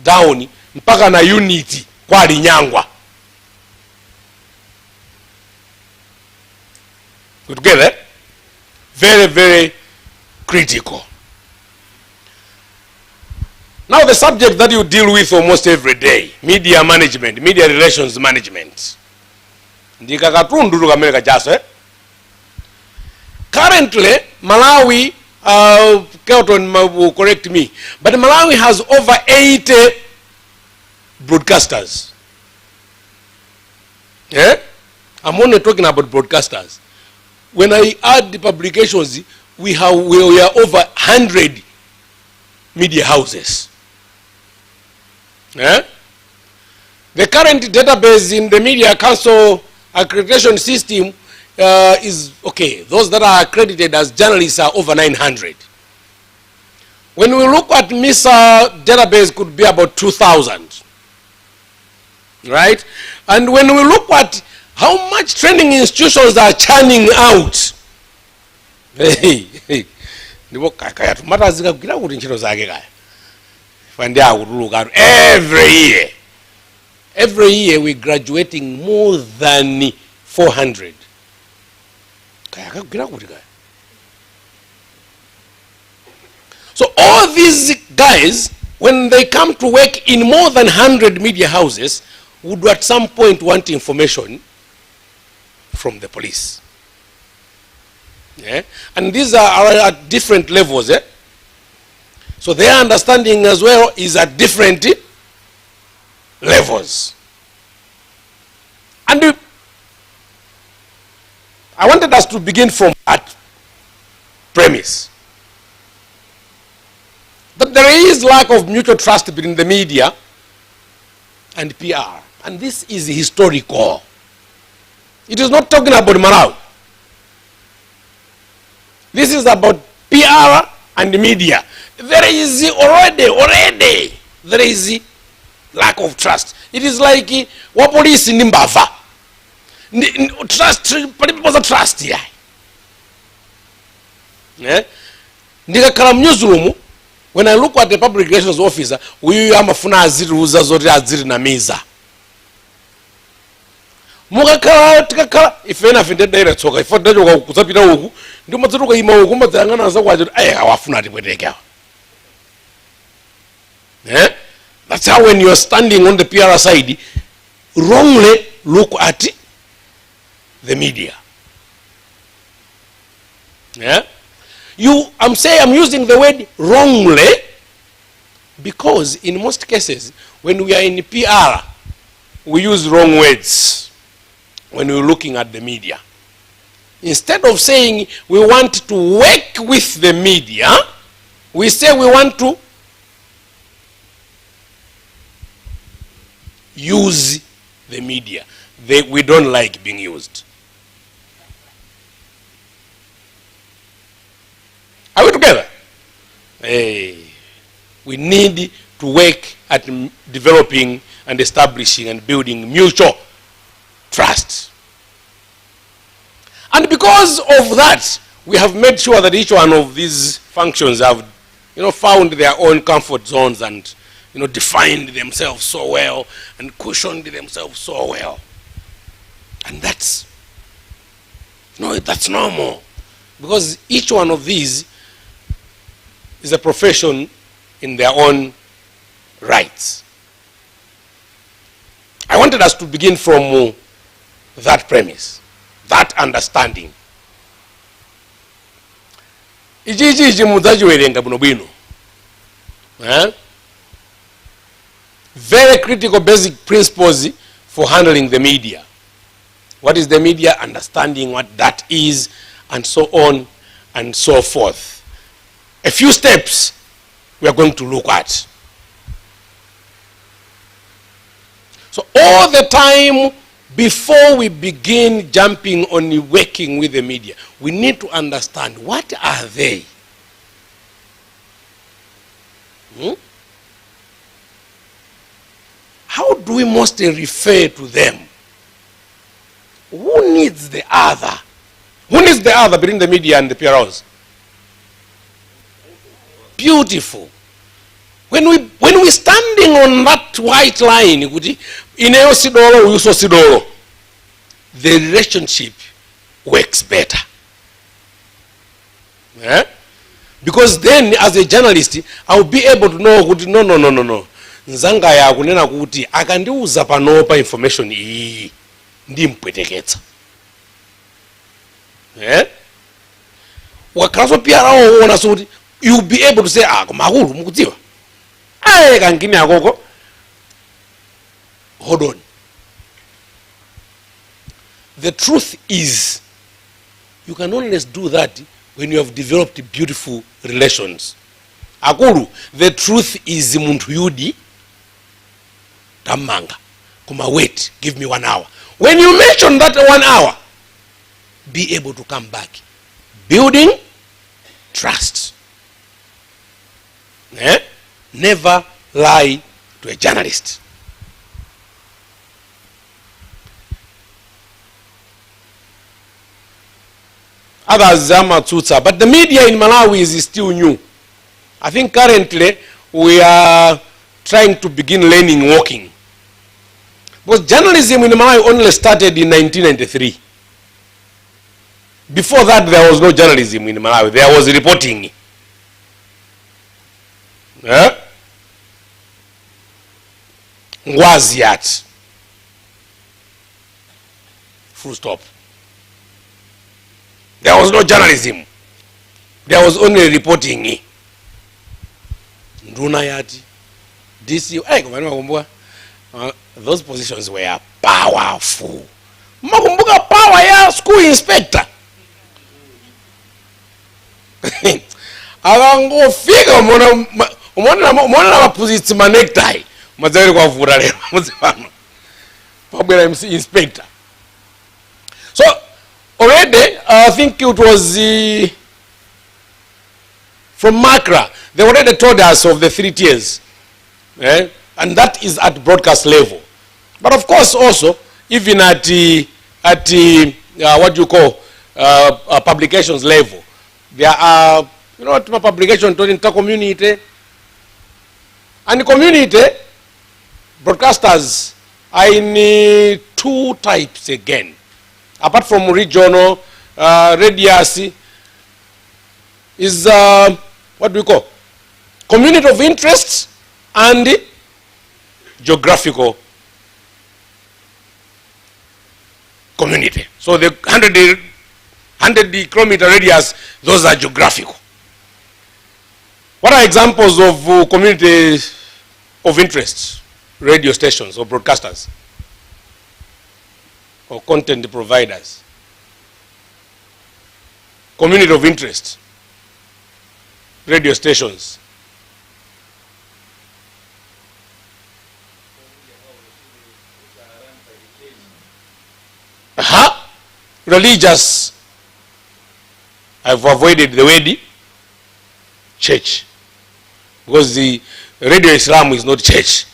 down mpaka na unity kwa linyangwa. We're together. Very, very critical. Now the subject that you deal with almost every day, media management, media relations management. Currently, Malawi, Kelton will correct me, but Malawi has over 80 broadcasters. Yeah? I'm only talking about broadcasters. When I add the publications, we are over 100 media houses. Yeah? The current database in the Media Council accreditation system is, okay, those that are accredited as journalists are over 900. When we look at MISA database, could be about 2,000. Right? And when we look at how much training institutions are churning out, every year we're graduating more than 400. So all these guys, when they come to work in more than 100 media houses, would at some point want information from the police. Yeah? And these are at different levels. Eh? So their understanding as well is at different levels. And I wanted us to begin from that premise. That there is lack of mutual trust between the media and PR. And this is historical. It is not talking about Malawi. This is about PR and media. There is already there is lack of trust. It is like what police in Mbava. Trust, people trust here. Newsroom, when I look at the public relations officer, we are mafuna aziruza zote aziri na miza. Mukakala tikakala ifena fende direct soka ifenda joka kusapita huku ndio matsuruka ima huku matsangana za kwaje awafuna tipweteka. That's how when you're standing on the PR side, wrongly look at the media. Yeah? I'm saying I'm using the word wrongly because in most cases when we are in PR, we use wrong words when we're looking at the media. Instead of saying we want to work with the media, we say we want to use the media. We don't like being used. Are we together? We need to work at developing and establishing and building mutual trust. And because of that, we have made sure that each one of these functions have, found their own comfort zones and, defined themselves so well and cushioned themselves so well. And that's normal. because each one of these is a profession in their own rights. I wanted us to begin from that premise, that understanding. Very critical basic principles for handling the media. What is the media? Understanding what that is, and so on and so forth. A few steps we are going to look at. So all the time before we begin jumping on working with the media, we need to understand what are they? How do we mostly refer to them? Who needs the other? Who needs the other between the media and the PROs? Beautiful. When we standing on that white line, the relationship works better. Because then as a journalist, I'll be able to know no. Nzanga ya kunena kuti akandiuza panopa information iyi ndimpweteketsa. Wakalaso PRO wona so kuti you'll be able to say makulu mukudziwa. Kangini akoko. Hold on. The truth is, you can only do that when you have developed beautiful relations. Akulu, the truth is muntu yudi tamanga. Kuma wait, give me 1 hour. When you mention that 1 hour, be able to come back. Building trust. Never lie to a journalist. Others but the media in Malawi is still new. I think currently we are trying to begin learning walking. Because journalism in Malawi only started in 1993. Before that, there was no journalism in Malawi. There was reporting. Ngwaziat. Full stop. There was no journalism. There was only reporting. Nduna yati. DC. Those positions were powerful. Makumbuka power ya school inspector. Akangofika umona mapuzitsi ma necktie. Mazari kwa vura lero. Muzifama. Pabwera MC inspector. So already, I think it was from Makra. They already told us of the 3 tiers, and that is at broadcast level. But of course, also even at what you call publications level, there are publication to the community, and the community broadcasters are in 2 types again. Apart from regional, radius is what do we call? Community of interest and geographical community. So the 100 kilometer radius, those are geographical. What are examples of communities of interest? Radio stations or broadcasters? Or content providers. Community of interest. Radio stations. Religious. I've avoided the word church. Because the Radio Islam is not church.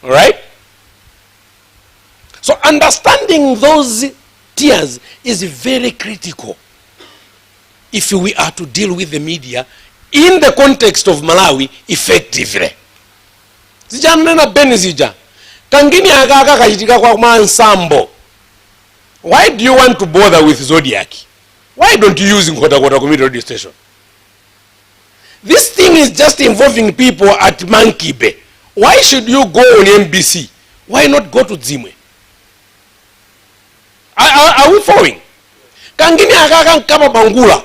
All right? So understanding those tiers is very critical if we are to deal with the media in the context of Malawi effectively. Zijanena benizija. Kangini akaka kajitika kwa mansambo. Why do you want to bother with Zodiac? Why don't you use Nkota community radio station? This thing is just involving people at Mankibe. Why should you go on MBC? Why not go to Zimwe? Are we following? Kangini akaka kama Bangula.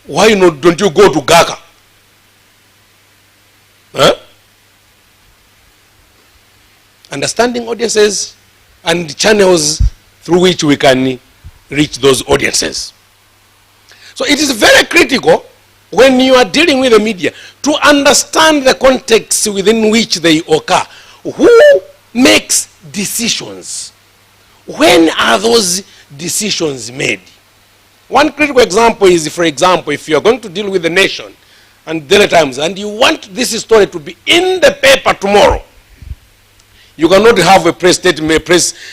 Why not don't you go to Gaka? Huh? Understanding audiences and channels through which we can reach those audiences. So it is very critical when you are dealing with the media to understand the context within which they occur. Who makes decisions? When are those decisions made? One critical example is, for example, if you are going to deal with the Nation and Daily Times and you want this story to be in the paper tomorrow, you cannot have a press statement,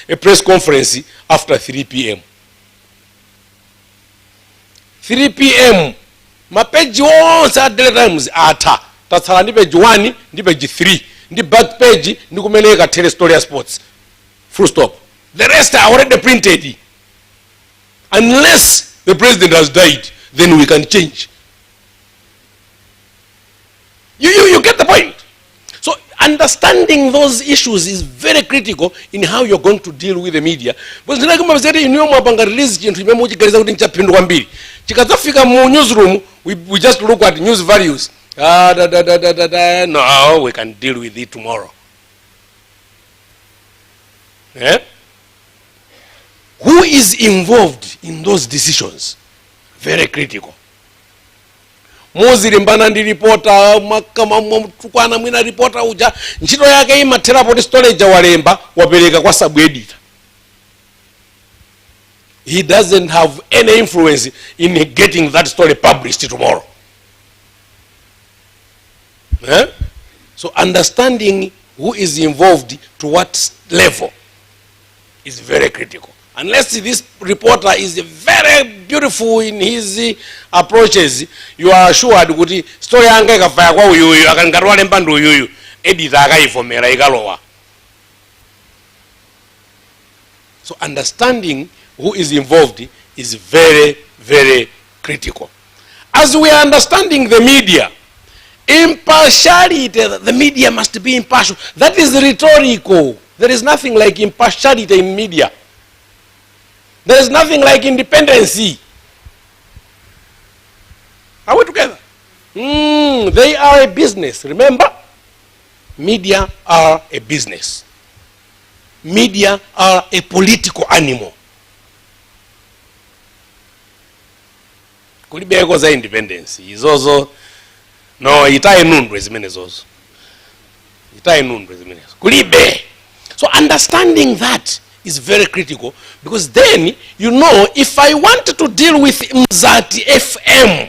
a press conference after 3 p.m. 3 p.m. mapeji onse a Daily Times ata tatsala ndi page 1 ndi page 3 ndi back page ndi kumeneka tele story ya sports, full stop. The rest are already printed. Unless the president has died, then we can change. You get the point? So understanding those issues is very critical in how you're going to deal with the media. Because like mabzeti iniyo mwapanga release chintu imemuji kariza kuti nchapindu kwa mbili. Chikazafika mu newsroom, we just look at news values. No, we can deal with it tomorrow. Yeah? Who is involved in those decisions? Very critical. Muzilimbana ndi reporter makama mtukwana mwina reporter uja ntchito yake ima therapy storage walemba wapereka kwa sub editor. He doesn't have any influence in getting that story published tomorrow. So understanding who is involved to what level is very critical. Unless this reporter is very beautiful in his approaches, you are assured kuti story yanga ikafaya kwa uyuyu akangatwa lemba ndi uyuyu editor akaivomera ikalowa. So understanding who is involved is very, very critical. As we are understanding the media, impartiality, the media must be impartial. That is rhetorical. There is nothing like impartiality in media. There is nothing like independency. Are we together? They are a business. Remember? Media are a business. Media are a political animal. Kulibeko za independence. Izozo no itaye nundwe zimene zozo. Itaye nundwe zimene zozo. Kulibe. So understanding that is very critical, because then you know if I want to deal with Mzati FM,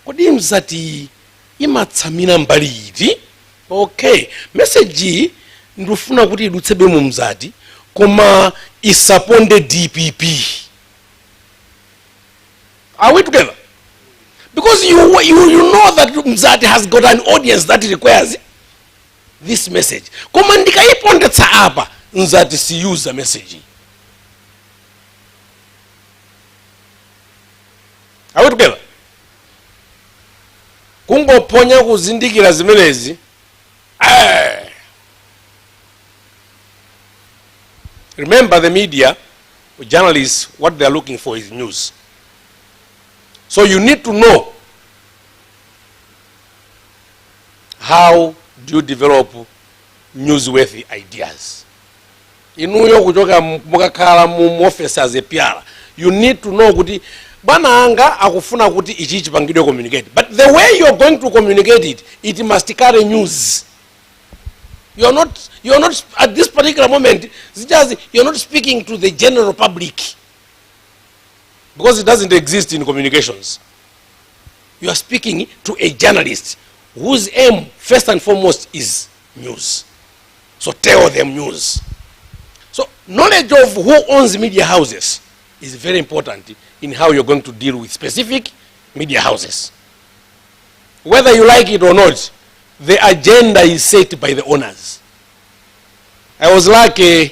kodi Mzati imatsamina mbali iti? Okay, message ndufuna kuti idutsebe mu Mzati koma isaponde DPP. Are we together? Because you know that Mzati has got an audience that requires this message. Koma ndikayipondetsa apa Mzati si use the message. Are we together? Kungoponya kuzindikira zimenezi. Remember, the media, journalists, what they are looking for is news. So you need to know how do you develop newsworthy ideas. Inuyo kutoka mukakhala mu office as a PR, you need to know kuti bana anga akufuna kuti ichi chipangidwe communicate, but the way you are going to communicate it must carry news. You are not at this particular moment, you are not speaking to the general public, because it doesn't exist in communications. You are speaking to a journalist whose aim first and foremost is news. So tell them news. So knowledge of who owns media houses is very important in how you're going to deal with specific media houses. Whether you like it or not, the agenda is set by the owners. I was lucky,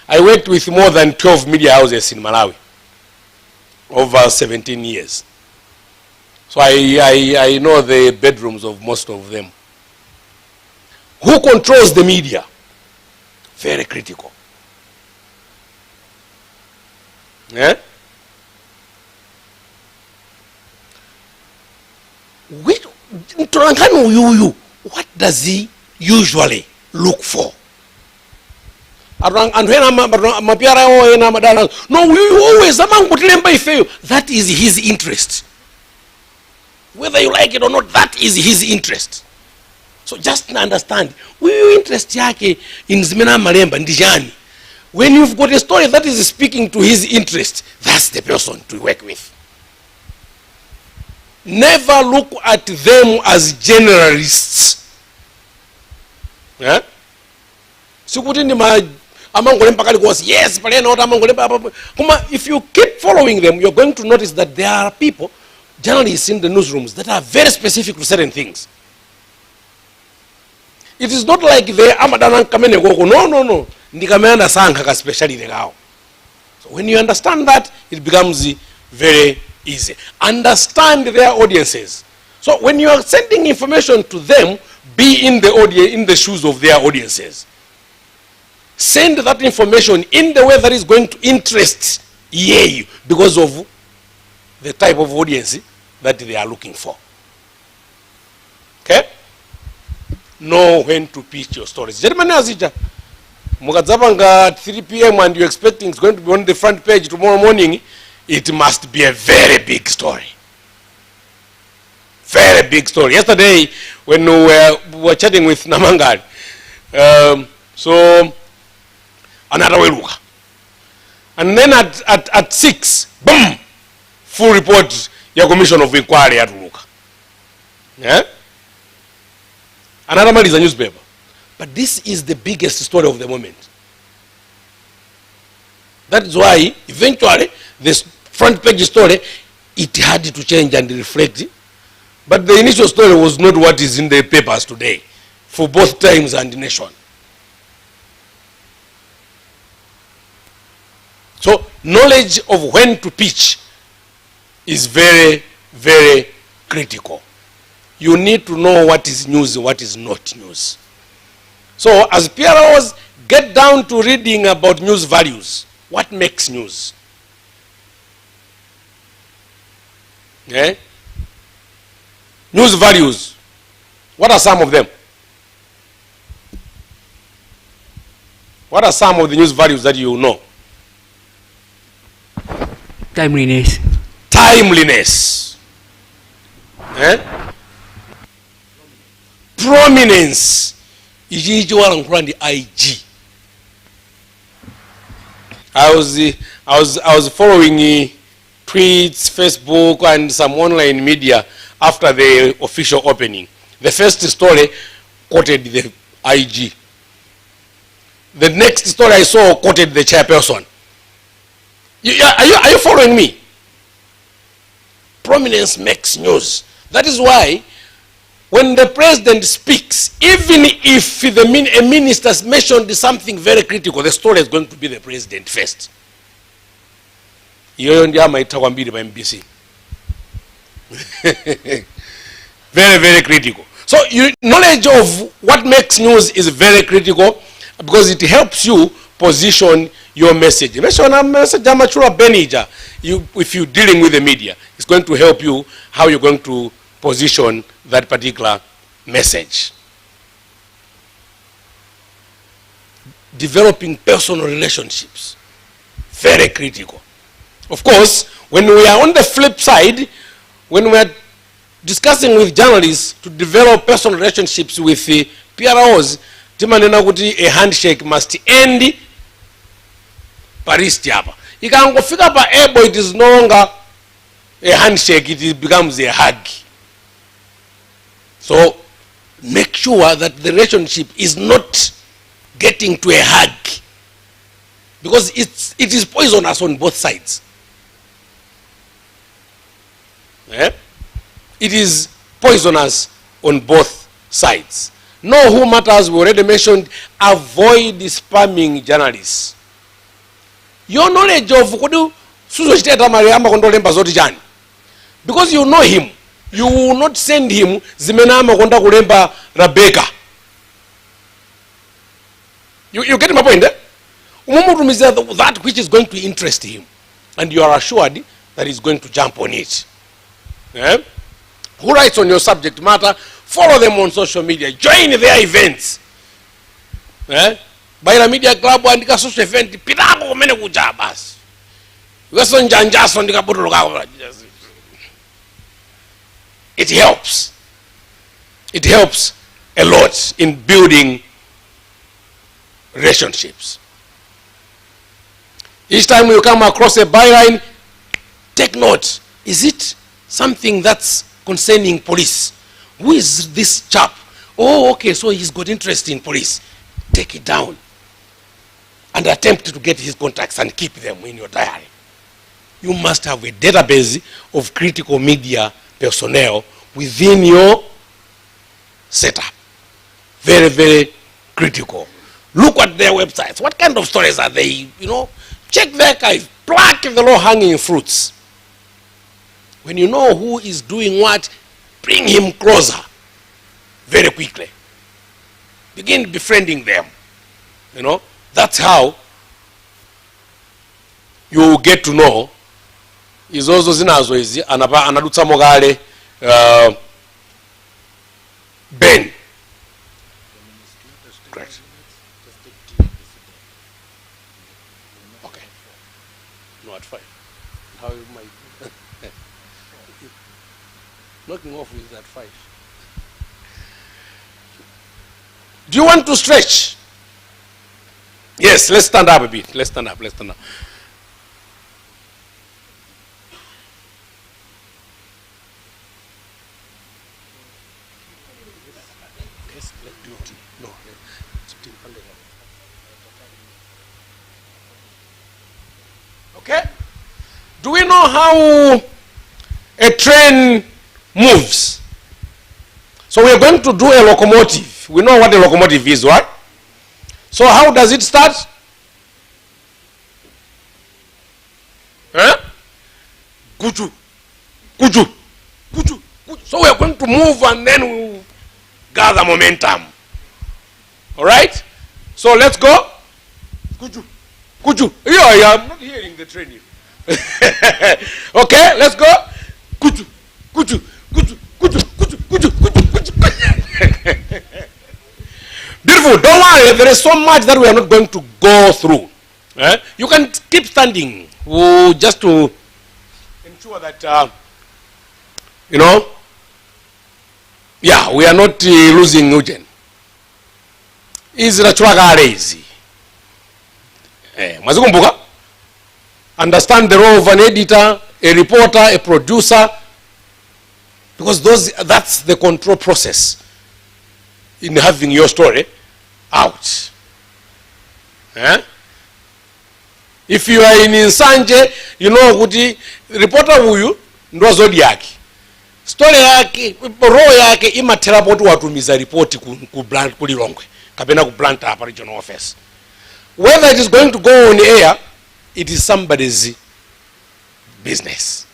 I worked with more than 12 media houses in Malawi over 17 years. So I know the bedrooms of most of them. Who controls the media? Very critical. Yeah? What does he usually look for? No, you always that is his interest. Whether you like it or not, that is his interest. So just understand, interest yake in Zimena Malemba Ndijani. When you've got a story that is speaking to his interest, that's the person to work with. Never look at them as generalists. Yeah? Yes, if you keep following them, you're going to notice that there are people, journalists in the newsrooms, that are very specific to certain things. It is not like they Amadan Kamene go, no. Ndikamena Sankaka especially the cow. So when you understand that, it becomes very easy. Understand their audiences. So when you are sending information to them, be in the audience, in the shoes of their audiences. Send that information in the way that is going to interest you because of the type of audience that they are looking for. Okay? Know when to pitch your stories. Gentlemen, Mugadzabanga at 3 p.m. and you're expecting it's going to be on the front page tomorrow morning, it must be a very big story. Very big story. Yesterday, when we were chatting with Namangari, so another way look. And then at 6, boom, full report, your commission of inquiry at look. Yeah? Another man is a newspaper. But this is the biggest story of the moment. That is why, eventually, this front page story, it had to change and reflect. But the initial story was not what is in the papers today, for both Times and Nation. So, knowledge of when to pitch is very, very critical. You need to know what is news and what is not news. So, as PROs, get down to reading about news values. What makes news? Okay? News values. What are some of them? What are some of the news values that you know? Timeliness. Timeliness. Eh? Prominence. IG. I was following tweets, Facebook, and some online media after the official opening. The first story quoted the IG. The next story I saw quoted the chairperson. Are you following me? Prominence makes news. That is why when the president speaks, even if a minister has mentioned something very critical, the story is going to be the president first. MBC. Very, very critical. So knowledge of what makes news is very critical because it helps you position your message. If you're dealing with the media, it's going to help you how you're going to position that particular message. Developing personal relationships, very critical. Of course, when we are on the flip side, when we are discussing with journalists to develop personal relationships with the PROs, a handshake must end paristi hapa. Ikangofika pa ebo, it is no longer a handshake, it becomes a hug. So make sure that the relationship is not getting to a hug, because it is poisonous on both sides. Eh? It is poisonous on both sides. Know who matters. We already mentioned, avoid spamming journalists. your knowledge of kudu suzo chiteta mali amba kondolemba zoti chani, because you know him, you will not send him zimene amakonda kulemba Rebecca. You get my point, eh? That which is going to interest him, and you are assured that he's going to jump on it. Eh? Who writes on your subject matter? Follow them on social media, join their events. Eh? By the media club and the social event, pitako mene kujabas. It helps. It helps a lot in building relationships. Each time you come across a byline, take note. Is it something that's concerning police? Who is this chap? Oh, okay, so he's got interest in police. Take it down and attempt to get his contacts and keep them in your diary. You must have a database of critical media personnel within your setup. Very, very critical. Look at their websites. What kind of stories are they? Check their archive. Pluck the low-hanging fruits. When you know who is doing what, bring him closer very quickly. Begin befriending them. That's how you will get to know. Is also zinazo izi anadutsa mogale Ben. Great. Okay. No, at 5. How am I? Knocking off is at 5. Do you want to stretch? Yes, let's stand up a bit. Let's stand up. Okay? Do we know how a train moves? So we are going to do a locomotive. We know what a locomotive is, right? So how does it start? Kuju. So we are going to move and then we will gather momentum. All right? So let's go. Kuju. Yeah, I'm not hearing the train here. Okay, let's go. Kuju. Beautiful. Don't worry, there is so much that we are not going to go through. You can keep standing just to ensure that, yeah, we are not losing Nugent. Is Rachwaga lazy? Mazukumbuka? Understand the role of an editor, a reporter, a producer, because that's the control process in having your story out. If you are in Insanje, you know kuti reporter huyu ndo zodi yake. Story yake, roho yake imatera potu watumiza report ku Lilongwe. Kapena ku Blantyre hapa regional office. Whether it is going to go on air, it is somebody's business.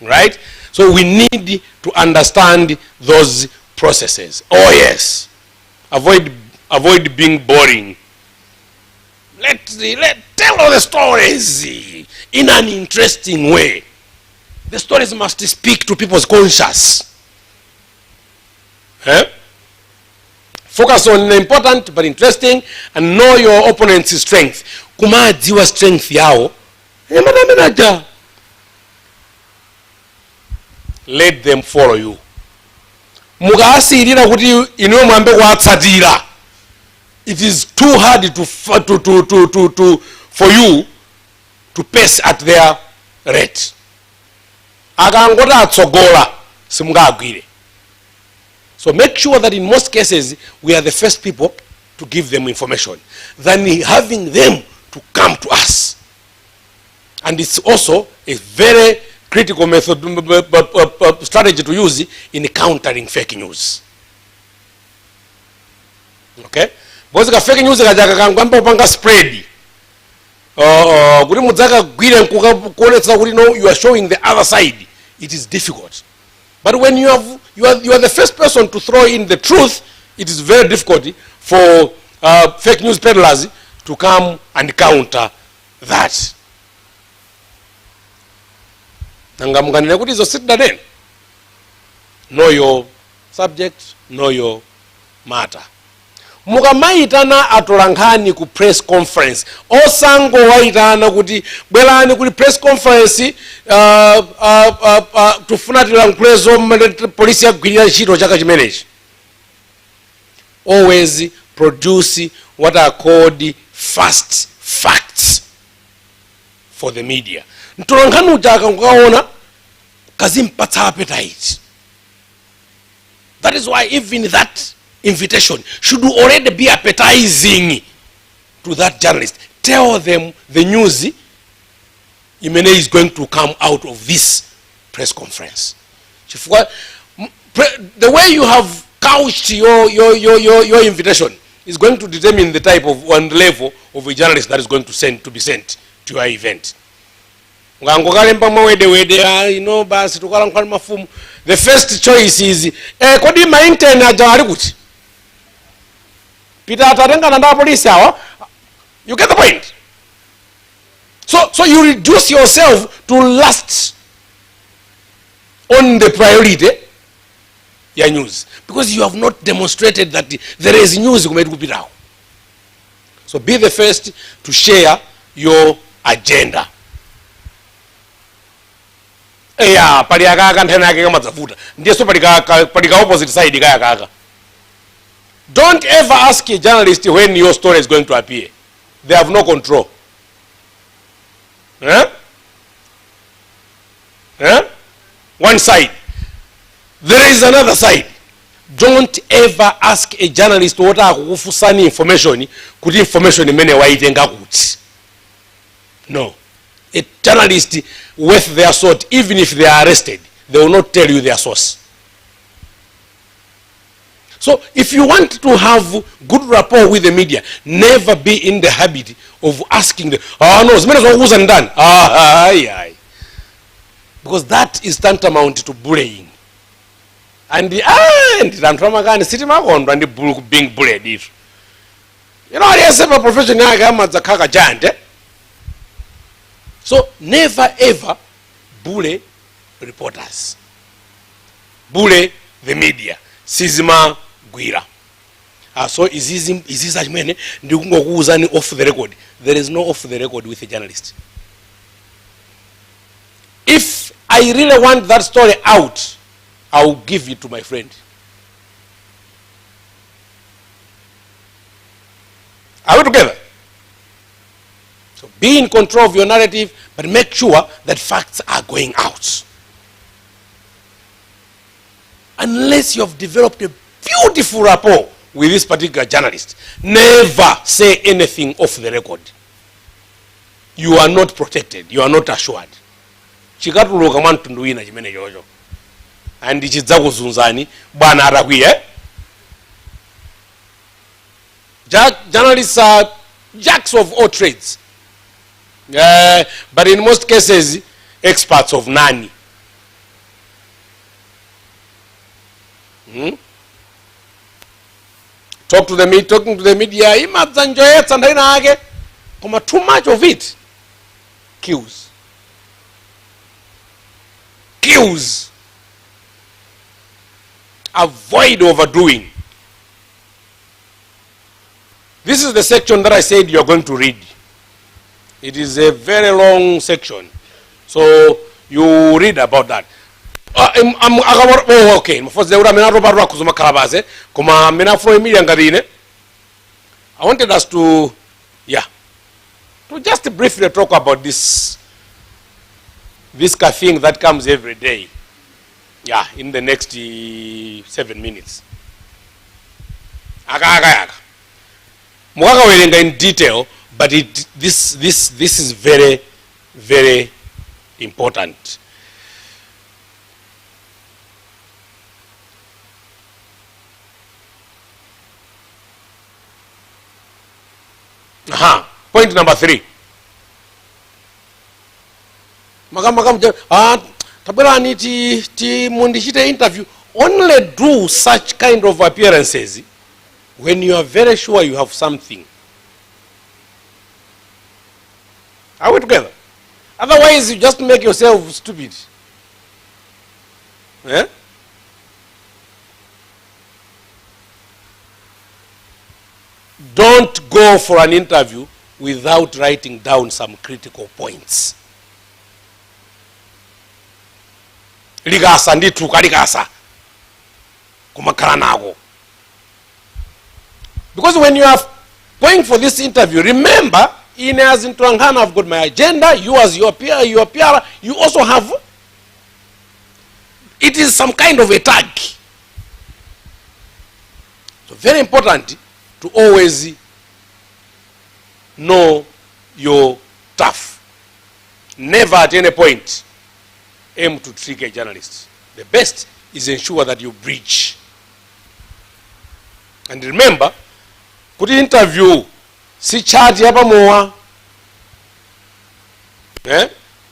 Right? So we need to understand those processes. Oh yes. Avoid being boring. Tell all the stories in an interesting way. The stories must speak to people's conscience. Focus on the important but interesting and know your opponent's strength. Kumadziwa strength yao. Let them follow you. Mugasirira kuti ino mwambe kwatsatira. It is too hard for you to pace at their rate. Akangota atsogola simungagwire. So make sure that in most cases we are the first people to give them information than having them to come to us. And it's also a very critical method, strategy to use in countering fake news. Okay? Because fake news kangwamba upanga spread. kuti mudzakagwire nkuonetsa kuti no, you are showing the other side, it is difficult. But when you are the first person to throw in the truth, it is very difficult for fake news peddlers to come and counter that. Nangamunganira kuti izo sit then. Know your subject, know your matter. Mukamaitana atolankhani ku press conference, osango waitana kuti bwerani kuti press conference tufuna tilankhulezo polisi yagwirira ntchito chaka chimenechi. Always produce what are called fast facts for the media. Mtolankhani uchaka nkukaona kazimpatsa appetite. That is why even that invitation should already be appetizing to that journalist. Tell them the news Imene is going to come out of this press conference. The way you have couched your invitation is going to determine the type of and level of a journalist that is going to be sent to your event. The first choice is kodi ma intern ajawali kuti Peter atatenga na police hawa. You get the point? So you reduce yourself to last on the priority ya news because you have not demonstrated that there is news kumeti kupita. So be the first to share your agenda. Pali akaka nthena yake kama zafuta. Ndiye so palika opposite side kaya kaka. Don't ever ask a journalist when your story is going to appear. They have no control. One side. There is another side. Don't ever ask a journalist what are kufusani information kuti information imene waitenga kuti. No. A journalist worth their salt, even if they are arrested, they will not tell you their source. So if you want to have good rapport with the media, never be in the habit of asking them, no, who's and done. Because that is tantamount to bullying. And city and being bullied. You know, there's a profession giant. So never ever bully reporters. Bully the media. Sizima gwira. So is this ajmene ndikungo kuuzani off the record. There is no off the record with a journalist. If I really want that story out, I will give it to my friend. Are we together? So be in control of your narrative, but make sure that facts are going out. Unless you have developed a beautiful rapport with this particular journalist, never say anything off the record. You are not protected. You are not assured. Chikatuluka mantundu ina chimene chocho. And chidzakuzunzani bwana atakwiye. Journalists are jacks of all trades. But in most cases, experts of none. Talking to the media, too much of it kills. Avoid overdoing. This is the section that I said you are going to read. It is a very long section, so you read about that. Okay. I wanted us to just briefly talk about this thing that comes every day. In the next 7 minutes. In detail, but this is very, very important. Point number 3. tabwerani ti mundichite interview. Only do such kind of appearances when you are very sure you have something. Are we together? Otherwise, you just make yourself stupid. Eh? Don't go for an interview without writing down some critical points. Ligasa ndituka ligasa kumakala nago. Because when you are going for this interview, remember, in as in Twangana, I've got my agenda, you as your peer, you also have, it is some kind of a tag. So very important to always know your stuff. Never at any point aim to trick a journalist. The best is ensure that you bridge. And remember, put interview, si charge yapa moa.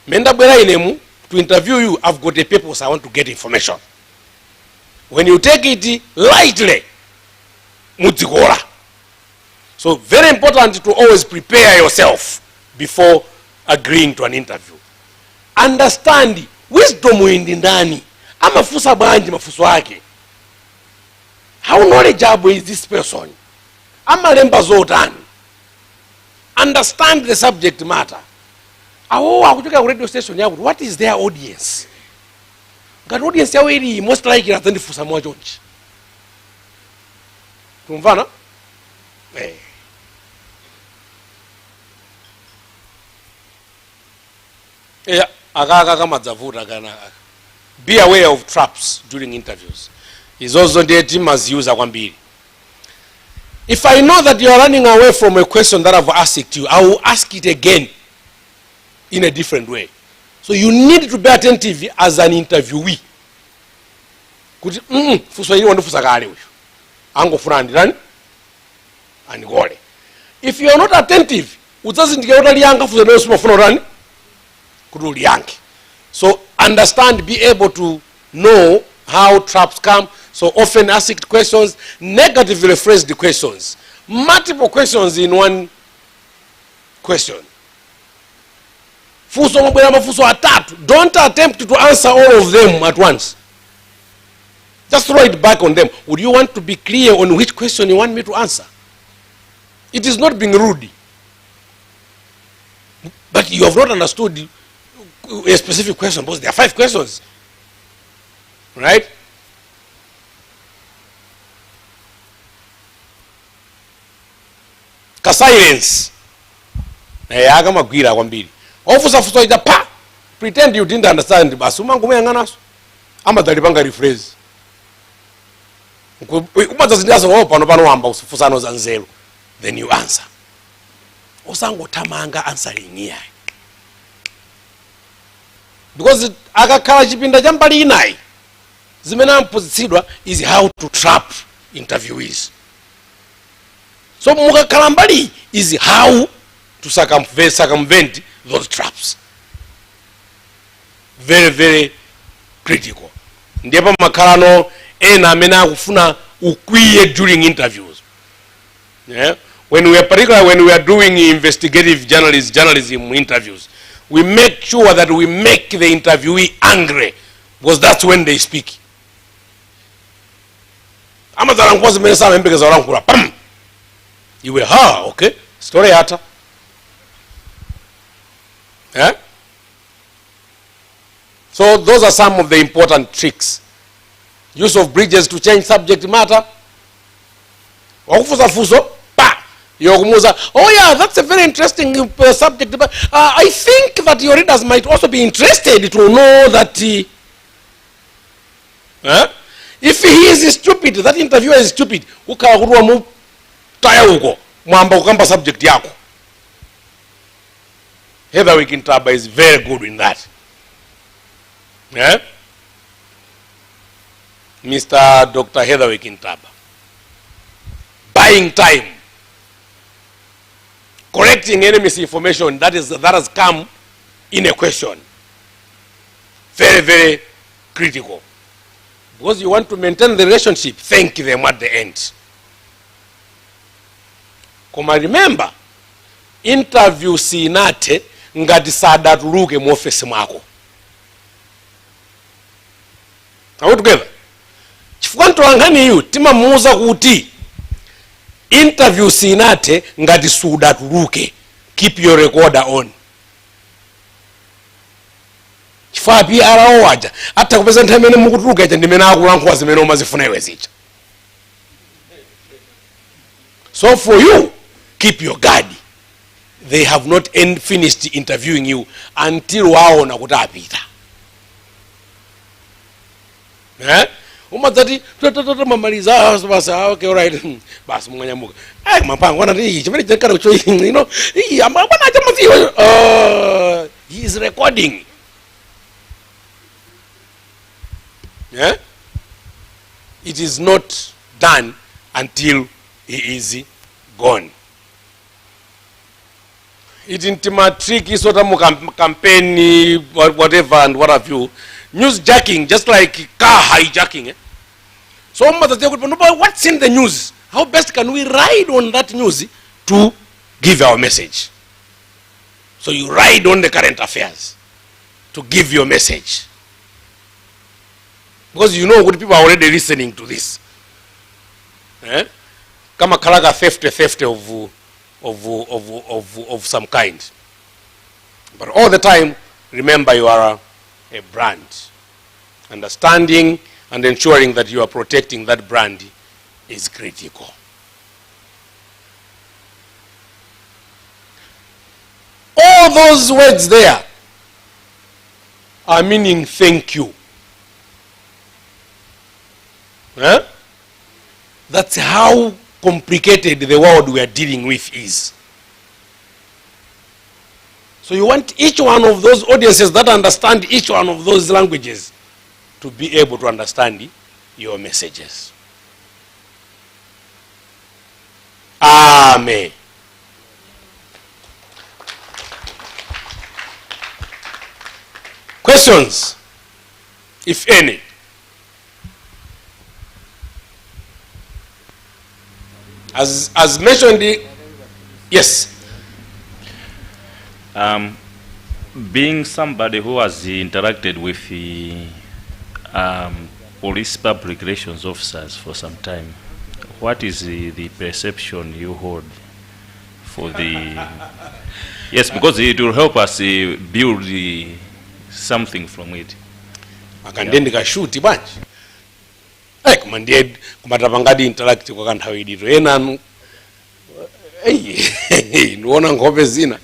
Menda bwera inemu, to interview you, I've got the purpose, I want to get information. When you take it lightly, mutigora. So very important to always prepare yourself before agreeing to an interview. Understand wisdom indi ndani. Amafusa banji mafuso wake. How knowledgeable is this person? Amalemba zotani. Understand the subject matter. Akutoka ku radio station yaku, what is their audience? Ngati audience yawo ili most likely atandifusa mwajonji. Tumvana? Be aware of traps during interviews. Is also the team as user kwambiri. If I know that you are running away from a question that I've asked you, I will ask it again in a different way. So you need to be attentive as an interviewee. Fuso hili wandufusa kale uyu. Ango fulani rani? Anigole. If you are not attentive, utazindike utalianga fuso leo suma funo rani? Kuduliange. So understand, be able to know how traps come. So often asked questions, negatively phrased questions, multiple questions in one question. Fuso mabwera mafuso atatu. Don't attempt to answer all of them at once. Just throw it back on them. Would you want to be clear on which question you want me to answer? It is not being rude. But you have not understood a specific question because there are 5 questions. Right? Ka silence. Aga magwira kwambiri. Ofusa fuso ita pa. Pretend you didn't understand. Basuma ngume nganaso. Ama dalipanga rephrase. Umaza zindazo pano wamba usufusano za nzero. Then you answer. Osango tamanga answering here. Because akakhala chipinda chambali inayi zimene amphunzitsidwa is how to trap interviewees. So mukakhala mbali is how to circumvent those traps. Very, very critical. Ndipo makhalano ena amene akufuna ukwiye during interviews. Yeah? When we are doing investigative journalism interviews, we make sure that we make the interviewee angry, because that's when they speak. You will, okay, story hata. Yeah? So those are some of the important tricks. Use of bridges to change subject matter. Oh yeah, that's a very interesting subject. But I think that your readers might also be interested to know that if he is stupid, that interviewer is stupid. Subject yako. Heather Wikintaba is very good in that. Yeah? Mr. Dr. Heather Wikintaba. Buying time. Correcting any misinformation that has come in a question. very, very critical. Because you want to maintain the relationship, thank them at the end. Koma remember, interview sinate ngati sadatuluke mu office mwako. Are we together? Chifukwa ntolankhani iyu timamuuza kuti interview sinate ngati sudatuluke. Keep your recorder on. Chifukwa PRO waja ata kupeza nthawi imene mukutuluka icha ndimene akulankhula zimene umazifuna iwe zija. So for you, keep your guard. They have not finished interviewing you until waona kuti apita. Umadzati mamaliza basa okay alright basi mwanyamuka. Mapango ana ndi chimene chakala kucho you know amabana chamaziwa he is recording. Yeah? It is not done until he is gone. It intimatrick sort of campaign, whatever and what have you. News jacking, just like car hijacking. Eh? So what's in the news? How best can we ride on that news to give our message? So you ride on the current affairs to give your message. Because you know good people are already listening to this. Eh? Kama kalaga theft of some kind. But all the time, remember you are a brand. Understanding and ensuring that you are protecting that brand is critical. All those words there are meaning thank you. Huh? That's how complicated the world we are dealing with is. So you want each one of those audiences that understand each one of those languages to be able to understand your messages. Amen. Questions, if any? As mentioned, yes. Being somebody who has interacted with the police public relations officers for some time, what is the perception you hold for the... Yes, because it will help us build something from it. Akandendeka shoot bunch. Kumandie kumatapangadi interact kwa kanthawi idito ena nuona nkhope zina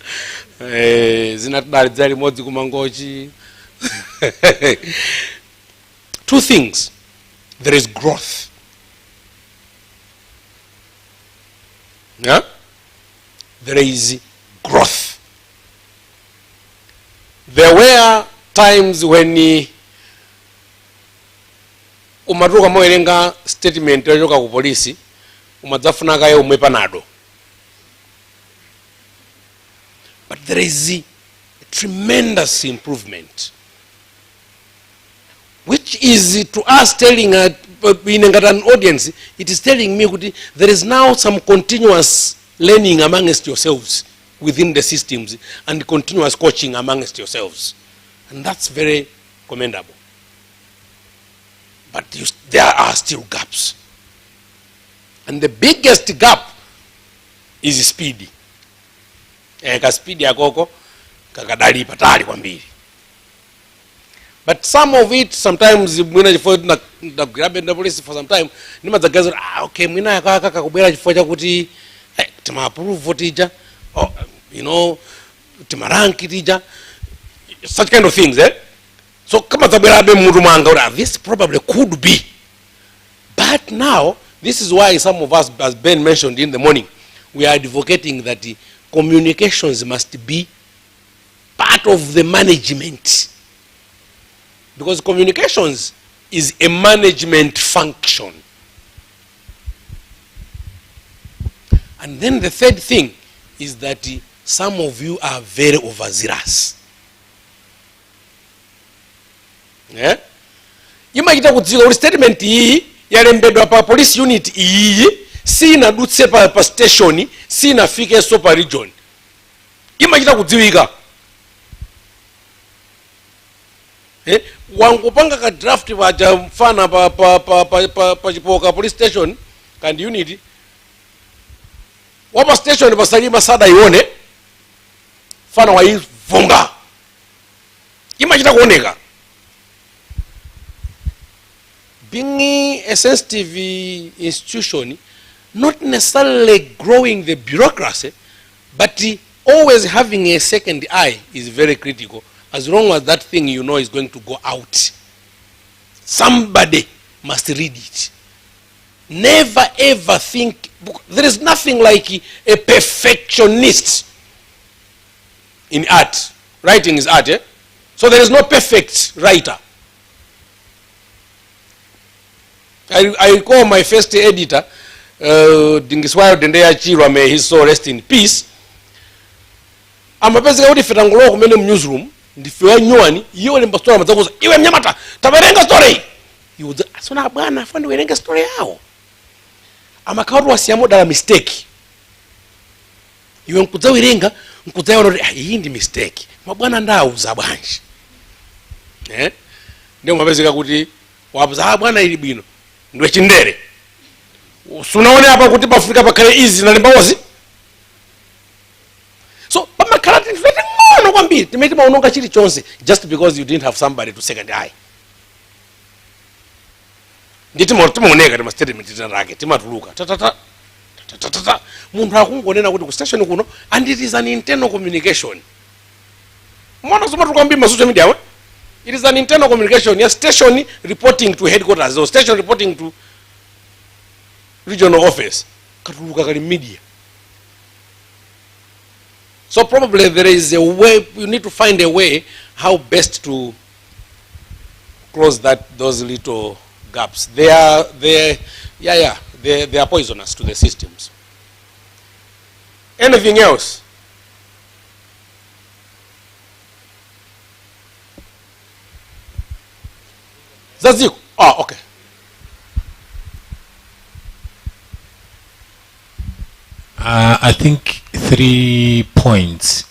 zinatidali limodzi kumangochi. Two things. There is growth. Yeah? There is growth. There were times when umatuka moerenga statement yochoka ku polisi umadzafuna kaye umwe panado. But there is a tremendous improvement, which is to us telling in an audience, it is telling me there is now some continuous learning amongst yourselves within the systems and continuous coaching amongst yourselves, and that's very commendable. But there are still gaps, and the biggest gap is speed. Ka speed yakoko kakadali patali kwambiri. But some of it sometimes mwina chifo na grab the police for some time nimadzagaza okay mwina yakaka kubwera chifo chakuti tima approve tija you know timaranki tija, such kind of things so kama zabwera be mutu mwanga this probably could be. But now this is why some of us, as Ben mentioned in the morning, we are advocating that the communications must be part of the management, because communications is a management function. And then the third thing is that some of you are very overzealous. imachita kudziwika kuti statement iyi yalembedwa pa police unit iyi sinadutse pa station sinafikenso pa region, imachita kudziwika. Wangopanga ka draft waja mfana pa chipoka police station kandi unit wapa station pasalima sada ione fana waivunga, imachita kuoneka. Being a sensitive institution, not necessarily growing the bureaucracy, but always having a second eye is very critical. As long as that thing you know is going to go out, somebody must read it. Never ever think, there is nothing like a perfectionist in art. Writing is art, so there is no perfect writer. I recall my first editor, Dingiswayo Dendeya Chirwa, may his soul rest in peace. Amapezi kuti fitangulo kumene mu newsroom ndifiwa nyuani iyo lemba mazakuza iwe mnyamata taverenga story yuza asona bwana afandi werenga story yao amakautu wasiyamo dala mistake iwe nkudza werenga nkudza yao hii ndi mistake mabwana ndauza bwanji ndio mapezeka kuti wabuza bwana ili bwino ndiwe chindere sunaone hapa kuti pafika pakale easy na lemba wozi. So pamakarati ndifete ngono kwambiri timeti maunonga chili chonse just because you didn't have somebody to second eye. Nditi timaoneka tima statement tinarake timatuluka tatata munthu akungonena kuti ku station kuno and it is an internal communication. Mwana zomatu kwambiri ma social media it is an internal communication. Your station reporting to headquarters or station reporting to regional office katuluka kali media. So probably there is a way, you need to find a way how best to close those little gaps. They are poisonous to the systems. Anything else? Zaziko. Okay. I think 3 points.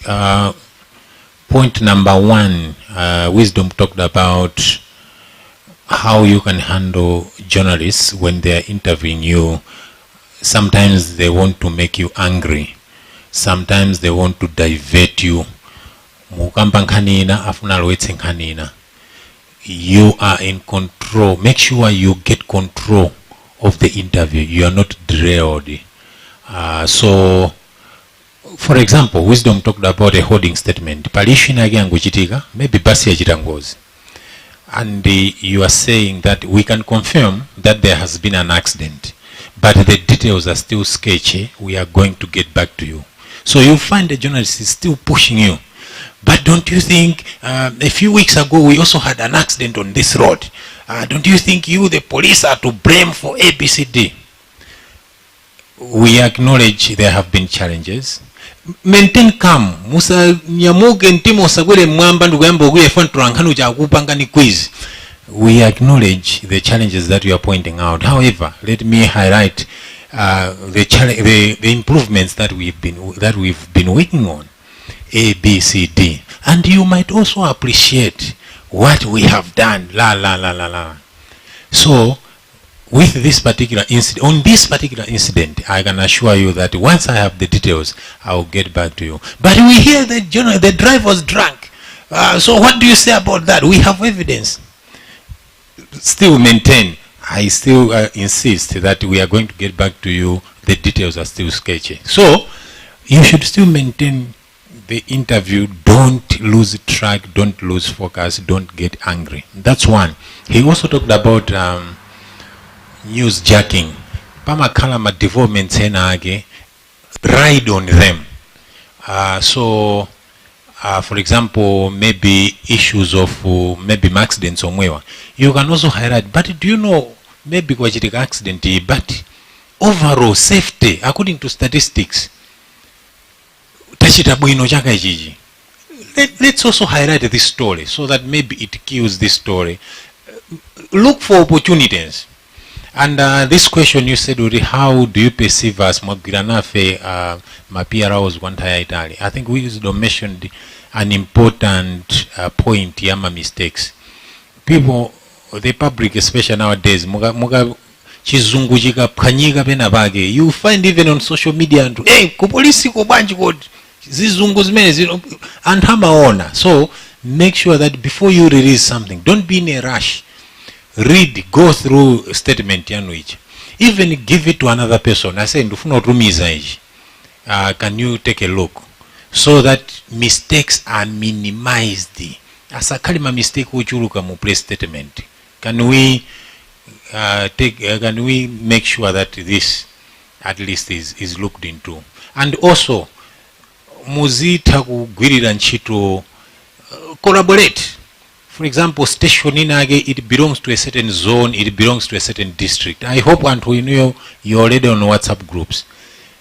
Point number 1, Wisdom talked about how you can handle journalists when they are interviewing you. Sometimes they want to make you angry. Sometimes they want to divert you. You are in control. Make sure you get control of the interview. You are not derailed. So, for example, Wisdom talked about a holding statement. Maybe basi yachitangozi. And you are saying that we can confirm that there has been an accident, but the details are still sketchy. We are going to get back to you. So you find the journalist is still pushing you. But don't you think a few weeks ago we also had an accident on this road? Don't you think you, the police, are to blame for ABCD? We acknowledge there have been challenges. Maintain calm. Musa nyamuge ntimo sagwele mwamba ndugamba oguye fantu rankanu ja kupanga ni quiz. We acknowledge the challenges that you are pointing out. However, let me highlight the improvements that we've been working on. A, B, C, D. And you might also appreciate what we have done. So, with this particular incident, on this particular incident, I can assure you that once I have the details, I will get back to you. But we hear that the driver was drunk. So what do you say about that? We have evidence. Still maintain. I still insist that we are going to get back to you. The details are still sketchy. So you should still maintain the interview. Don't lose track. Don't lose focus. Don't get angry. That's one. He also talked about news jacking. Pama kalama developments henage, ride on them. For example, maybe issues of maybe accidents somewhere. You can also highlight, but do you know, maybe kwa chitika accident, but overall safety, according to statistics, tachita bwino chaka ichichi. let's also highlight this story so that maybe it kills this story. Look for opportunities. And this question you said, Uri, how do you perceive as Mwagiranafe Mapiaraos Wantaya Italy? I think we mentioned an important point, Yama mistakes. People, the public, especially nowadays, chizungujika pkanyiga pena bage. You find even on social media, and hey, kupolisi kubanji god, zizungu zimene, and hamaona. So make sure that before you release something, don't be in a rush. Read, go through statement yanwich. Even give it to another person. I say, can you take a look? So that mistakes are minimized. As a kalima mistake uchuruka mu place statement. Can we make sure that this at least is looked into? And also, muzita kugwirira ntchito collaborate. For example, station inage, it belongs to a certain zone, it belongs to a certain district. I hope Antonio, you're already on WhatsApp groups.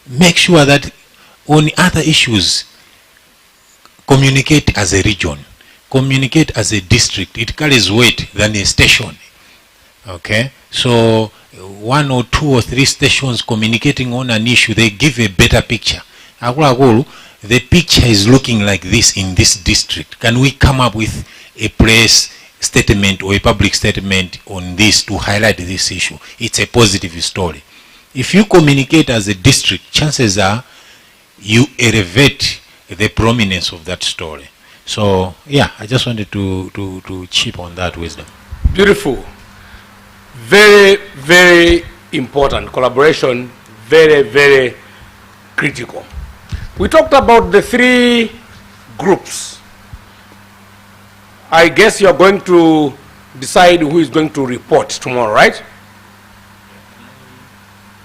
Make sure that on other issues, communicate as a region, communicate as a district. It carries weight than a station. Okay? So 1 or 2 or 3 stations communicating on an issue, they give a better picture. The picture is looking like this in this district. Can we come up with a press statement or a public statement on this to highlight this issue? It's a positive story. If you communicate as a district, chances are you elevate the prominence of that story. So yeah, I just wanted to chip on that wisdom. Beautiful. Very, very important. Collaboration, very, very critical. We talked about the 3 groups. I guess you're going to decide who is going to report tomorrow, right?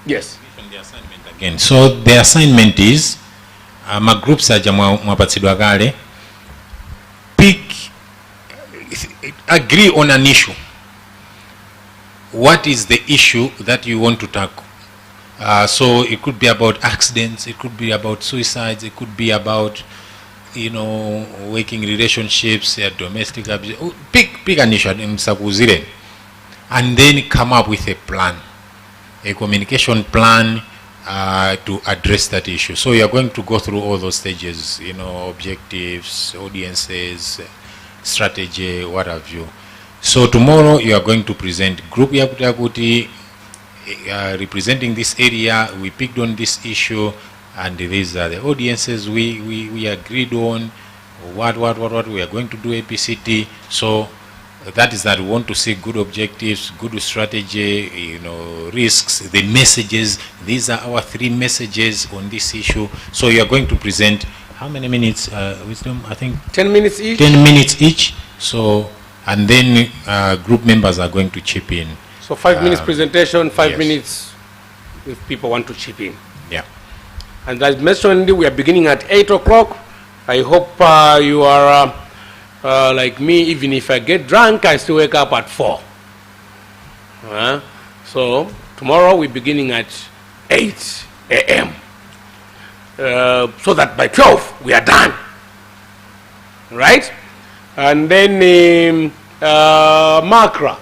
Yes. Again, so the assignment is my groups are mwapatsidwakale, pick, agree on an issue. What is the issue that you want to tackle? So it could be about accidents, it could be about suicides, it could be about, you know, working relationships, domestic abuse. Pick an issue and then come up with a plan, a communication plan to address that issue. So you are going to go through all those stages, you know, objectives, audiences, strategy, what have you. So tomorrow you are going to present group Yakutakuti representing this area. We picked on this issue, and these are the audiences we agreed on. What we are going to do APCT. So that is that we want to see good objectives, good strategy, you know, risks, the messages. These are our 3 messages on this issue. So you are going to present how many minutes? Wisdom, I think 10 minutes each. 10 minutes each. So, and then group members are going to chip in. So 5 minutes presentation, 5 yes. minutes if people want to chip in. Yeah. And as mentioned, we are beginning at 8 o'clock. I hope you are like me. Even if I get drunk, I still wake up at 4. So tomorrow we're beginning at 8 a.m. So that by 12 we are done. Right? And then Makra,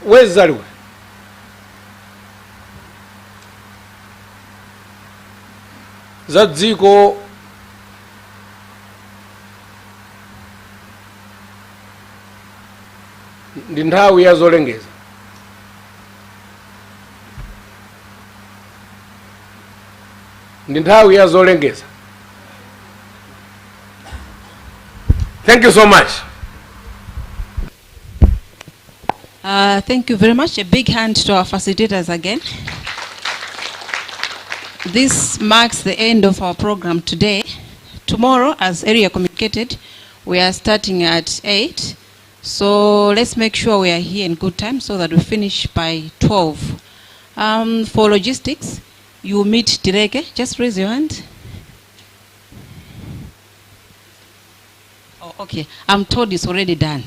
where's that? Zadziko ndi nthawi ya zolengeza. Ndi nthawi ya zolengeza. Thank you so much. Thank you very much. A big hand to our facilitators again. This marks the end of our program today. Tomorrow, as earlier communicated, we are starting at 8. So let's make sure we are here in good time so that we finish by 12. For logistics, you meet Direke. Just raise your hand. Oh, okay. I'm told it's already done.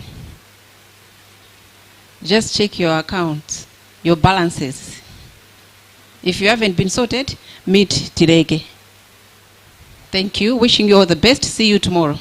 Just check your accounts, your balances. If you haven't been sorted, meet Tireke. Thank you. Wishing you all the best. See you tomorrow.